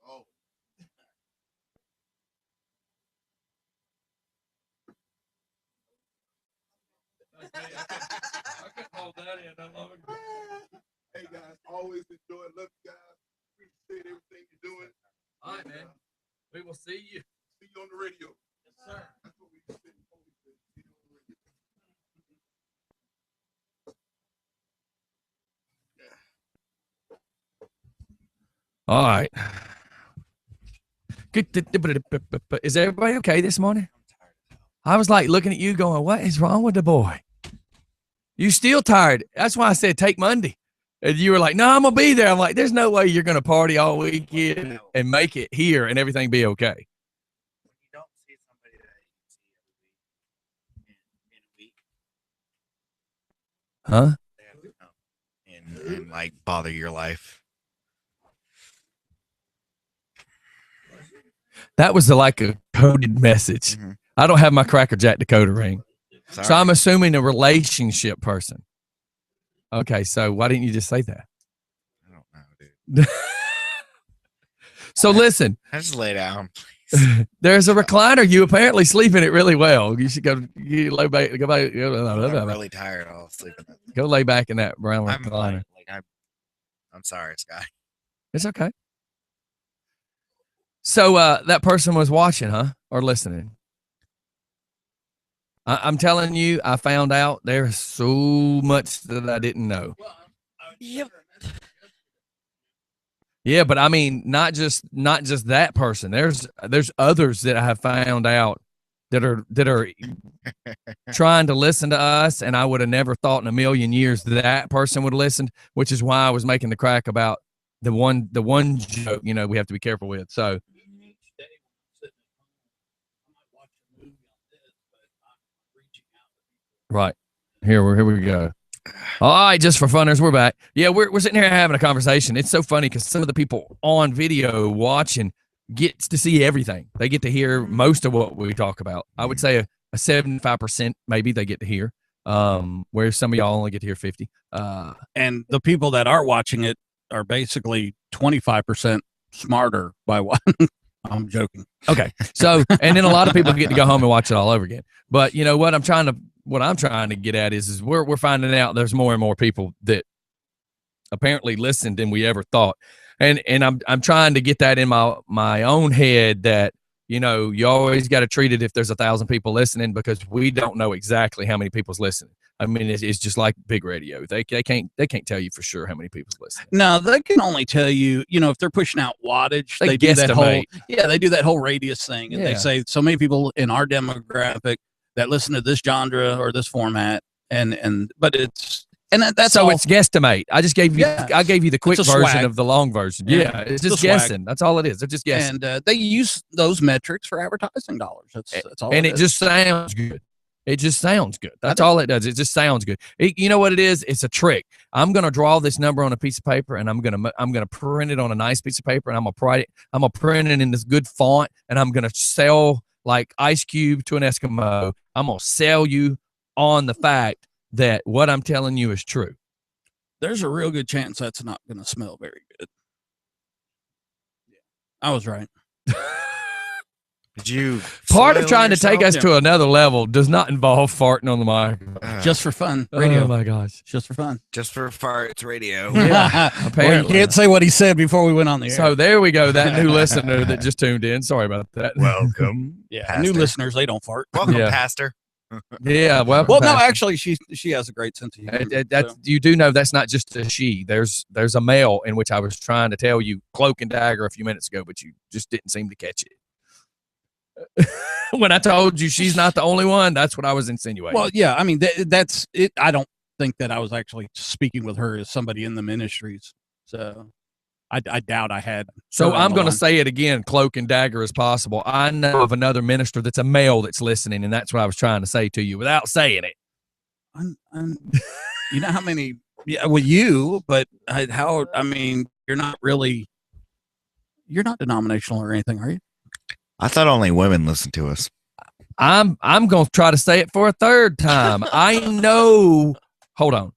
Oh. I couldn't hold that in no longer. Hey guys, always enjoy it. Love you guys. Appreciate everything you're doing. All right, man. We will see you. See you on the radio. Yes, sir. That's what we said. See you on the radio. All right. Is everybody okay this morning? I was like looking at you going, what is wrong with the boy? You still tired. That's why I said take Monday. And you were like, no, I'm going to be there. I'm like, there's no way you're going to party all weekend and make it here and everything be okay. When you don't see somebody that you see every week in a week, Huh? they have to come and like bother your life. That was like a coded message. Mhm. I don't have my Cracker Jack decoder ring. Sorry. So I'm assuming a relationship person. Okay, so why didn't you just say that? I don't know, dude. So listen, I just lay down. there's a recliner. You apparently sleep in it really well. You should go lay back. I'm really tired. I'll sleep in it. Go lay back in that brown I'm recliner. fine. I'm sorry, Sky. It's okay. So that person was watching, huh? Or listening? I'm telling you, I found out there's so much that I didn't know. Yep. Yeah, but I mean, not just that person. There's others that I have found out that are trying to listen to us, and I would have never thought in a million years that person would have listened, which is why I was making the crack about the one joke, we have to be careful with. So right. Here we go. All right, just for funners, we're back. Yeah, we're sitting here having a conversation. It's so funny because some of the people on video watching gets to see everything. They get to hear most of what we talk about. I would say a 75% maybe they get to hear, where some of y'all only get to hear 50. And the people that are watching it are basically 25% smarter by what I'm joking. Okay. So, and then a lot of people get to go home and watch it all over again. But you know what I'm trying to get at is we're finding out there's more and more people that apparently listened than we ever thought. And I'm trying to get that in my own head that, you always got to treat it if there's 1,000 people listening, because we don't know exactly how many people's listening. I mean, it's just like big radio. They can't tell you for sure how many people's listening. No, they can only tell you, if they're pushing out wattage, they do that they do that whole radius thing. And they say so many people in our demographic that listen to this genre or this format, but it's that's so all. it's guesstimate. I just gave you I gave you the quick version swag. of the long version. Yeah, it's just guessing. That's all it is. They're just guessing. And they use those metrics for advertising dollars. That's all. And it just sounds good. It just sounds good. That's all it does. It just sounds good. You know what it is? It's a trick. I'm gonna draw this number on a piece of paper, and I'm gonna print it on a nice piece of paper, and I'm gonna print it in this good font, and I'm gonna sell like Ice Cube to an Eskimo. I'm gonna sell you on the fact that what I'm telling you is true. There's a real good chance that's not gonna smell very good. Yeah, I was right. Did you? Part of trying to take us to another level does not involve farting on the mic. Just for fun, radio. Oh my gosh, just for fun. Just for farts radio. Yeah, apparently. Well, you can't say what he said before we went on the air. So there we go. That new listener that just tuned in. Sorry about that. Welcome. Yeah, Pastor. new listeners, they don't fart. Welcome, Yeah. Pastor. Yeah. Well, Pastor. no, actually, she has a great sense of humor. That's, you do know that's not just a she. There's a male, in which I was trying to tell you cloak and dagger a few minutes ago, but you just didn't seem to catch it. When I told you she's not the only one, that's what I was insinuating. Well, yeah, I mean that's it. I don't think that I was actually speaking with her as somebody in the ministries, so I doubt I had. So her on I'm the going to line. say it again, cloak and dagger as possible. I know of another minister that's a male that's listening, and that's what I was trying to say to you without saying it. You know how many? Yeah, well, you, but how? I mean, you're not denominational or anything, are you? I thought only women listen to us. I'm going to try to say it for a third time. I know. Hold on.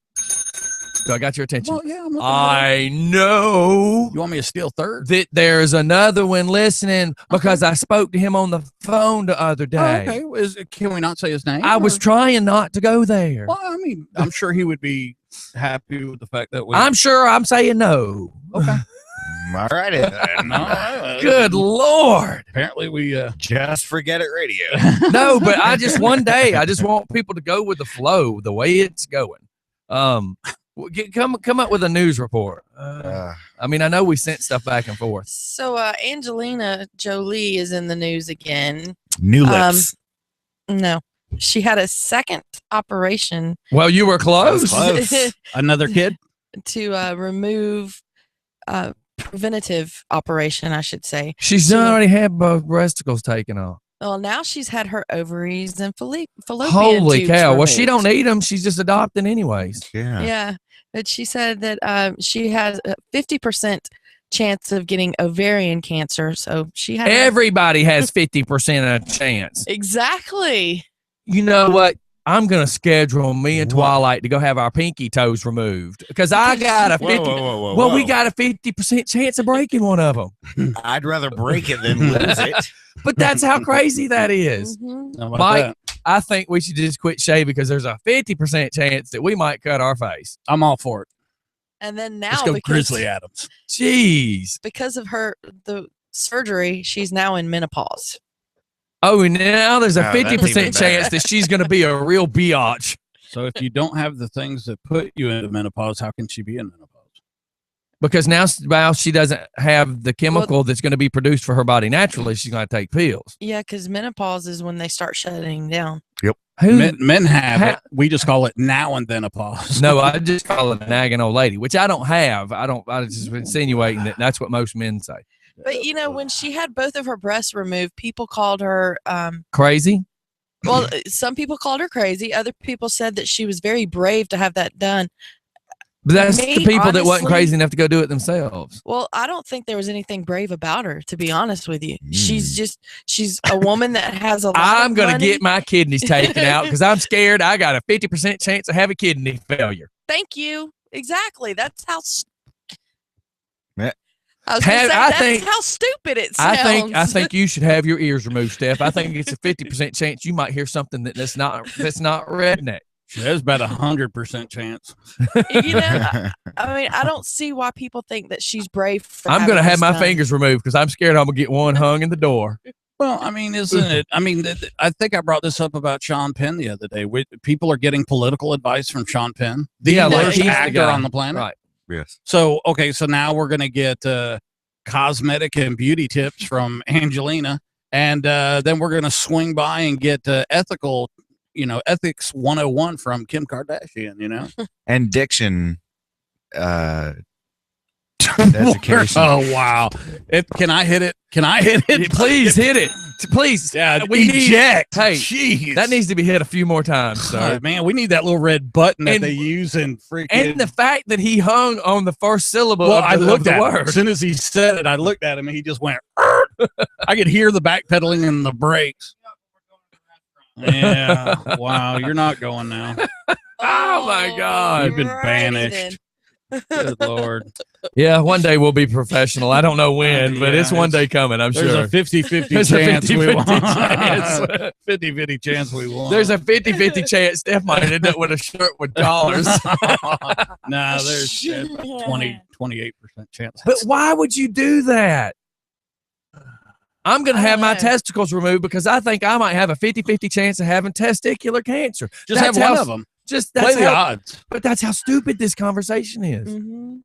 Do I got your attention? Well, yeah, I'm looking at I know. You want me to steal third? That there's another one listening because I spoke to him on the phone the other day. Oh, okay. Can we not say his name? I was trying not to go there. Well, I mean, I'm sure he would be happy with the fact that we. I'm sure I'm saying no. Okay. All right. No, Good Lord. Apparently we just forget it radio. No, but I just one day I just want people to go with the flow, the way it's going. Come up with a news report. I mean, I know we sent stuff back and forth. So Angelina Jolie is in the news again. New lips. No, she had a second operation. Well, you were close. Another kid to remove preventative operation, I should say. She's already had both breasticles taken off. Well, now she's had her ovaries and fallopian Holy tubes cow! Well, removed. she don't need them. She's just adopting anyways. Yeah, but she said that she has a 50% chance of getting ovarian cancer. So she had Everybody has 50% of a chance. Exactly. You know what? I'm gonna schedule me and Twilight to go have our pinky toes removed because I got a 50. Well, we got a 50% chance of breaking one of them. I'd rather break it than lose it. But that's how crazy that is. Mike, I think we should just quit shaving because there's a 50% chance that we might cut our face. I'm all for it. And then now Let's go because, Grizzly Adams. Jeez. because of the surgery, she's now in menopause. Oh, and now there's a Oh, that's even 50% better. chance that she's going to be a real biatch. So if you don't have the things that put you into menopause, how can she be in menopause? Because now she doesn't have the chemical that's going to be produced for her body naturally. She's going to take pills. Yeah, because menopause is when they start shutting down. Yep. Men have it. We just call it now and then a pause. No, I just call it a nagging old lady, which I don't have. I just insinuating that that's what most men say. But, when she had both of her breasts removed, people called her Crazy? well, some people called her crazy. Other people said that she was very brave to have that done. But that's Me, the people that wasn't honestly- crazy enough to go do it themselves. Well, I don't think there was anything brave about her, to be honest with you. She's a woman that has a lot I'm of going to money. get my kidneys taken out because I'm scared I got a 50% chance of having kidney failure. Thank you. Exactly. That's how. Yeah. I was gonna say, I that's think- how stupid it sounds. I think you should have your ears removed, Steph. I think it's a 50% chance you might hear something that's not redneck. There's about 100% chance. I don't see why people think that she's brave. For I'm going to having have this my done. fingers removed because I'm scared I'm going to get one hung in the door. Well, I mean, isn't it? I mean, I think I brought this up about Sean Penn the other day. People are getting political advice from Sean Penn, the worst he's the actor guy. on the planet. Right. Yes. So, okay, so now we're going to get cosmetic and beauty tips from Angelina, and then we're going to swing by and get ethics 101 from Kim Kardashian, And diction education. Oh, wow. Can I hit it? Can I hit it? Please hit it. Please. Yeah, We need- eject. Hey, Jeez. that needs to be hit a few more times, sir. Man, we need that little red button that And- they use in freaking. And the fact that he hung on the first syllable well, of I the, looked of the at him. word. As soon as he said it, I looked at him and he just went. I could hear the backpedaling and the brakes. Yeah. Wow. You're not going now. Oh, my God. You've been righty banished. Good Lord. Yeah, one day we'll be professional. I don't know when, but it's Yeah, one day coming, I'm There's sure. a 50-50 There's a chance we 50-50 won. chance. 50-50 chance we won. There's a 50-50 chance Steph might end up with a shirt with collars. Nah, there's a 28% chance. But why would you do that? I'm going to I have don't my know. testicles removed because I think I might have a 50-50 chance of having testicular cancer. Just have one of them. Just Play that's the how, odds. but that's how stupid this conversation is. Mhm.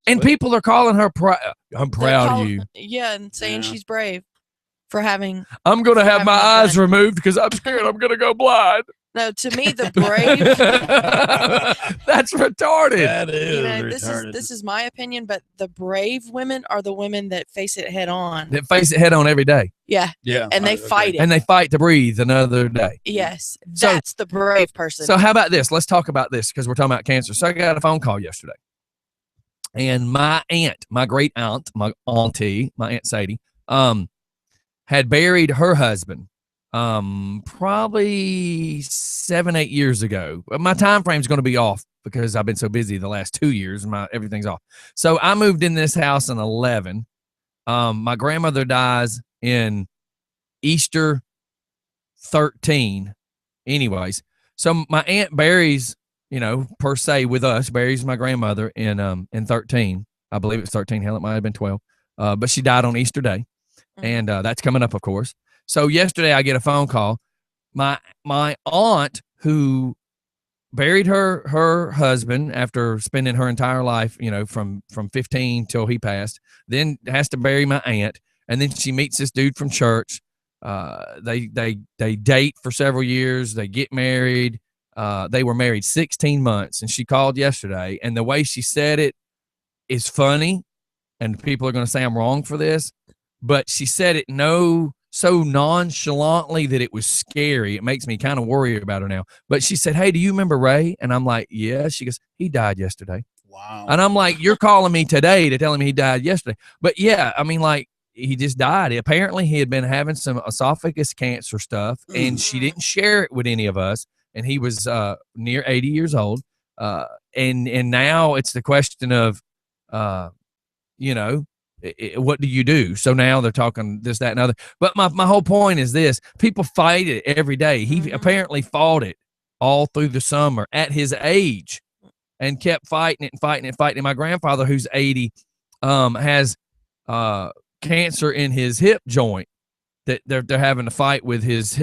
And people are calling her proud. I'm They're proud of call- you. Yeah, and saying Yeah. she's brave. for having. I'm going to have my having a eyes gun. removed because I'm scared I'm going to go blind. No, to me, the brave. That's retarded. That is You know, retarded. this is my opinion, but the brave women are the women that face it head on. That face it head on every day. Yeah, yeah, and I they agree. fight it. And they fight to breathe another day. Yes, So- that's the brave person. So how about this? Let's talk about this because we're talking about cancer. So I got a phone call yesterday. And my aunt, my great aunt, my auntie, my Aunt Sadie, had buried her husband probably 7-8 years ago. My time frame is going to be off because I've been so busy the last 2 years. Everything's off. So I moved in this house in 11. My grandmother dies in Easter 13. Anyways, so my aunt buries, per se with us, buries my grandmother in 13. I believe it's 13. Hell, it might have been 12. But she died on Easter Day. And that's coming up, of course. So yesterday I get a phone call. My aunt, who buried her husband after spending her entire life, from 15 till he passed, then has to bury my aunt, and then she meets this dude from church. They date for several years. They get married. They were married 16 months, and she called yesterday, and the way she said it is funny, and people are going to say I'm wrong for this, but she said it so nonchalantly that it was scary. It makes me kind of worry about her now. But she said, "Hey, do you remember Ray?" And I'm like, "Yeah." She goes, "He died yesterday." Wow. And I'm like, "You're calling me today to tell him he died yesterday?" But yeah, I mean, like, he just died. Apparently, he had been having some esophagus cancer stuff, and she didn't share it with any of us. And he was near 80 years old. And now it's the question of, what do you do? So now they're talking this, that, and other. But my whole point is this: people fight it every day. He apparently fought it all through the summer at his age, and kept fighting it and fighting it and fighting it. My grandfather, who's 80, has cancer in his hip joint that they're having to fight with his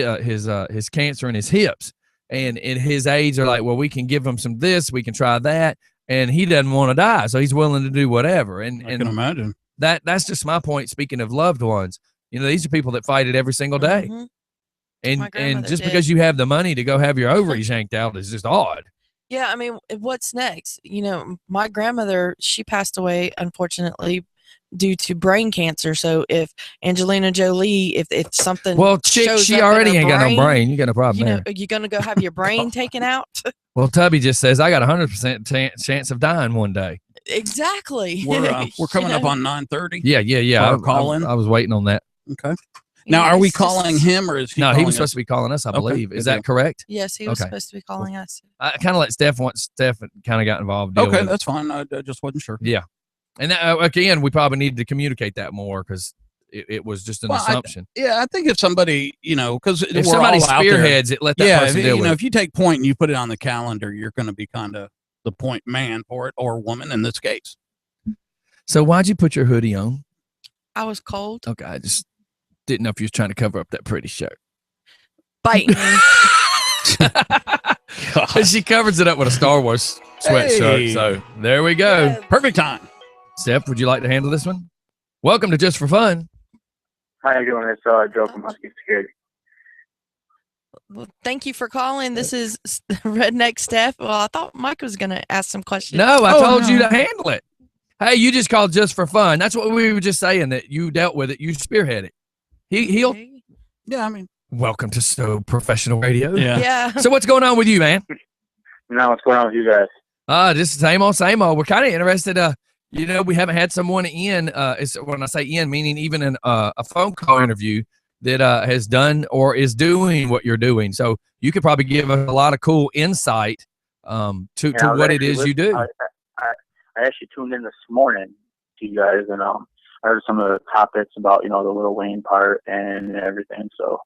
cancer in his hips. And at his age, they're like, well, we can give him some this, we can try that, and he doesn't want to die, so he's willing to do whatever. And I can imagine. That's just my point. Speaking of loved ones, these are people that fight it every single day. My And grandmother just did. because you have the money to go have your ovaries yanked out is just odd. Yeah, I mean, what's next? My grandmother, she passed away, unfortunately, due to brain cancer. So if Angelina Jolie, if something, Well, chick, shows she up in already her ain't got no brain. You got a problem there. are you gonna go have your brain taken out? Well, Tubby just says I got 100% chance of dying one day. Exactly. We're coming up on 9:30. Yeah. For call-in? I was waiting on that. Okay. Now, are we calling him or is he? No, he calling was us? supposed to be calling us, I Okay, believe. good Is that deal. correct? Yes, he was Okay. supposed to be calling us. I kind of let Steph kind of got involved. deal Okay, with it. that's fine. I just wasn't sure. Yeah. And that, again, we probably needed to communicate that more because it was just an Well, assumption. Yeah, I think if somebody, because If somebody spearheads it, let that person deal with it. if you take point and you put it on the calendar, you're going to be kind of the point man for it, or woman in this case. So why'd you put your hoodie on? I was cold. Okay, I just didn't know if you was trying to cover up that pretty shirt. Biting me. And she covers it up with a Star Wars sweatshirt. Hey. So there we go. Yeah. Perfect time. Steph, would you like to handle this one? Welcome to Just for Fun. How you doing? It's Joe from Husky Security. Well, thank you for calling. This is Redneck Steph. Well, I thought Mike was going to ask some questions. No, I Oh, told no. you to handle it. Hey, you just called Just for Fun. That's what we were just saying, that you dealt with it. You spearhead it. He'll. Okay. Yeah, I mean, Welcome to So Professional Radio. yeah. Yeah. So what's going on with you, man? Now, what's going on with you guys? Just same old, same old. We're kind of interested. We haven't had someone in. When I say in, meaning even in a phone call interview that has done or is doing what you're doing. So you could probably give us a lot of cool insight to Yeah, I was what it actually is you do. I actually tuned in this morning to you guys, and I heard some of the topics about the Lil Wayne part and everything. So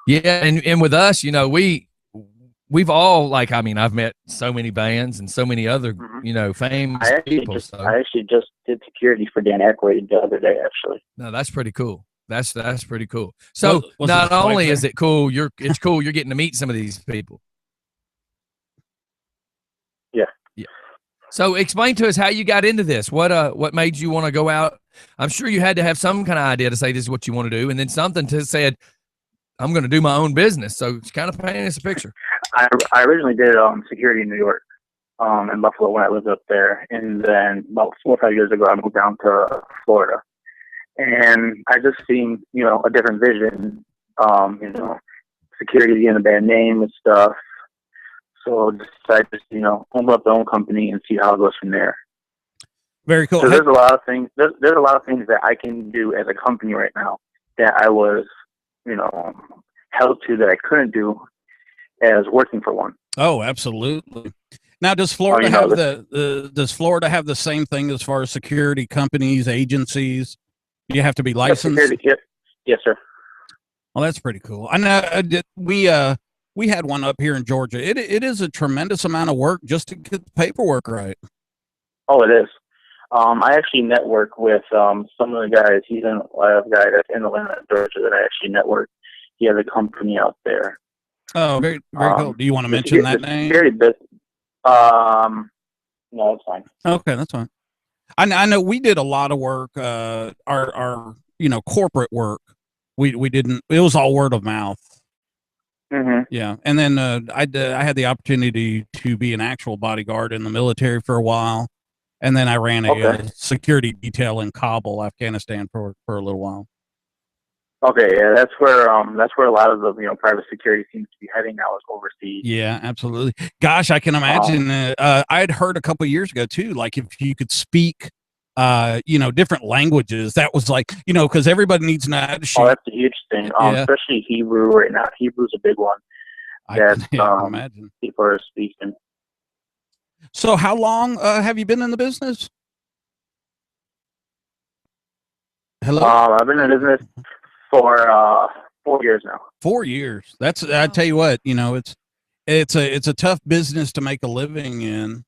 Yeah, and with us, we've all I've met so many bands and so many other famous I actually people. just So I actually just did security for Dan Aykroyd the other day. Actually, no, that's pretty cool. That's pretty cool. So Was not it like only that? is it cool, it's cool you're getting to meet some of these people. Yeah. So explain to us how you got into this. What made you want to go out I'm sure you had to have some kind of idea to say this is what you want to do, and then something to said, I'm going to do my own business. So it's kind of painting us a picture. I originally did security in New York, in Buffalo when I lived up there, and then about 4 or 5 years ago I moved down to Florida, and I just seen a different vision, security getting a bad name and stuff. So decided to open up their own company and see how it goes from there. Very cool. So there's a lot of things. There's a lot of things that I can do as a company right now that I was held to that I couldn't do as working for one. Oh, absolutely. Now, does Florida have does Florida have the same thing as far as security companies, agencies? You have to be licensed. Yes, sir. Well, that's pretty cool. I know we had one up here in Georgia. It is a tremendous amount of work just to get the paperwork right. Oh, it is. I actually network with some of the guys. He's a guy that's in Atlanta, Georgia, that I actually network. He has a company out there. Oh, very cool. Do you want to mention that name? No, it's fine. Okay, that's fine. I know we did a lot of work. Our corporate work. We didn't. It was all word of mouth. Mm-hmm. Yeah, and then I had the opportunity to be an actual bodyguard in the military for a while, and then I ran a security detail in Kabul, Afghanistan, for a little while. Okay, yeah, that's where a lot of the private security seems to be heading now, is overseas. Yeah, absolutely. Gosh, I can imagine. I had heard a couple of years ago too, like if you could speak, different languages, that was like, because everybody needs to know how to shoot. Oh, that's a huge thing. Especially Hebrew right now. Hebrew's a big one. I can imagine people are speaking. So, how long have you been in the business? Hello. I've been in business for 4 years now. 4 years. That's I tell you what, it's a tough business to make a living in.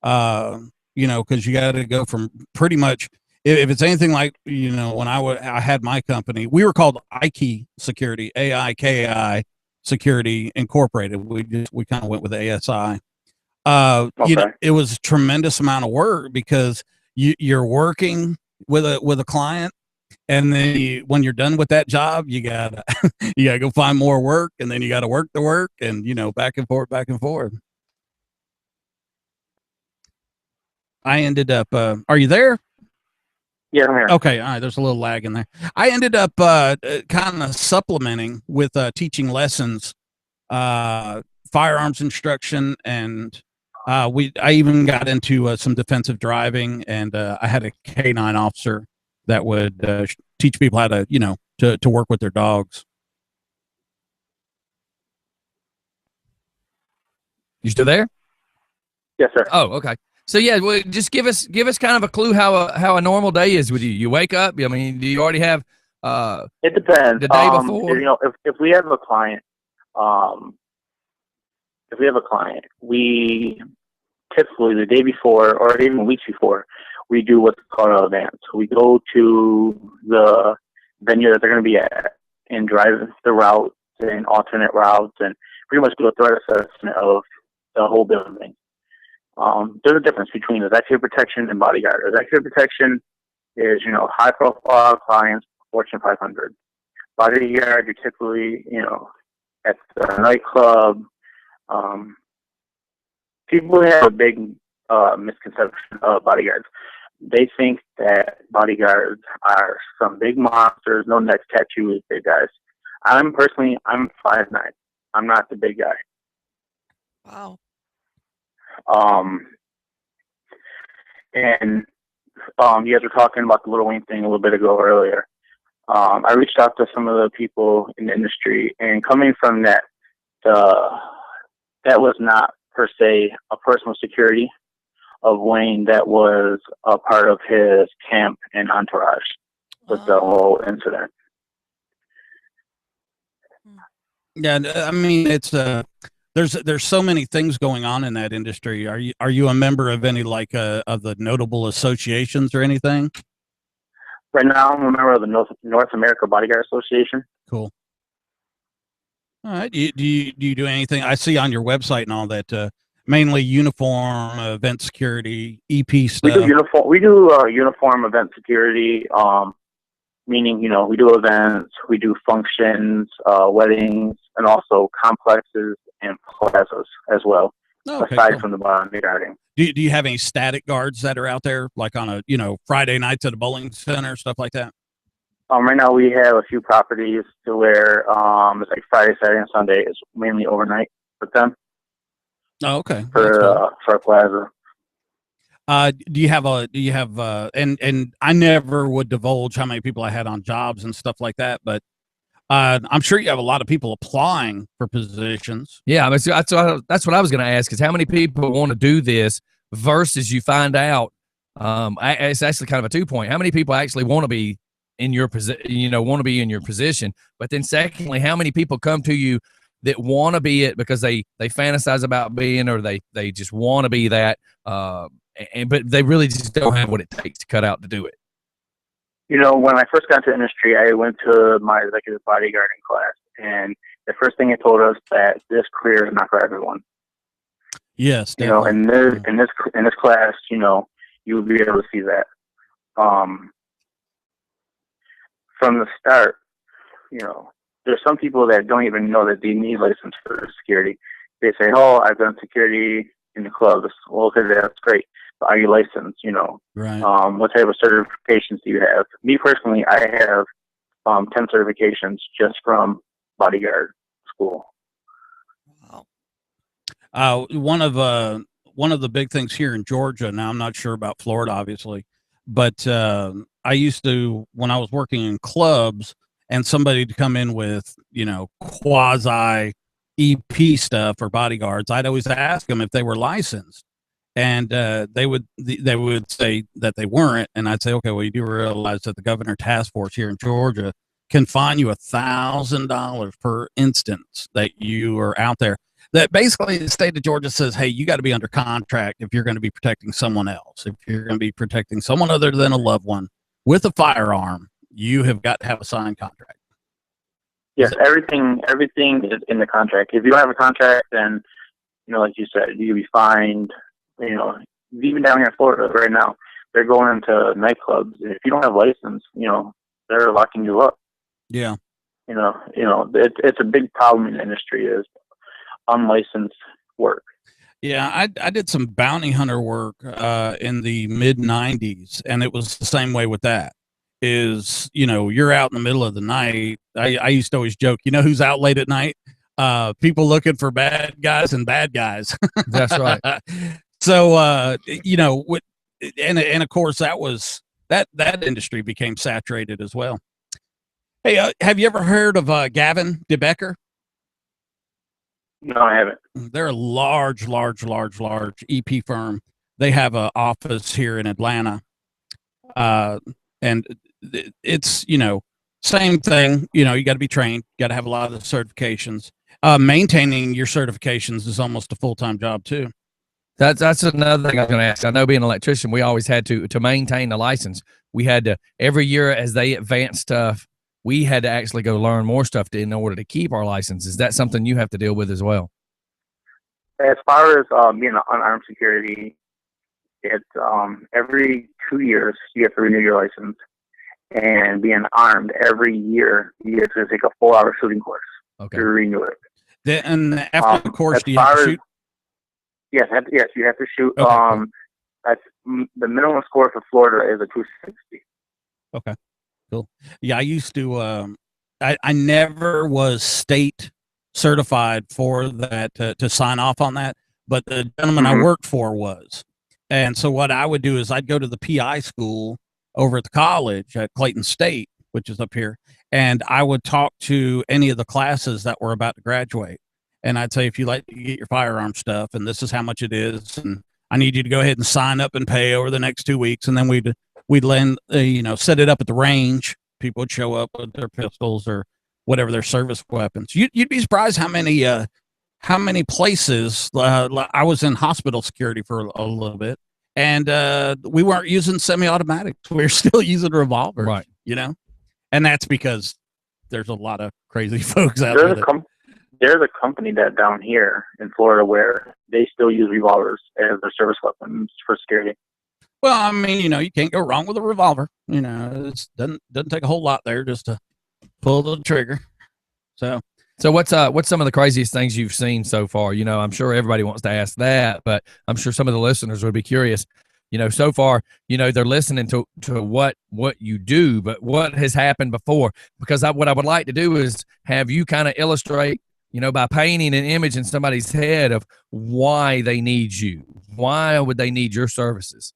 Because you got to go from pretty much, if it's anything like, when I had my company, we were called AIKI Security, AIKI Security Incorporated. We kind of went with ASI. It was a tremendous amount of work because you're working with a client, and then when you're done with that job, you gotta go find more work, and then you got to work the work, and back and forth. I ended up. Are you there? Yeah, I'm here. Okay, all right. There's a little lag in there. I ended up kind of supplementing with teaching lessons, firearms instruction, and I even got into some defensive driving, and I had a K9 officer that would teach people how to, to work with their dogs. You still there? Yes, sir. Oh, okay. So yeah, well, just give us kind of a clue how a normal day is with you. You wake up. I mean, do you already have? It depends. The day before. If we have a client, we typically the day before or even weeks before, we do what's called an advance. We go to the venue that they're going to be at and drive the routes and alternate routes and pretty much do a threat assessment of the whole building. There's a difference between executive protection and bodyguard. Executive protection is, high profile clients, Fortune 500. Bodyguard, you're typically, at the nightclub. People have a big misconception of bodyguards. They think that bodyguards are some big monsters, no neck tattoos, big guys. I'm 5'9". I'm not the big guy. Wow. And you guys were talking about the Little Wayne thing a little bit ago earlier. I reached out to some of the people in the industry, and coming from that, that was not per se a personal security of Wayne. That was a part of his camp and entourage with the whole incident. Yeah, I mean, it's there's so many things going on in that industry. Are you a member of any of the notable associations or anything? Right now, I'm a member of the North America Bodyguard Association. Cool. All right. Do you do anything? I see on your website and all that mainly uniform, event security, EP We stuff. do uniform. We do uniform event security. Meaning, we do events, we do functions, weddings, and also complexes and plazas as well. Oh, okay, aside cool. from the bodyguarding. Do you have any static guards that are out there, like on a Friday nights at a bowling center, stuff like that? Right now we have a few properties to where it's like Friday, Saturday, and Sunday is mainly overnight with them. Oh, okay. For a plaza. Do you have and I never would divulge how many people I had on jobs and stuff like that, but I'm sure you have a lot of people applying for positions. Yeah, I mean, so that's what I was going to ask is how many people want to do this versus you find out. It's actually kind of a 2-point. How many people actually want to be in your position? But then secondly, how many people come to you that want to be it because they fantasize about being, or they just want to be that, but they really just don't have what it takes to cut out to do it. When I first got into the industry, I went to my executive bodyguarding class, and the first thing it told us that this career is not for everyone. Yes, definitely. In this class, you will be able to see that. From the start, there's some people that don't even know that they need license for security. They say, "Oh, I've done security in the clubs." Well, okay, that's great. But are you licensed? Right. What type of certifications do you have? Me personally, I have 10 certifications just from bodyguard school. Wow. One of the big things here in Georgia. Now, I'm not sure about Florida, obviously, but I used to, when I was working in clubs, and somebody to come in with quasi EP stuff or bodyguards, I'd always ask them if they were licensed. And they would say that they weren't, and I'd say, okay, well, you do realize that the governor task force here in Georgia can fine you $1,000 per instance that you are out there. That basically the state of Georgia says, hey, you got to be under contract if you're going to be protecting someone else. If you're going to be protecting someone other than a loved one with a firearm, you have got to have a signed contract. Yes, everything is in the contract. If you don't have a contract, then like you said, you'll be fined. Even down here in Florida right now, they're going into nightclubs. If you don't have a license, they're locking you up. Yeah. It's a big problem in the industry is unlicensed work. Yeah, I did some bounty hunter work in the mid 90s, and it was the same way with that. Is you're out in the middle of the night. I used to always joke, who's out late at night? People looking for bad guys and bad guys. That's right. So, and of course that was that industry became saturated as well. Hey, have you ever heard of Gavin DeBecker? No, I haven't. They're a large EP firm. They have an office here in Atlanta. And it's, same thing, you got to be trained, got to have a lot of certifications. Maintaining your certifications is almost a full-time job too. That's another thing I was going to ask. I know being an electrician, we always had to maintain the license. We had to, every year as they advanced stuff, we had to actually go learn more stuff in order to keep our license. Is that something you have to deal with as well? As far as being an unarmed security, it's every 2 years you have to renew your license. And being armed every year, you have to take a 4-hour shooting course to renew it. And after the course, do you have to shoot? Yes, you have to shoot. Okay. That's the minimum score for Florida is a 260. Okay, cool. Yeah, I used to. I never was state certified for that to sign off on that, but the gentleman I worked for was. And so what I would do is I'd go to the PI school over at the college at Clayton State, which is up here, and I would talk to any of the classes that were about to graduate. And I'd say, if you like to get your firearm stuff, and this is how much it is, and I need you to go ahead and sign up and pay over the next 2 weeks, and then we'd lend, set it up at the range. People would show up with their pistols or whatever their service weapons. You'd be surprised how many places. I was in hospital security for a little bit, and we weren't using semi-automatics. We were still using revolvers, right? And that's because there's a lot of crazy folks out there. There's a company that down here in Florida where they still use revolvers as their service weapons for security. Well, I mean, you can't go wrong with a revolver. It doesn't take a whole lot there just to pull the trigger. So what's some of the craziest things you've seen so far? I'm sure everybody wants to ask that, but I'm sure some of the listeners would be curious. So far, they're listening to what you do, but what has happened before? Because what I would like to do is have you kind of illustrate, by painting an image in somebody's head of why they need you. Why would they need your services?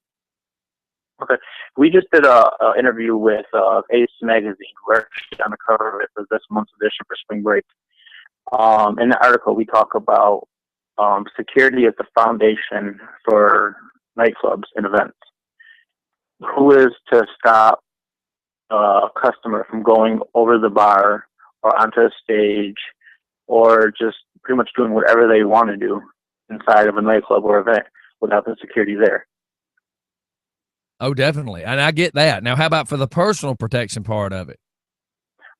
Okay. We just did a interview with Ace Magazine. We're actually on the cover of it for this month's edition for spring break. In the article, we talk about security as the foundation for nightclubs and events. Who is to stop a customer from going over the bar or onto a stage or just pretty much doing whatever they want to do inside of a nightclub or event without the security there? Oh, definitely. And I get that. Now, how about for the personal protection part of it?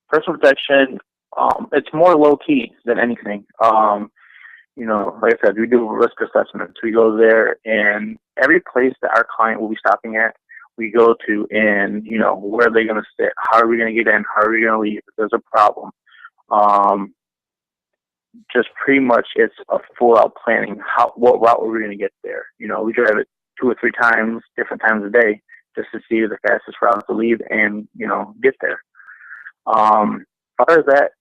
Personal protection, it's more low key than anything. Like I said, we do risk assessments. We go there, and every place that our client will be stopping at, we go to, and where are they going to sit? How are we going to get in? How are we going to leave if there's a problem? Just pretty much, it's a full-out planning. What route are we going to get there? We drive it 2 or 3 times, different times a day, just to see the fastest route to leave and get there. As far as that,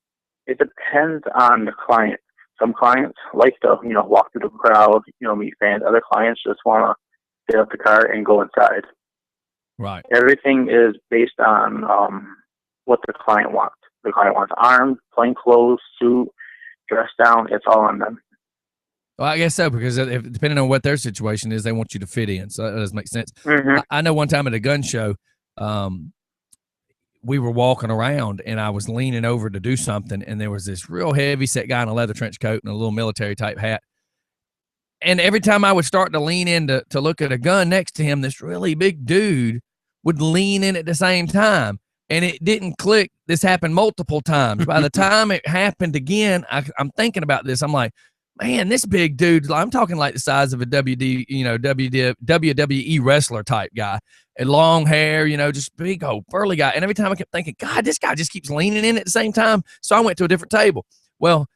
it depends on the client. Some clients like to, walk through the crowd, meet fans. Other clients just want to get out the car and go inside. Right. Everything is based on what the client wants. The client wants armed, plain clothes, suit, dress down. It's all on them. Well, I guess so, because depending on what their situation is, they want you to fit in. So that does make sense. Mm-hmm. I know one time at a gun show, we were walking around and I was leaning over to do something, and there was this real heavy set guy in a leather trench coat and a little military type hat. And every time I would start to lean in to look at a gun next to him, this really big dude would lean in at the same time. And it didn't click. This happened multiple times. By the time it happened again, I'm thinking about this. I'm like, man, this big dude, I'm talking like the size of a WWE wrestler type guy, and long hair, just big old burly guy. And every time I kept thinking, God, this guy just keeps leaning in at the same time. So I went to a different table. Well,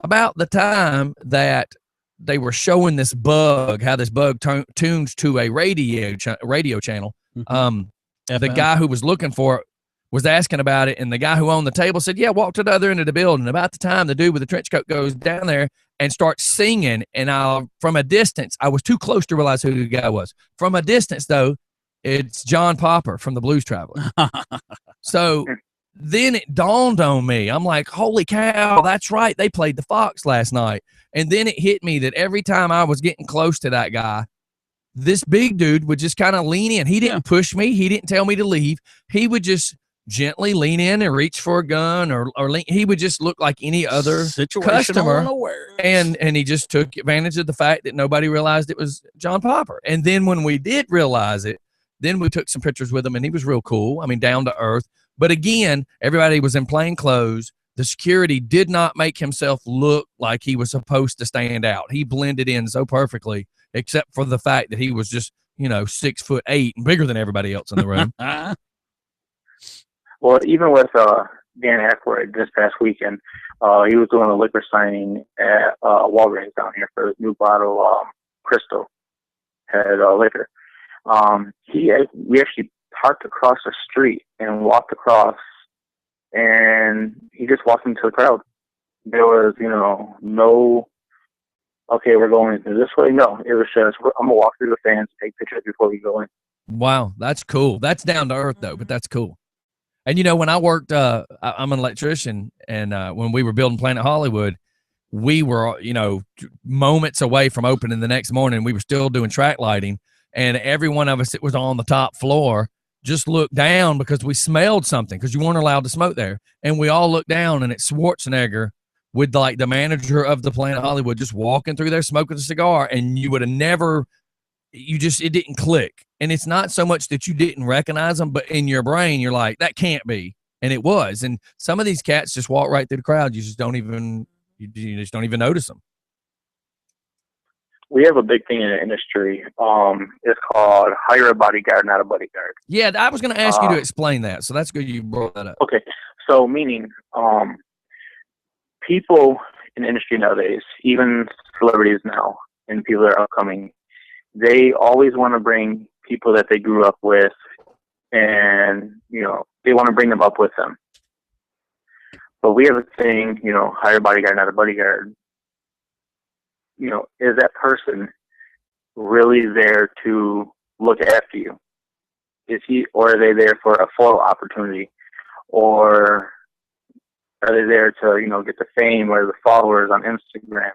about the time that they were showing this bug, how this bug tunes to a radio channel, the guy who was looking for it was asking about it, and the guy who owned the table said, yeah, walk to the other end of the building. About the time the dude with the trench coat goes down there and starts singing, and from a distance, I was too close to realize who the guy was. From a distance, though, it's John Popper from the Blues Traveler. So then it dawned on me. I'm like, holy cow, that's right. They played the Fox last night. And then it hit me that every time I was getting close to that guy, this big dude would just kind of lean in. He didn't push me. He didn't tell me to leave. He would just gently lean in and reach for a gun, or he would just look like any other customer. And he just took advantage of the fact that nobody realized it was John Popper. And then when we did realize it, then we took some pictures with him, and he was real cool. I mean, down to earth. But again, everybody was in plain clothes. The security did not make himself look like he was supposed to stand out. He blended in so perfectly, except for the fact that he was just, 6'8" and bigger than everybody else in the room. Well, even with Dan Aykroyd this past weekend, he was doing a liquor signing at Walgreens down here for his new bottle, Crystal had liquor. We actually parked across the street and walked across, and he just walked into the crowd. There was, no, okay, we're going this way. No, it was just, I'm going to walk through the fans, take pictures before we go in. Wow, that's cool. That's down to earth, though, but that's cool. And, when I worked, I'm an electrician, and when we were building Planet Hollywood, we were, moments away from opening the next morning. We were still doing track lighting, and every one of us that was on the top floor just looked down because we smelled something, because you weren't allowed to smoke there. And we all looked down, and it's Schwarzenegger with like the manager of the Planet Hollywood just walking through there smoking a cigar, and you would have never, it didn't click. And it's not so much that you didn't recognize them, but in your brain, you're like, that can't be. And it was. And some of these cats just walk right through the crowd. You just don't even notice them. we have a big thing in the industry. It's called hire a bodyguard, not a bodyguard. Yeah, I was going to ask you to explain that. So that's good you brought that up. Okay. So meaning, people in the industry nowadays, even celebrities now and people that are upcoming, they always want to bring people that they grew up with, and, you know, they want to bring them up with them. But we have a thing, you know, hire a bodyguard, not a bodyguard. You know, is that person really there to look after you? Is he, or are they there for a photo opportunity? Or are they there to, you know, get the fame or the followers on Instagram?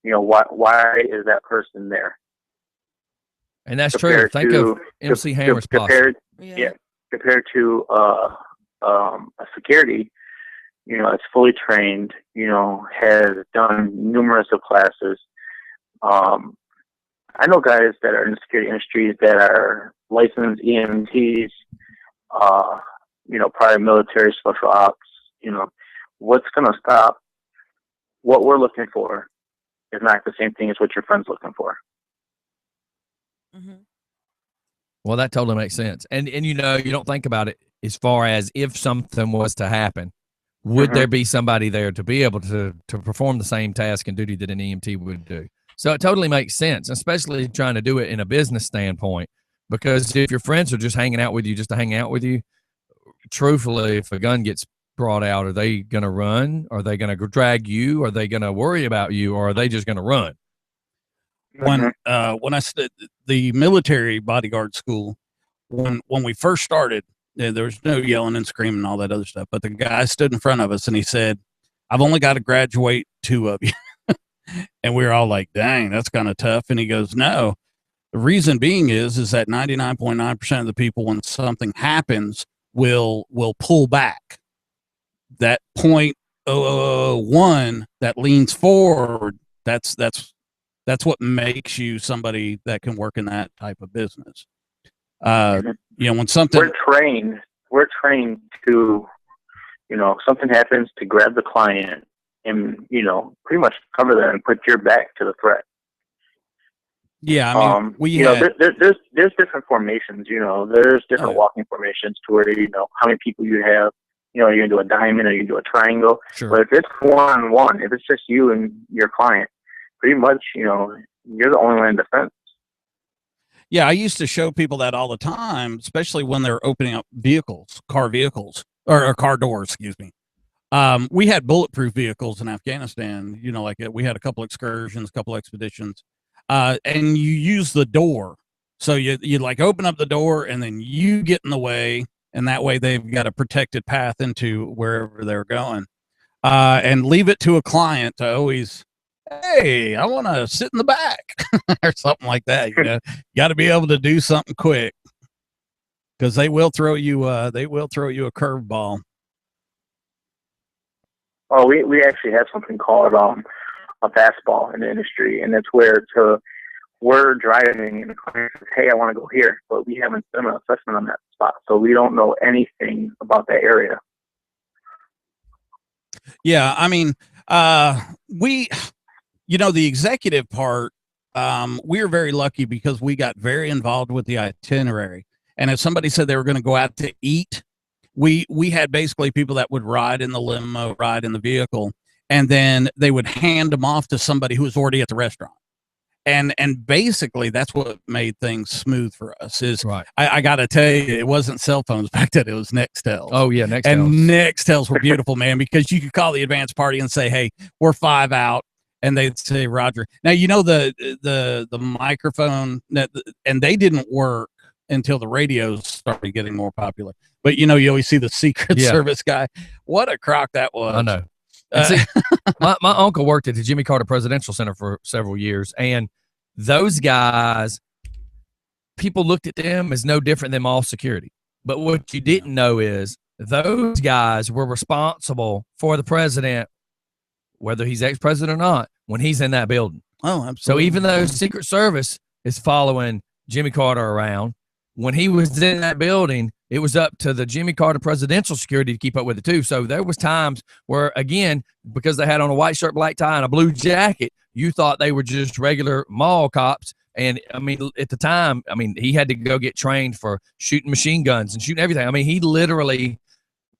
You know, why is that person there? And that's true. Think of MC Hammer's compared to a security, you know, it's fully trained, you know, has done numerous of classes. I know guys that are in the security industries that are licensed EMTs, you know, prior military, special ops. You know, what's going to stop what we're looking for is not the same thing as what your friend's looking for. Mm-hmm. Well, that totally makes sense. And you know, you don't think about it as far as if something was to happen, would there be somebody there to be able to perform the same task and duty that an EMT would do? So it totally makes sense, especially trying to do it in a business standpoint, because if your friends are just hanging out with you just to hang out with you, truthfully, if a gun gets brought out, are they going to run? Are they going to drag you? Are they going to worry about you? Or are they just going to run? When I said the military bodyguard school, when we first started, there was no yelling and screaming and all that other stuff. But the guy stood in front of us and he said, "I've only got to graduate 2 of you." And we were all like, "Dang, that's kind of tough." And he goes, "No, the reason being is that 99.9% of the people, when something happens, will pull back. That 0.001 that leans forward, that's what makes you somebody that can work in that type of business." You know, when something we're trained to, you know, something happens to grab the client and, you know, pretty much cover them and put your back to the threat. Yeah, I mean, there's different formations. You know, there's different walking formations to where, you know, how many people you have. You know, you're gonna do a diamond or you can do a triangle. Sure. But if it's one-on-one, if it's just you and your client, pretty much, you know, you're the only one in defense. Yeah, I used to show people that all the time, especially when they're opening up car vehicles, or car doors, excuse me. We had bulletproof vehicles in Afghanistan, you know, like we had a couple excursions, a couple expeditions, and you use the door. So you like open up the door and then you get in the way, and that way they've got a protected path into wherever they're going, and leave it to a client to always, "Hey, I want to sit in the back," or something like that. You know, you got to be able to do something quick, because they will throw you a curveball. Oh, we actually have something called a fastball in the industry, and it's where we're driving and the client says, "Hey, I want to go here," but we haven't done an assessment on that spot, so we don't know anything about that area. Yeah, I mean, you know, the executive part, we're very lucky because we got very involved with the itinerary. And if somebody said they were going to go out to eat, we had basically people that would ride in the limo, ride in the vehicle, and then they would hand them off to somebody who was already at the restaurant. And basically that's what made things smooth for us. Is right. I got to tell you, it wasn't cell phones back then. It was Nextels. Oh yeah, Nextels. And Nextels were beautiful, man, because you could call the advance party and say, "Hey, we're 5 out," and they'd say, "Roger." Now, you know, the microphone and they didn't work until the radios started getting more popular. But you know, you always see the Secret Service guy. What a crock that was. I know. See, my uncle worked at the Jimmy Carter Presidential Center for several years, and those guys, people looked at them as no different than mall security. But what you didn't know is those guys were responsible for the president, whether he's ex-president or not, when he's in that building. Oh, absolutely. So even though Secret Service is following Jimmy Carter around, when he was in that building, it was up to the Jimmy Carter presidential security to keep up with it too. So there was times where, again, because they had on a white shirt, black tie, and a blue jacket, you thought they were just regular mall cops. And I mean, at the time, I mean, he had to go get trained for shooting machine guns and shooting everything. I mean, he literally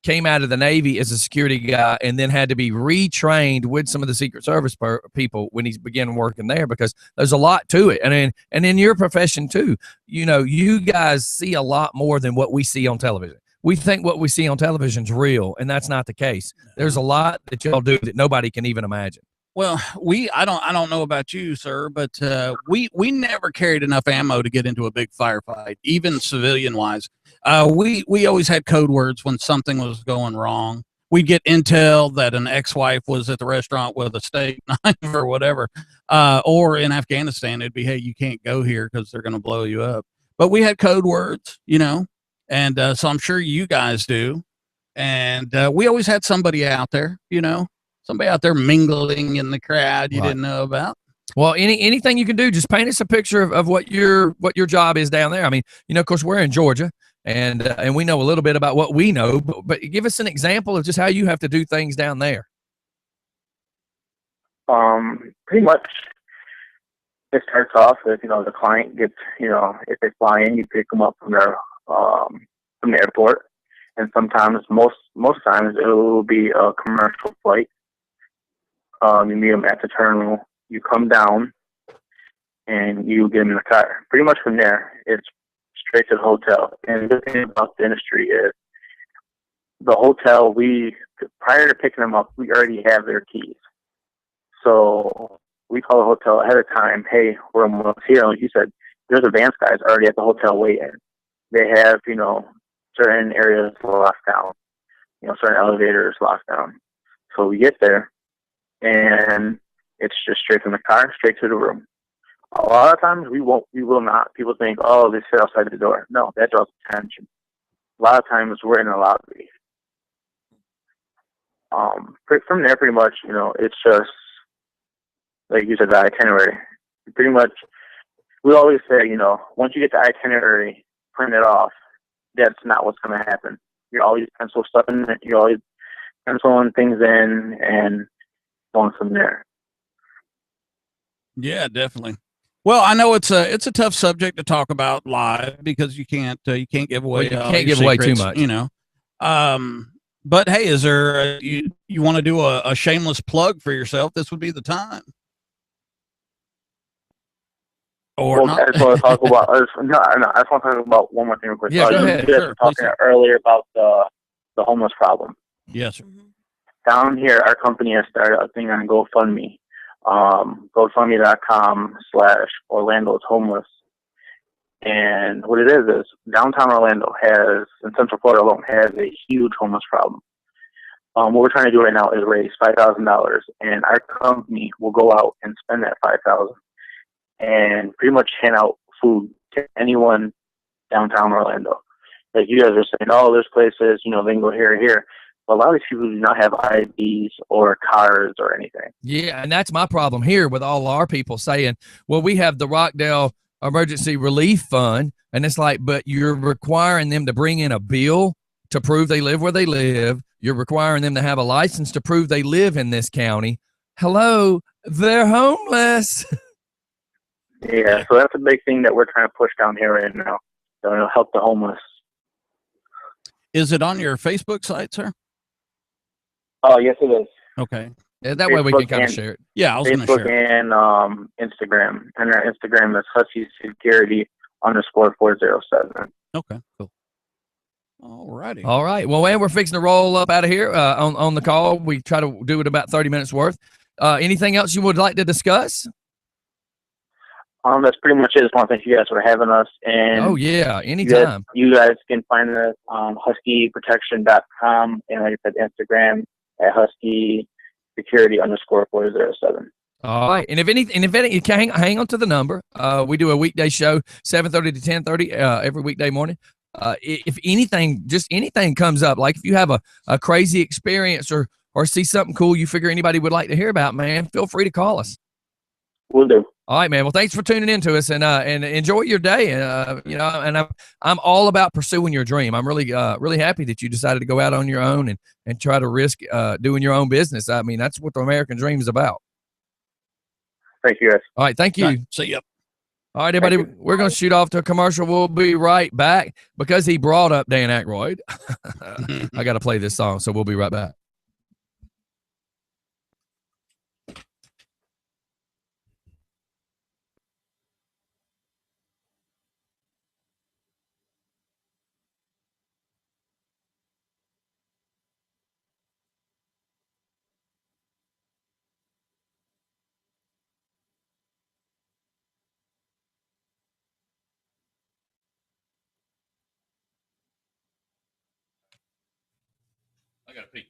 came out of the Navy as a security guy and then had to be retrained with some of the Secret Service people when he began working there, because there's a lot to it. And in your profession too, you know, you guys see a lot more than what we see on television. We think what we see on television is real, and that's not the case. There's a lot that y'all do that nobody can even imagine. Well, I don't know about you, sir, but we never carried enough ammo to get into a big firefight, even civilian wise. We always had code words when something was going wrong. We'd get intel that an ex-wife was at the restaurant with a steak knife or whatever. Or in Afghanistan, it'd be, hey, you can't go here because they're going to blow you up. But we had code words, you know, and so I'm sure you guys do. And we always had somebody out there, you know, somebody out there mingling in the crowd you didn't know about. Well, anything you can do, just paint us a picture of what your job is down there. I mean, you know, of course, we're in Georgia, and we know a little bit about what we know, but give us an example of just how you have to do things down there. Pretty much, it starts off with, you know, the client gets, you know, if they fly in, you pick them up from the airport, and sometimes, most times, it will be a commercial flight. You meet them at the terminal. You come down, and you get them in the car. Pretty much from there, it's straight to the hotel. And the thing about the industry is, the hotel, prior to picking them up, we already have their keys. So we call the hotel ahead of time. Hey, we're almost here. Like you said, there's advanced guys already at the hotel waiting. They have, you know, certain areas locked down, you know, certain elevators locked down. So we get there, and it's just straight from the car, straight to the room. A lot of times we will not. People think, oh, they sit outside the door. No, that draws attention. A lot of times we're in a lobby. From there, pretty much, you know, it's just, like you said, the itinerary. Pretty much, we always say, you know, once you get the itinerary printed off, that's not what's going to happen. You're always pencil stuff in it. You're always penciling things in and going from there. Yeah, definitely. Well, I know it's a tough subject to talk about live because you can't give away too much, you know. But hey, is there you want to do a shameless plug for yourself? This would be the time. Or not. I just want to talk about. I just want to talk about one more thing real quick. Yeah, go ahead. You guys were talking earlier about the homeless problem. Yes, sir. Down here, our company has started a thing on GoFundMe. GoFundMe.com/Orlando is homeless. And what it is downtown Orlando in Central Florida alone, has a huge homeless problem. What we're trying to do right now is raise $5,000, and our company will go out and spend that $5,000 and pretty much hand out food to anyone downtown Orlando. Like you guys are saying, oh, there's places, you know, they can go here or here. But a lot of these people do not have IDs or cars or anything. Yeah, and that's my problem here with all our people saying, well, we have the Rockdale Emergency Relief Fund, and it's like, but you're requiring them to bring in a bill to prove they live where they live. You're requiring them to have a license to prove they live in this county. Hello, they're homeless. Yeah, so that's a big thing that we're trying to push down here right now. To help the homeless. Is it on your Facebook site, sir? Oh, yes, it is. Okay. Yeah, that way we can kind of share it. Yeah, I was going to share it. And Instagram. And our Instagram is HuskySecurity_407. Okay, cool. All righty. All right. Well, man, we're fixing to roll up out of here on the call. We try to do it about 30 minutes worth. Anything else you would like to discuss? That's pretty much it. Just want to thank you guys for having us. And oh yeah, anytime. You guys can find us on huskyprotection.com and like I said, Instagram at HuskySecurity_407. All right, and if anything, you can hang on to the number. We do a weekday show, 7:30 to 10:30 every weekday morning. If anything, just anything comes up, like if you have a crazy experience or see something cool you figure anybody would like to hear about, man, feel free to call us. Will do. All right, man. Well, thanks for tuning in to us, and enjoy your day. And you know, and I'm all about pursuing your dream. I'm really happy that you decided to go out on your own and try to risk doing your own business. I mean, that's what the American dream is about. Thank you, guys. All right. Thank you. Right, see ya. All right, everybody. We're going to shoot off to a commercial. We'll be right back because he brought up Dan Aykroyd. I got to play this song, so we'll be right back. I got to pee.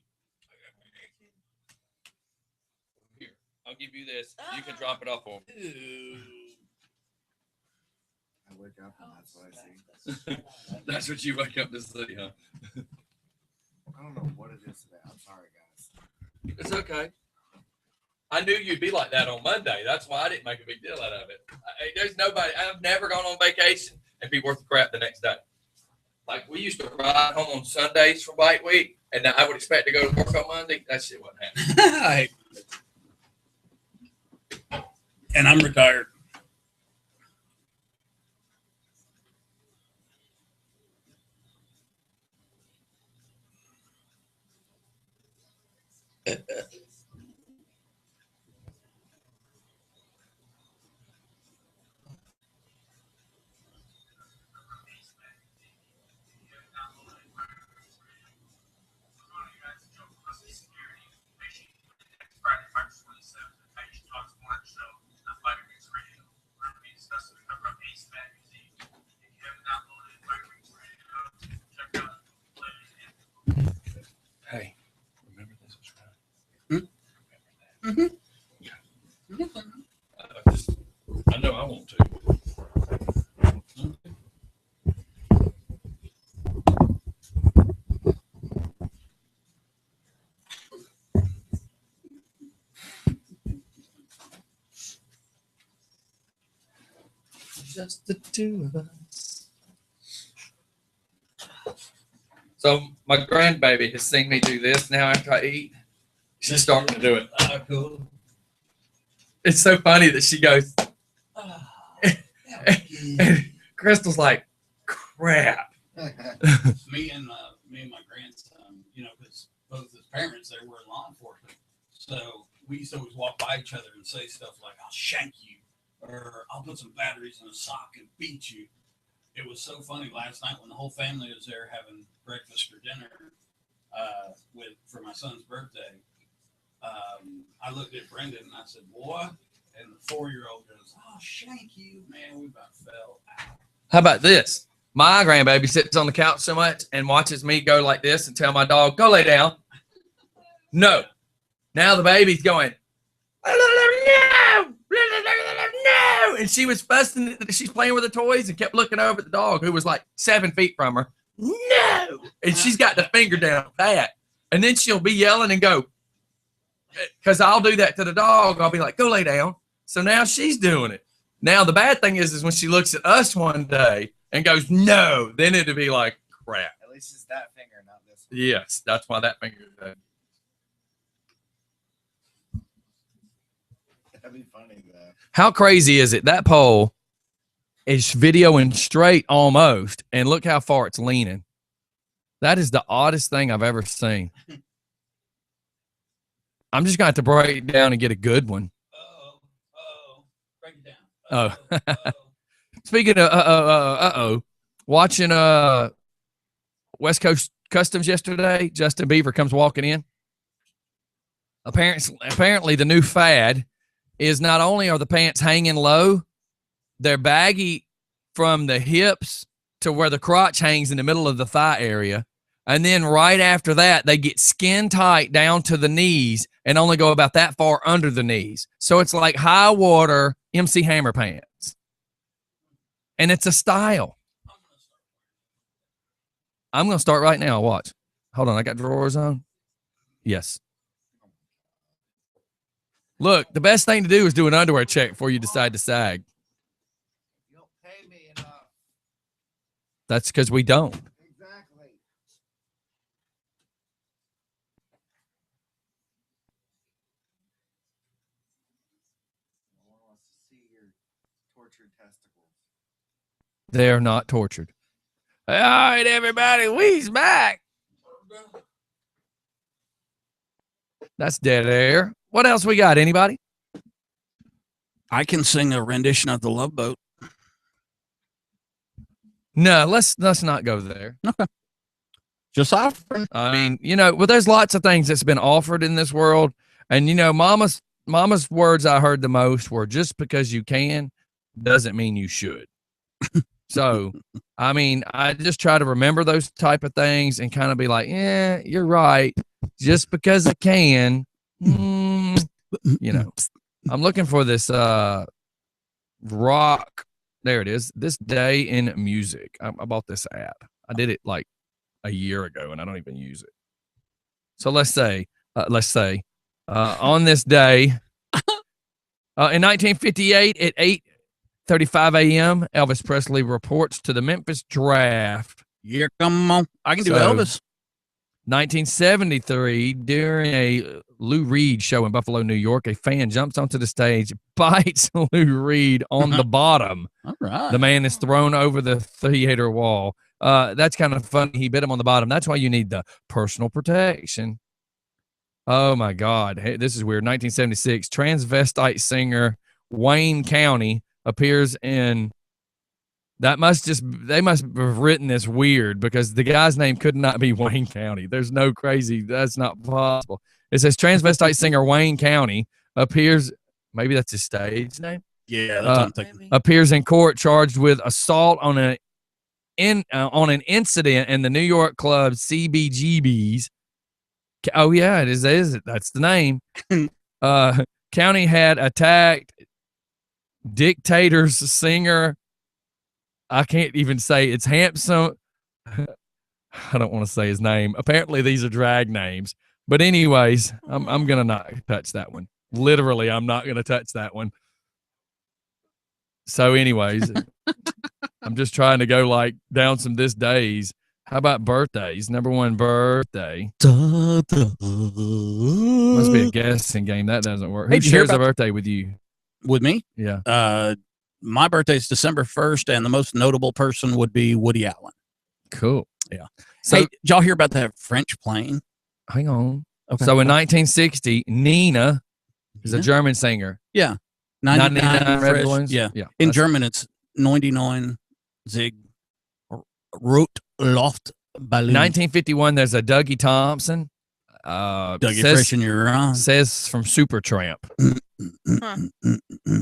Here, I'll give you this. You can drop it off for me. I wake up and that's what I see. That's what you wake up to see, huh? I don't know what it is today. I'm sorry, guys. It's okay. I knew you'd be like that on Monday. That's why I didn't make a big deal out of it. There's nobody. I've never gone on vacation and be worth the crap the next day. Like we used to ride home on Sundays for Bike Week, and I would expect to go to work on Monday. That shit wasn't happening. And I'm retired. Hey, remember this was right. I know I want to. Just the two of us. So my grandbaby has seen me do this now after I eat. She's starting to do it. Oh, cool. It's so funny that she goes, and Crystal's like, crap. me and my grandson, you know, because both his parents, they were in law enforcement. So we used to always walk by each other and say stuff like, I'll shank you, or I'll put some batteries in a sock and beat you. It was so funny last night when the whole family was there having breakfast or dinner for my son's birthday. I looked at Brendan and I said, boy, and the 4-year-old goes, I'll shank you. Man, we about fell out. How about this? My grandbaby sits on the couch so much and watches me go like this and tell my dog, go lay down. No. Now the baby's going, no, no. And she was fussing. She's playing with the toys and kept looking over at the dog who was like 7 feet from her. No. And she's got the finger down pat. And then she'll be yelling and go, because I'll do that to the dog. I'll be like, go lay down. So now she's doing it. Now the bad thing is when she looks at us one day and goes, no, then it'll be like, crap. At least it's that finger, not this one. Yes, that's why that finger is dead. That'd be funny, though. How crazy is it? That pole is videoing straight almost, and look how far it's leaning. That is the oddest thing I've ever seen. I'm just going to have to break it down and get a good one. Break it down. Oh. Speaking of watching West Coast Customs yesterday, Justin Beaver comes walking in. Apparently the new fad is not only are the pants hanging low, they're baggy from the hips to where the crotch hangs in the middle of the thigh area. And then right after that, they get skin tight down to the knees and only go about that far under the knees. So it's like high water MC Hammer pants. And it's a style. I'm going to start right now. Watch. Hold on. I got drawers on. Yes. Look, the best thing to do is do an underwear check before you decide to sag. You don't pay me enough. That's because we don't. Exactly. They're not tortured. All right, everybody, we's back. That's dead air. What else we got? Anybody? I can sing a rendition of the Love Boat. No, let's not go there. Okay. Just offering. I mean, well, there's lots of things that's been offered in this world, and mama's words I heard the most were, just because you can doesn't mean you should. So, I mean, I just try to remember those type of things and kind of be like, yeah, you're right. Just because I can, I'm looking for this rock. There it is. This Day in Music. I bought this app. I did it like a year ago and I don't even use it. So let's say on this day in 1958 at 8:35 a.m., Elvis Presley reports to the Memphis Draft. Yeah, come on. I can do Elvis. 1973, during a Lou Reed show in Buffalo, New York, a fan jumps onto the stage, bites Lou Reed on the bottom. All right. The man is thrown over the theater wall. That's kind of funny. He bit him on the bottom. That's why you need the personal protection. Oh, my God. Hey, this is weird. 1976, transvestite singer Wayne County appears in... they must have written this weird because the guy's name could not be Wayne County. There's no crazy. That's not possible. It says transvestite singer Wayne County appears. Maybe that's his stage name. Yeah, that's what I'm thinking. Appears in court charged with assault on an incident in the New York club CBGB's. Oh yeah, it is. That's the name. County had attacked Dictators singer. I can't even say it's handsome. I don't want to say his name. Apparently these are drag names. But anyways, I'm going to not touch that one. Literally, I'm not going to touch that one. So anyways, I'm just trying to go like down some this days. How about birthdays? Number one birthday. Must be a guessing game. That doesn't work. Who shares a birthday with you? With me? Yeah. My birthday is December 1st, and the most notable person would be Woody Allen. Cool. Yeah. So, hey, did y'all hear about that French plane? Hang on. Okay. So in 1960, Nina is a German singer. Yeah. 99 Red Balloons. Yeah. In German, it's 99 Zig Rot Loft Balloon. 1951, there's a Dougie Thompson. Dougie Fresh in your own. Says from Supertramp.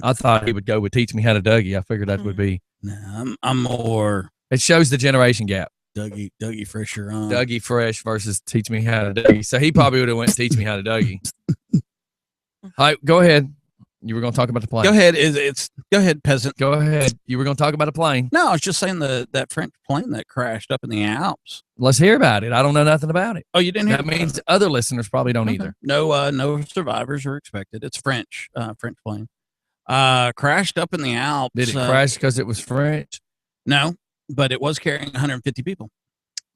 I thought he would go with Teach Me How to Dougie. I figured that would be. Nah, I'm more. It shows the generation gap. Dougie Fresh your own. Dougie Fresh versus Teach Me How to Dougie. So he probably would have went Teach Me How to Dougie. All right, go ahead. You were going to talk about the plane. Go ahead. Go ahead, peasant. Go ahead. You were going to talk about a plane. No, I was just saying that French plane that crashed up in the Alps. Let's hear about it. I don't know nothing about it. Oh, you didn't hear that? Means other listeners probably don't either. No survivors are expected. It's French plane. Crashed up in the Alps. Did it crash because it was French? No, but it was carrying 150 people.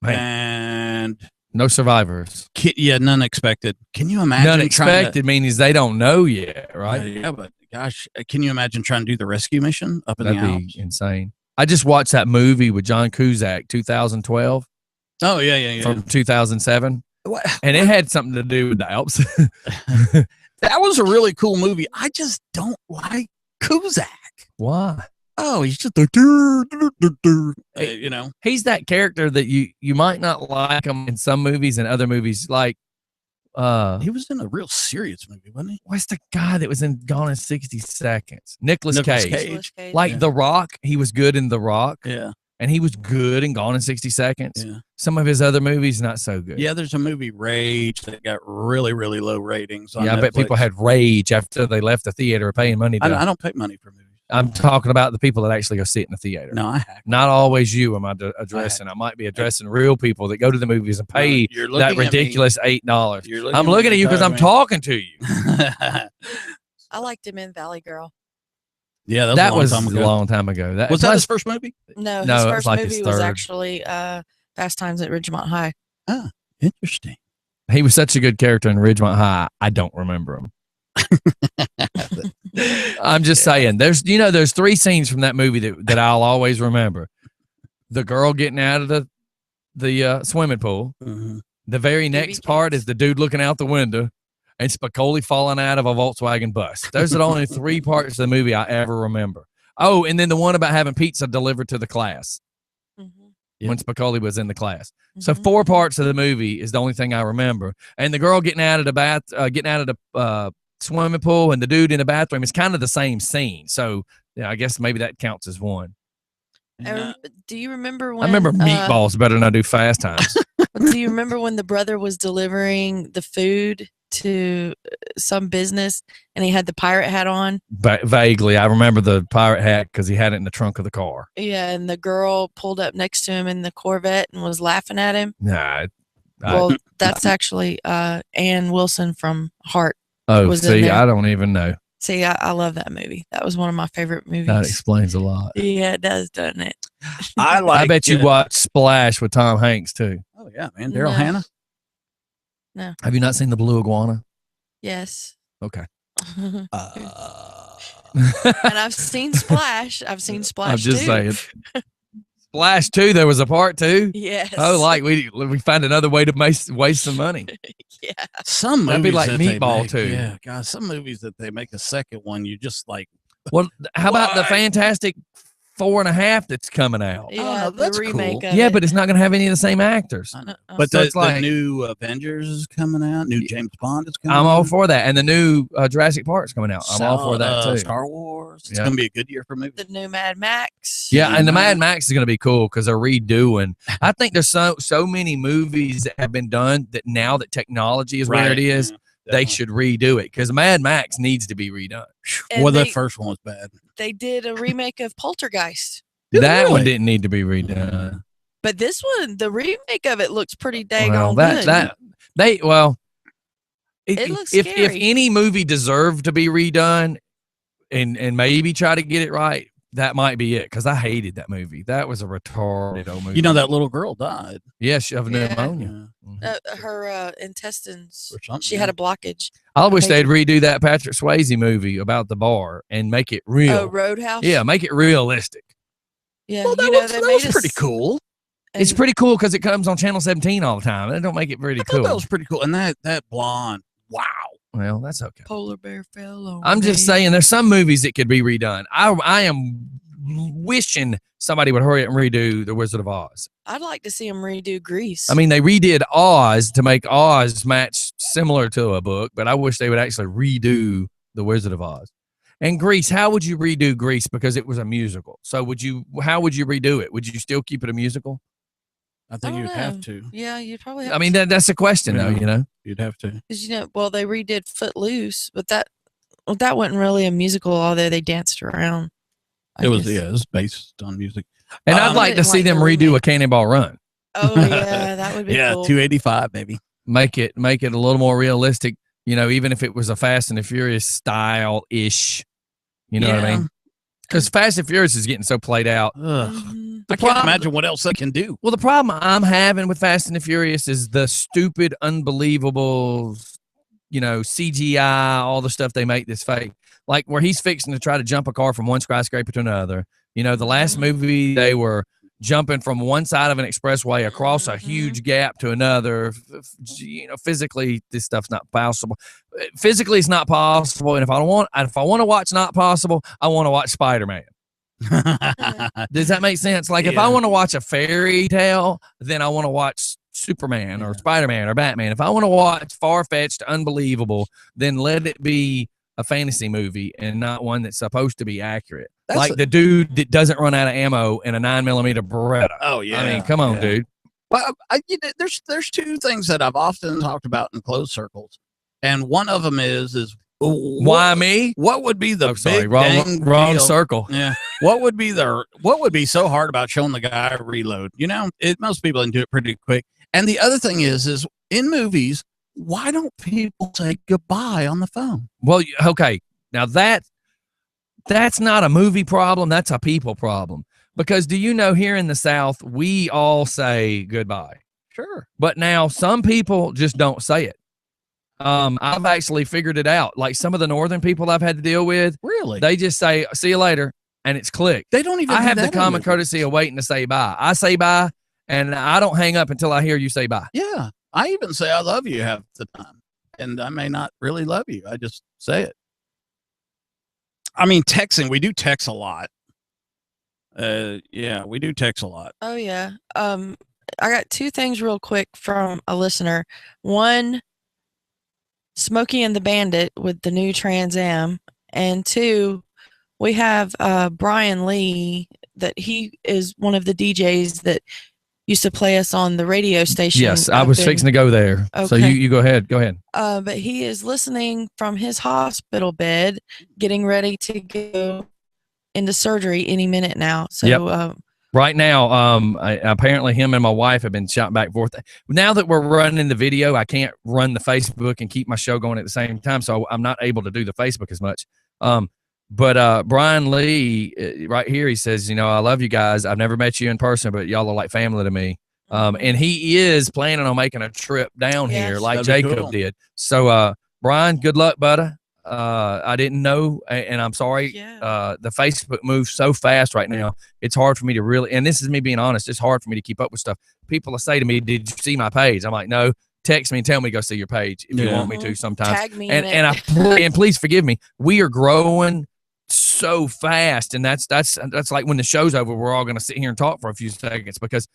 Man. And no survivors. Yeah, none expected. Can you imagine? None expected means they don't know yet, right? Yeah, but gosh, can you imagine trying to do the rescue mission up in the Alps? That'd be insane. I just watched that movie with John Cusack, 2012. Oh, yeah. From 2007. And it had something to do with the Alps. That was a really cool movie. I just don't like Cusack. Why? Oh, he's just he's that character that you might not like him in some movies and other movies. Like, he was in a real serious movie, wasn't he? What's the guy that was in Gone in 60 Seconds? Nicolas Cage. Like yeah. The Rock, he was good in The Rock. Yeah. And he was good in Gone in 60 Seconds. Yeah. Some of his other movies, not so good. Yeah, there's a movie, Rage, that got really, really low ratings on Netflix. I bet people had rage after they left the theater paying money. I don't pay money for movies. I'm talking about the people that actually go sit in the theater. No, I have. Not always you am I addressing. I might be addressing real people that go to the movies and pay that ridiculous $8. I'm looking at you because I'm talking to you. I liked him in Valley Girl. Yeah, that was a long time ago. Was that his first movie? No, his first movie was actually Fast Times at Ridgemont High. Ah, interesting. He was such a good character in Ridgemont High. I don't remember him. I'm just saying. There's three scenes from that movie that I'll always remember. the girl getting out of the swimming pool. Mhm. The very next part is the dude looking out the window and Spicoli falling out of a Volkswagen bus. Those are the only 3 parts of the movie I ever remember. Oh, and then the one about having pizza delivered to the class when Spicoli was in the class. So 4 parts of the movie is the only thing I remember. And the girl getting out of the swimming pool and the dude in the bathroom is kind of the same scene. So yeah, I guess maybe that counts as one. Do you remember when I remember Meatballs better than I do Fast Times. do you remember when the brother was delivering the food to some business and he had the pirate hat on? Vaguely, I remember the pirate hat because he had it in the trunk of the car. Yeah, and the girl pulled up next to him in the Corvette and was laughing at him. Nah. Well, that's actually Ann Wilson from Heart. Oh, was in see, there. I don't even know. See, I love that movie. That was one of my favorite movies. That explains a lot. Yeah, it does, doesn't it? I bet you watched Splash with Tom Hanks too. Oh yeah, man, Daryl No. Hannah. No. Have you not seen The Blue Iguana? Yes. Okay. And I've seen Splash. I've seen Splash. I'm just too. saying. Splash 2, there was a part 2? Yes. Oh, like we found another way to waste some money. Yeah. Some That'd be movies like that they Meatball make, 2. Yeah, God, some movies that they make a second one, you just like. Well, how about the Why? Fantastic 4.5 that's coming out? Yeah, that's the remake cool. of Yeah, it. but it's not going to have any of the same actors. But So the, it's like- the new Avengers is coming out. New James Bond is coming I'm out. all for that. And the new Jurassic Park's coming out. I'm all for that too. Star Wars. It's Yeah. going to be a good year for movies. The new Mad Max. Yeah, and the Mad Max is going to be cool because they're redoing. I think there's so many movies that have been done that now that technology is where Right, it is, they should redo it because Mad Max needs to be redone. And Well, the they- first one was bad. They did a remake of Poltergeist. That one really? didn't need to be redone. But this one, the remake of it looks pretty dang Well, on that good. that they well, It looks if scary. any movie deserved to be redone, and maybe try to get it right, that might be it. Because I hated that movie. That was a retarded old movie. You know that little girl died. Yes, of Yeah. pneumonia. Her intestines. Or something, She had a blockage. I wish Okay. they'd redo that Patrick Swayze movie about the bar and make it real. Oh, Roadhouse. Yeah, make it realistic. Yeah. Well, that you know, was, they that made was pretty us- cool. It's pretty cool because it comes on Channel 17 all the time. That don't make it pretty I thought cool. that was pretty cool. And that blonde, wow. Well, that's okay. Polar bear fell on I'm just me. saying there's some movies that could be redone. I am wishing somebody would hurry up and redo The Wizard of Oz. I'd like to see them redo Grease. I mean, they redid Oz to make Oz match similar to a book, but I wish they would actually redo The Wizard of Oz. And Grease, how would you redo Grease? Because it was a musical. So how would you redo it? Would you still keep it a musical? I think I you'd don't have know. to. Yeah, you'd probably have I mean, that's a question though, Yeah. you know? You'd have to. Because, well, they redid Footloose, but that wasn't really a musical, although they danced around. I It was guess. it was based on music. And I'd Um, like to didn't see like them the redo remake. a Cannonball Run. Oh, yeah, that would be Yeah, cool. 285, baby. Make it a little more realistic, you know, even if it was a Fast and the Furious style ish. You know what I Yeah. mean? Because Fast and Furious is getting so played out. Ugh. Mhm. I can't imagine what else they can do. Well, the problem I'm having with Fast and the Furious is the stupid, unbelievable, you know, CGI, all the stuff they make this fake. Like where he's fixing to try to jump a car from one skyscraper to another. You know, the last movie they were jumping from one side of an expressway across a huge gap to another. You know, physically, this stuff's not possible. Physically, it's not possible. And if I want to watch Not Possible, I want to watch Spider-Man. Does that make sense? Like if I Yeah. want to watch a fairy tale, then I want to watch Superman or Spider-Man or Batman. If I want to watch far-fetched, unbelievable, then let it be a fantasy movie and not one that's supposed to be accurate. That's like the dude that doesn't run out of ammo in a 9mm Beretta. Oh yeah. I mean, come on, Yeah. dude. Well, there's two things that I've often talked about in closed circles, and one of them is Why me? What would be the Oh, sorry, big wrong dang deal? circle. Yeah. What would be so hard about showing the guy reload? You know, most people can do it pretty quick. And the other thing is in movies, why don't people say goodbye on the phone? Well, okay. Now that's not a movie problem. That's a people problem. Because do you know here in the South, we all say goodbye. Sure. But now some people just don't say it. I've actually figured it out. Like some of the northern people I've had to deal with, Really? they just say, see you later. and it's clicked. They don't even. I do have the that common anymore. courtesy of waiting to say bye. I say bye, and I don't hang up until I hear you say bye. Yeah, I even say I love you half the time, and I may not really love you. I just say it. I mean, texting. We do text a lot. Yeah, we do text a lot. Oh yeah. I got two things real quick from a listener. One, Smokey and the Bandit with the new Trans Am, and two, we have Brian Lee, that he is one of the DJs that used to play us on the radio station. Yes, I was fixing to go there. So Okay. you go ahead. Go ahead. But he is listening from his hospital bed, getting ready to go into surgery any minute now. So Yep. Right now, apparently him and my wife have been shouting back and forth. Now that we're running the video, I can't run the Facebook and keep my show going at the same time, so I'm not able to do the Facebook as much. But Brian Lee, right here, he says, I love you guys. I've never met you in person, but y'all are like family to me. And he is planning on making a trip down here like That'd be Jacob cool. did. So, Brian, good luck, buddy. I didn't know, and I'm sorry. The Facebook moves so fast right now. It's hard for me to really, and this is me being honest, it's hard for me to keep up with stuff. People will say to me, did you see my page? I'm like, no. Text me and tell me to go see your page if you want me to sometimes. Tag me and in it. and please forgive me. We are growing so fast, and that's like when the show's over, we're all going to sit here and talk for a few seconds because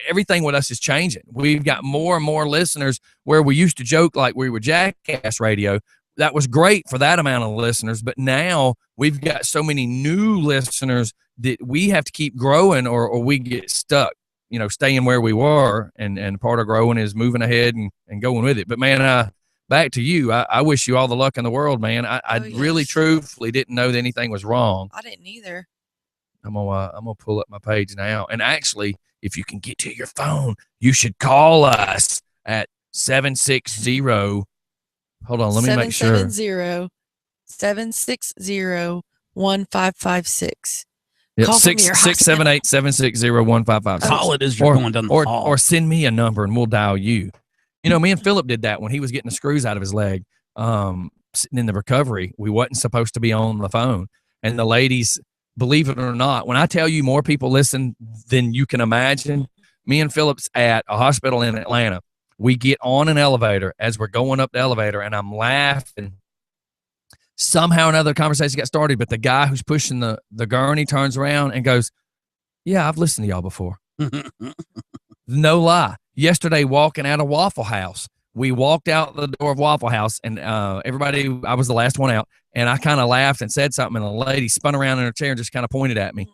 everything with us is changing. We've got more and more listeners where we used to joke like we were Jackass Radio. That was great for that amount of listeners, but now we've got so many new listeners that we have to keep growing or we get stuck, staying where we were, and part of growing is moving ahead and going with it. But man, back to you. I wish you all the luck in the world, man. I really truthfully didn't know that anything was wrong. I didn't either. I'm gonna pull up my page now. And actually, if you can get to your phone, you should call us at 760. Hold on, let me make sure. 770-760-1556. Yep, Call from your 678-760-1556. Call it as you're going down the hall. Or send me a number and we'll dial you. Me and Philip did that when he was getting the screws out of his leg, sitting in the recovery. We wasn't supposed to be on the phone. And the ladies, believe it or not, when I tell you more people listen than you can imagine, me and Philip's at a hospital in Atlanta. We get on an elevator as we're going up the elevator, and I'm laughing. Somehow another conversation got started, but the guy who's pushing the gurney turns around and goes, yeah, I've listened to y'all before. No lie. Yesterday, walking out of Waffle House, we walked out the door of Waffle House, and everybody, I was the last one out, and I kind of laughed and said something, and the lady spun around in her chair and just kind of pointed at me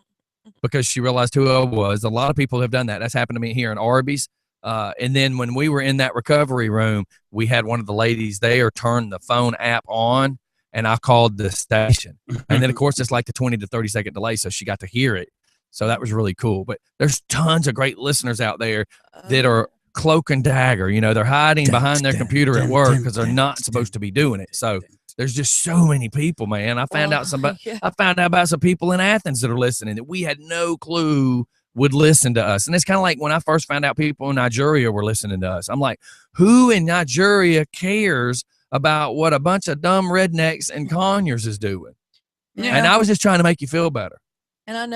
because she realized who I was. A lot of people have done that. That's happened to me here in Arby's. And then when we were in that recovery room, we had one of the ladies there turn the phone app on, and I called the station. And then, of course, it's like the 20 to 30 second delay, so she got to hear it. So that was really cool. But there's tons of great listeners out there that are cloak and dagger. They're hiding behind their computer at work because they're not supposed to be doing it. So there's just so many people, man. I found out about some people in Athens that are listening that we had no clue would listen to us. And it's kind of like when I first found out people in Nigeria were listening to us. I'm like, who in Nigeria cares about what a bunch of dumb rednecks and Conyers is doing? Yeah. And I was just trying to make you feel better. And I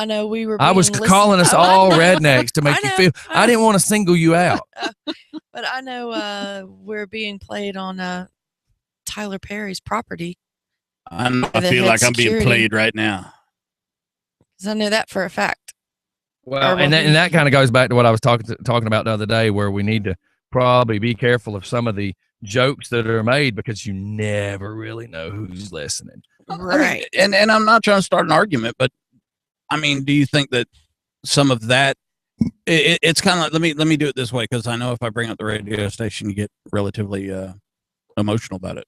know we were. I was calling us all rednecks to make you feel. I didn't want to single you out. But I know we're being played on Tyler Perry's property. I feel like I'm being played right now. Because I know that for a fact. Well, and that kind of goes back to what I was talking about the other day, where we need to probably be careful of some of the jokes that are made because you never really know who's listening. Right. I mean, and I'm not trying to start an argument, but I mean, do you think that some of that it's kind of like, let me do it this way, because I know if I bring up the radio station, you get relatively emotional about it.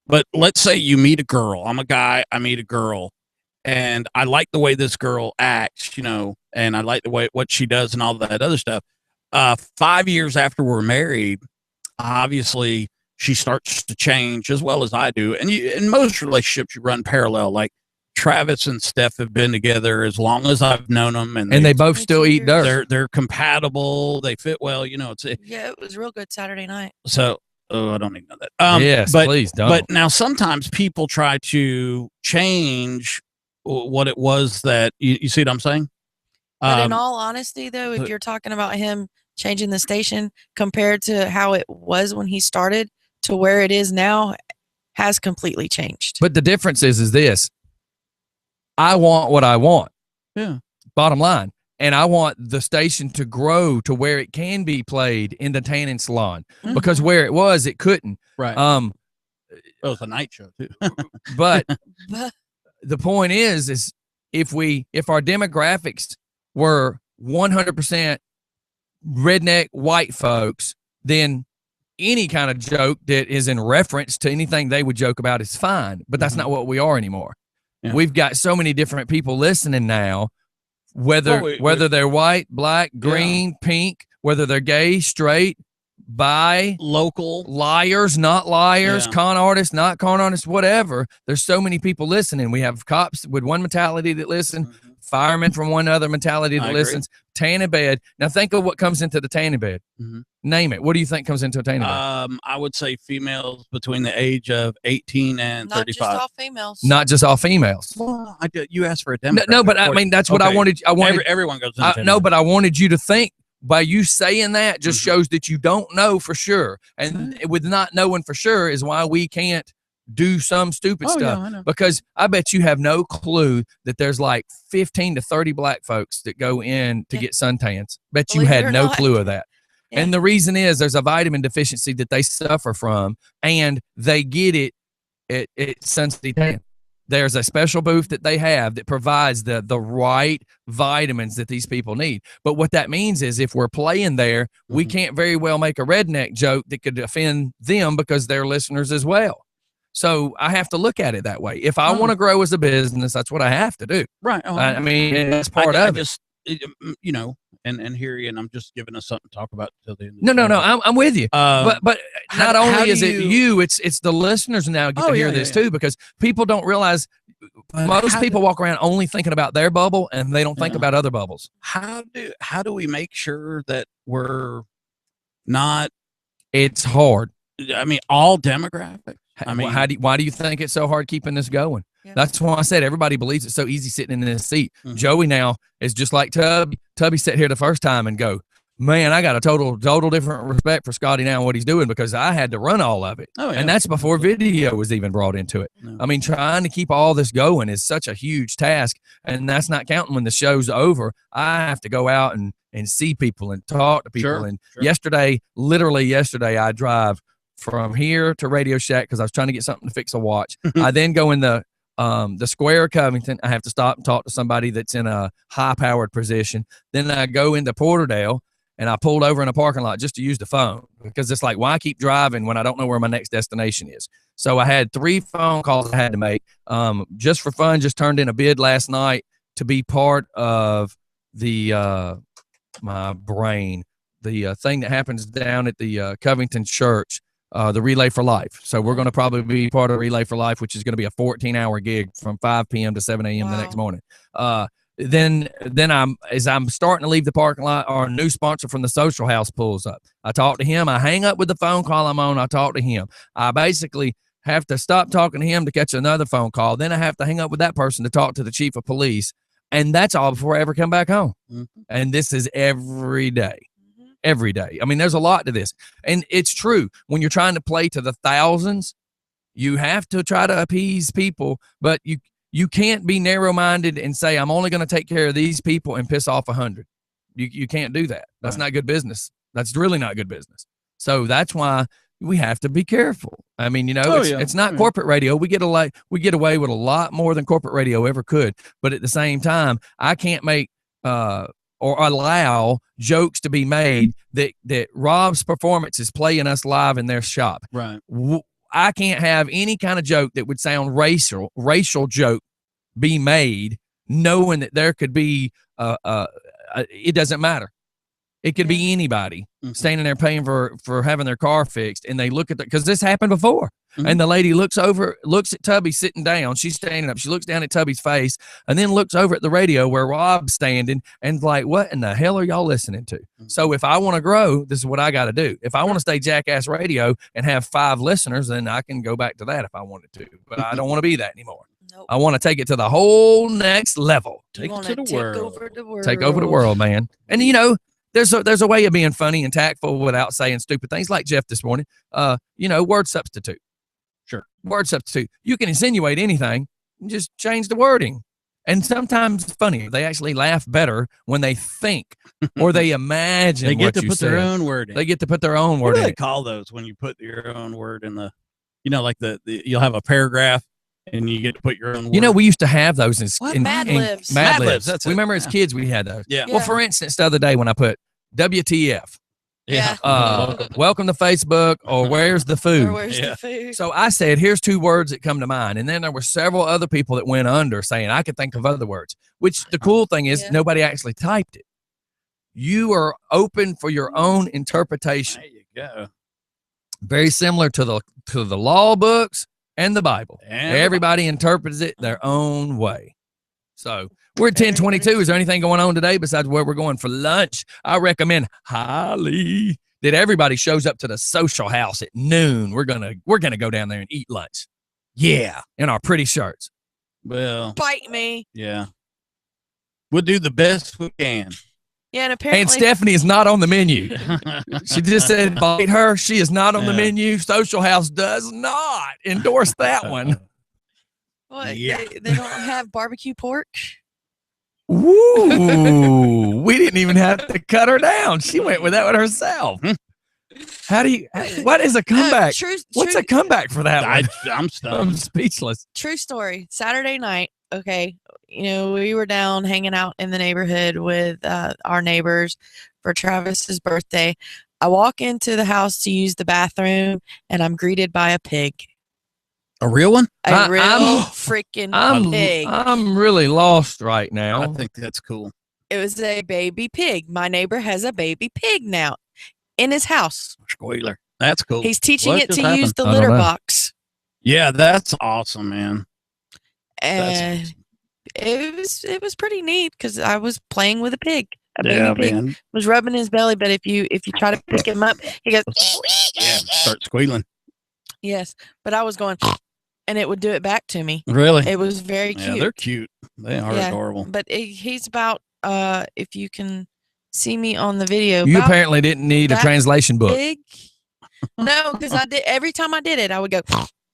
But let's say you meet a girl. I'm a guy. I meet a girl, and I like the way this girl acts, and I like the way what she does and all that other stuff. 5 years after we're married, obviously she starts to change as well as I do. And in most relationships, you run parallel. Like Travis and Steph have been together as long as I've known them, and they both still eat dirt. They're compatible. They fit well. Yeah, it was real good Saturday night. So, I don't even know that. Yes, please don't. But now sometimes people try to change what it was that you see what I'm saying? But in all honesty, though, if you're talking about him changing the station compared to how it was when he started to where it is now, has completely changed. But the difference is this. I want what I want. Yeah. Bottom line. And I want the station to grow to where it can be played in the tanning salon, because where it was, it couldn't. Right. It was a night show too. But the point is if our demographics were 100% redneck white folks, then any kind of joke that is in reference to anything they would joke about is fine. But that's not what we are anymore. Yeah. We've got so many different people listening now, whether they're white, black, green, pink, whether they're gay, straight, bi, local, liars, not liars, con artists, not con artists, whatever. There's so many people listening. We have cops with one mentality that listen, firemen from one other mentality that listens, tanning bed. Now think of what comes into the tanning bed. Name it. What do you think comes into a tanning bed? I would say females between the age of 18 and 35. Not just all females. Not just all females. Well, you asked for a demographic. No, but I mean, that's what I wanted. Everyone goes into no, but I wanted you to think. By you saying that just shows that you don't know for sure. And with not knowing for sure is why we can't do some stupid stuff. I know. Because I bet you have no clue that there's like 15 to 30 black folks that go in to get suntans. Bet you had no clue of that. Yeah. And the reason is there's a vitamin deficiency that they suffer from, and they get it at Sun City Tan. There's a special booth that they have that provides the right vitamins that these people need. But what that means is if we're playing there, we can't very well make a redneck joke that could offend them because they're listeners as well. So I have to look at it that way. If I want to grow as a business, that's what I have to do. Right. I mean, that's part of it. You know, and here you, and I'm just giving us something to talk about until the end. No, I'm with you. But not only is it you, it's the listeners now get to hear this too, because people don't realize most people walk around only thinking about their bubble and they don't think about other bubbles. How do we make sure that we're not? It's hard. I mean, all demographics. I mean, why do you think it's so hard keeping this going? Yeah. That's why I said everybody believes it's so easy sitting in this seat. Joey now is just like Tubby. Tubby sat here the first time and go, man, I got a total different respect for Scotty now and what he's doing, because I had to run all of it. And that's before video was even brought into it. I mean, trying to keep all this going is such a huge task, and that's not counting when the show's over. I have to go out and see people and talk to people. Literally yesterday, I drive from here to Radio Shack because I was trying to get something to fix a watch. I then go in the square of Covington. I have to stop and talk to somebody that's in a high-powered position. Then I go into Porterdale, and I pulled over in a parking lot just to use the phone, because it's like, why keep driving when I don't know where my next destination is? So I had 3 phone calls I had to make. Just for fun, just turned in a bid last night to be part of the the thing that happens down at the Covington Church. The Relay for Life. So we're going to probably be part of Relay for Life, which is going to be a 14-hour gig from 5 p.m. to 7 a.m. the next morning. Then as I'm starting to leave the parking lot, our new sponsor from the Social House pulls up. I talk to him. I hang up with the phone call I'm on. I talk to him. I basically have to stop talking to him to catch another phone call. Then I have to hang up with that person to talk to the chief of police. And that's all before I ever come back home. And this is every day. Every day. I mean, there's a lot to this. And it's true. When you're trying to play to the thousands, you have to try to appease people, but you can't be narrow-minded and say, I'm only going to take care of these people and piss off 100. You can't do that. That's not good business. That's really not good business. So that's why we have to be careful. I mean, it's not corporate radio. We get away with a lot more than corporate radio ever could. But at the same time, I can't make or allow jokes to be made that Rob's Performance is playing us live in their shop. Right. I can't have any kind of joke that would sound racial joke be made, knowing that there could be it doesn't matter. It could be anybody standing there paying for having their car fixed, and they look at because this happened before. And the lady looks at Tubby sitting down. She's standing up. She looks down at Tubby's face and then looks over at the radio where Rob's standing and like, what in the hell are y'all listening to? So if I want to grow, this is what I got to do. If I want to stay Jackass Radio and have 5 listeners, then I can go back to that if I wanted to. But I don't want to be that anymore. Nope. I want to take it to the whole next level. You wanna take over the world. Take over the world, man. And you know, there's a way of being funny and tactful without saying stupid things, like Jeff this morning. You know, word substitute. Sure. Word substitute. You can insinuate anything, just change the wording. And sometimes it's funny. They actually laugh better when they think or they imagine. They get what to you put their said. own word in. They get to put their own What word do in they it. call those when you put your own word in the, you know, like the you'll have a paragraph and you get to put your own word. You know, we used to have those in Mad Libs. Mad Mad Libs. Libs, that's We it. remember as Yeah. kids we had those. Yeah. Well, for instance, the other day when I put WTF, Yeah. welcome to Facebook, or where's the food? Or where's Yeah. the food? So I said, here's 2 words that come to mind. And then there were several other people that went under saying, I could think of other words, which the cool thing is Yeah. nobody actually typed it. You are open for your own interpretation. There you go. Very similar to the law books and the Bible. And the Everybody interprets it their own way. So we're at 10:22. Is there anything going on today besides where we're going for lunch? I recommend highly that everybody shows up to the social house at noon. We're gonna go down there and eat lunch. Yeah, in our pretty shirts. Well, Bite me. yeah. We'll do the best we can. Yeah, and apparently And Stephanie is not on the menu. She just said bite her. She is not on the Yeah. menu. Social house does not endorse that one. what, Yeah. they don't have barbecue pork. Ooh, we didn't even have to cut her down. She went with that one herself. What is a comeback? What's a comeback for that one? I'm I'm stunned. speechless. True story. Saturday night, okay, you know, we were down hanging out in the neighborhood with our neighbors for Travis's birthday. I walk into the house to use the bathroom, and I'm greeted by a pig. A real one? A real I'm- freaking pig. I'm really lost right now. I think that's cool. It was a baby pig. My neighbor has a baby pig now in his house. Squealer. That's cool. He's teaching What it just to use happened? the I don't litter know. box. Yeah, that's awesome, man. That's And awesome. it was pretty neat because I was playing with a pig. A Yeah, baby pig man. was rubbing his belly, but if you try to pick him up, he goes Yeah, start squealing. yes. But I was going and it would do it back to me. Really? It was very Yeah, cute. they're cute. They are Yeah, adorable. But he's about if you can see me on the video. You about apparently didn't need a that translation book. big. No, because I did every time I did it, I would go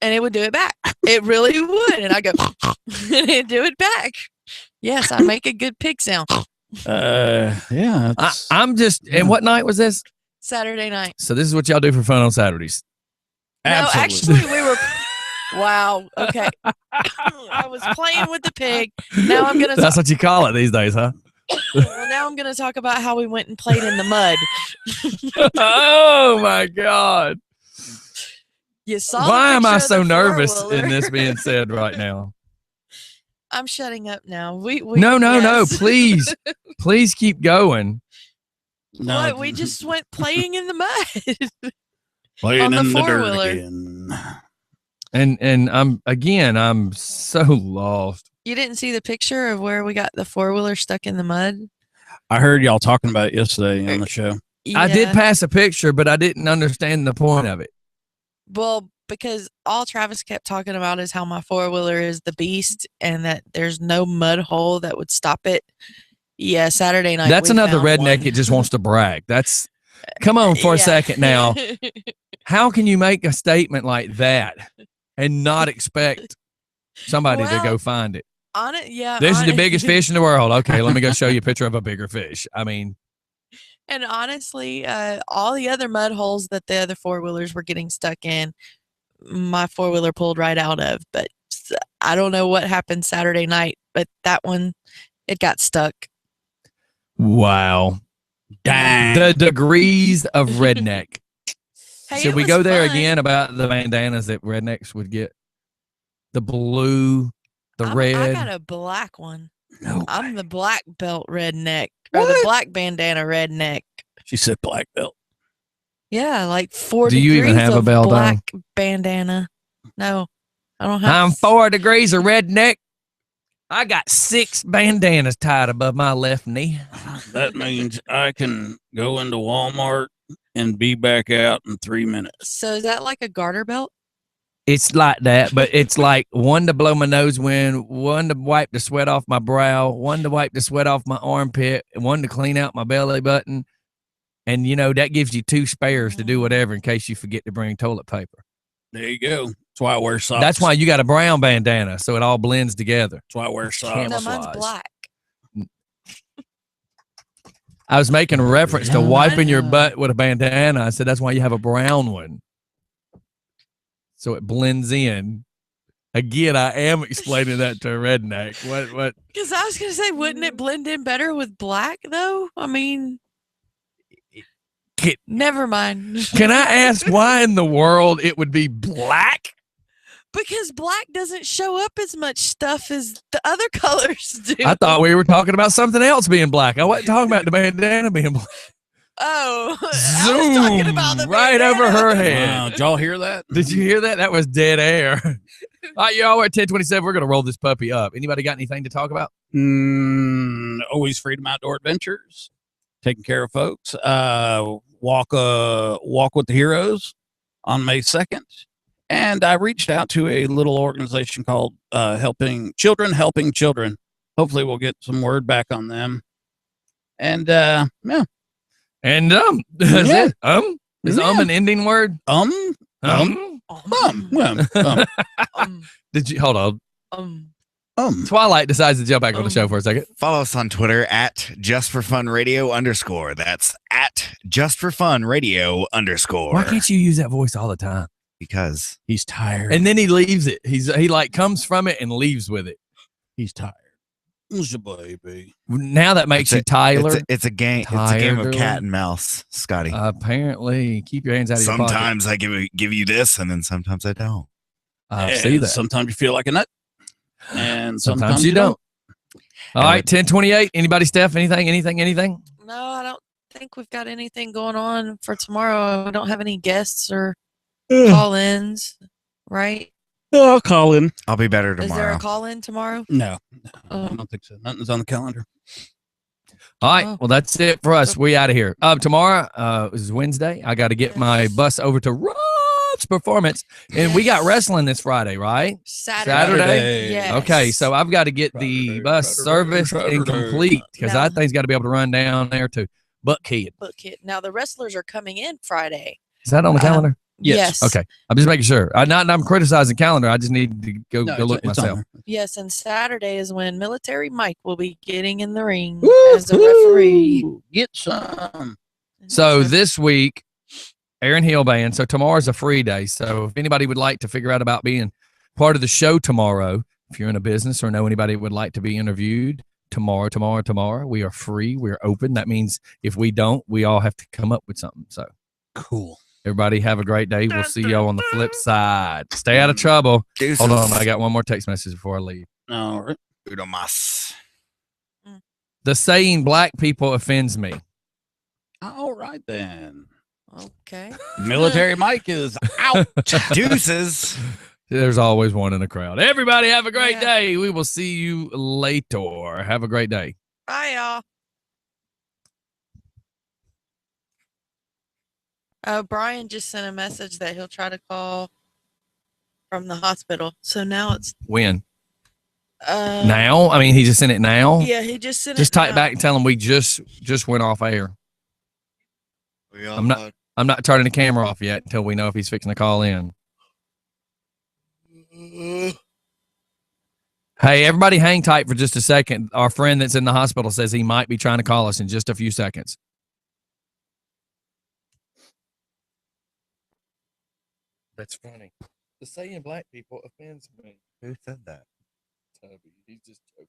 and it would do it back. It really would, and I go and it'd do it back. Yes, I make a good pig sound. Yeah. I'm just. And what night was this? Saturday night. So this is what y'all do for fun on Saturdays. No, actually, we were. Wow. Okay. I was playing with the pig. Now I'm gonna. That's what you call it these days, huh? Well, now I'm gonna talk about how we went and played in the mud. Oh my God! You saw. Why the am I picture of so the nervous four-wheeler. in this being said right now? I'm shutting up now. We No, yes. please keep going. No, What? We just went playing in the mud. playing on the in the dirt four-wheeler. again. And I'm so lost. You didn't see the picture of where we got the four-wheeler stuck in the mud? I heard y'all talking about it yesterday on the show. I did Yeah. pass a picture, but I didn't understand the point of it. Well, because all Travis kept talking about is how my four-wheeler is the beast and that there's no mud hole that would stop it. Yeah, Saturday night. That's we another found redneck one. that just wants to brag. That's come on for a Yeah. second now. How can you make a statement like that and not expect somebody to Well, go find it? On it, yeah. This is on the it- biggest fish in the world. Okay, let me go show you a picture of a bigger fish. I mean, And honestly, all the other mud holes that the other four-wheelers were getting stuck in, my four-wheeler pulled right out of. But I don't know what happened Saturday night, but that one, it got stuck. wow. Dang. The degrees of redneck. Hey, Should it we was go there fun. again about the bandanas that rednecks would get? The blue, the I red. got a black one. No. I'm the black belt redneck, or the black bandana redneck. She said black belt. Yeah, like 4 Do you even degrees have a of belt on? black bandana. No, I don't have. I'm 4 degrees of redneck. I got 6 bandanas tied above my left knee. That means I can go into Walmart and be back out in 3 minutes. So is that like a garter belt? It's like that, but it's like one to blow my nose wind, one to wipe the sweat off my brow, one to wipe the sweat off my armpit, and one to clean out my belly button. And, you know, that gives you 2 spares to do whatever in case you forget to bring toilet paper. There you go. That's why I wear socks. That's why you got a brown bandana, so it all blends together. That's why I wear socks. No, mine's black. I was making a reference to wiping your butt with a bandana. I said, that's why you have a brown one. So it blends in. Again, I am explaining that to a redneck. What? Because I was going to say, wouldn't it blend in better with black, though? I mean, never mind. Can I ask why in the world it would be black? Because black doesn't show up as much stuff as the other colors do. I thought we were talking about something else being black. I wasn't talking about the bandana being black. Oh, Zoom I was talking about the right bandana. over her head. Wow, did y'all hear that? Did you hear that? That was dead air. All right, y'all, we're at 10:27. We're going to roll this puppy up. Anybody got anything to talk about? Always Freedom Outdoor Adventures. Taking care of folks. Walk with the Heroes on May 2nd. And I reached out to a little organization called Helping Children. Hopefully we'll get some word back on them. And yeah. And is it is an ending word? Did you hold on? Twilight decides to jump back on the show for a second. Follow us on Twitter at JustForFunRadio_. That's at JustForFunRadio_. Why can't you use that voice all the time? Because he's tired. And then he leaves it. He like comes from it and leaves with it. He's tired. Who's your baby? Now that makes you Tyler. It's a game. It's a game of cat and mouse, Scotty. Apparently, keep your hands out of your pocket. Sometimes I give you this, and then sometimes I don't. I see that. Sometimes you feel like a nut, and sometimes you don't. All right, 10:28. Anybody, Steph? Anything? No, I don't think we've got anything going on for tomorrow. We don't have any guests or call-ins, right? Oh, I'll call in. I'll be better tomorrow. Is there a call-in tomorrow? No, I don't think so. Nothing's on the calendar. All right. Well, that's it for us. We out of here. Tomorrow is Wednesday. I got to get my bus over to Rob's Performance, and we got wrestling this Friday, right? Saturday. Yes. Okay, so I've got to get the bus serviced and complete because I think it's got to be able to run down there to Buckhead. Now the wrestlers are coming in Friday. Is that on the calendar? Yes. Okay. I'm just making sure. I'm criticizing calendar. I just need to go look myself. Yes, and Saturday is when Military Mike will be getting in the ring as a referee. Get some. So this week, Aaron Hill Band. So tomorrow's a free day. So if anybody would like to figure out about being part of the show tomorrow, if you're in a business or know anybody who would like to be interviewed tomorrow, we are free. We're open. That means if we don't, we all have to come up with something. So cool. Everybody have a great day. We'll see y'all on the flip side. Stay out of trouble. Deuces. Hold on. I got one more text message before I leave. All right. The saying black people offends me. All right, then. Okay. Military Mike is out. Deuces. There's always one in the crowd. Everybody have a great day. We will see you later. Have a great day. Bye, y'all. Brian just sent a message that he'll try to call from the hospital. So now it's when? Now? I mean, he just sent it now? Yeah, he just sent it. Just type back and tell him we just went off air. I'm not turning the camera off yet until we know if he's fixing to call in. Hey, everybody hang tight for just a second. Our friend that's in the hospital says he might be trying to call us in just a few seconds. That's funny. The saying black people offends me. Who said that? Toby. He's just joking.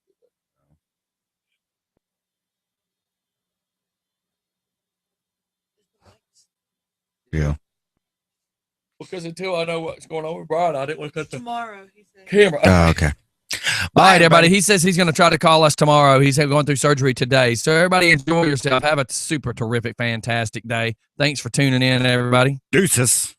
Yeah. Because until I know what's going on with Brian, I didn't look at the tomorrow. He said. Camera. Oh, okay. All right, everybody. He says he's going to try to call us tomorrow. He's going through surgery today. So everybody enjoy yourself. Have a super terrific, fantastic day. Thanks for tuning in, everybody. Deuces.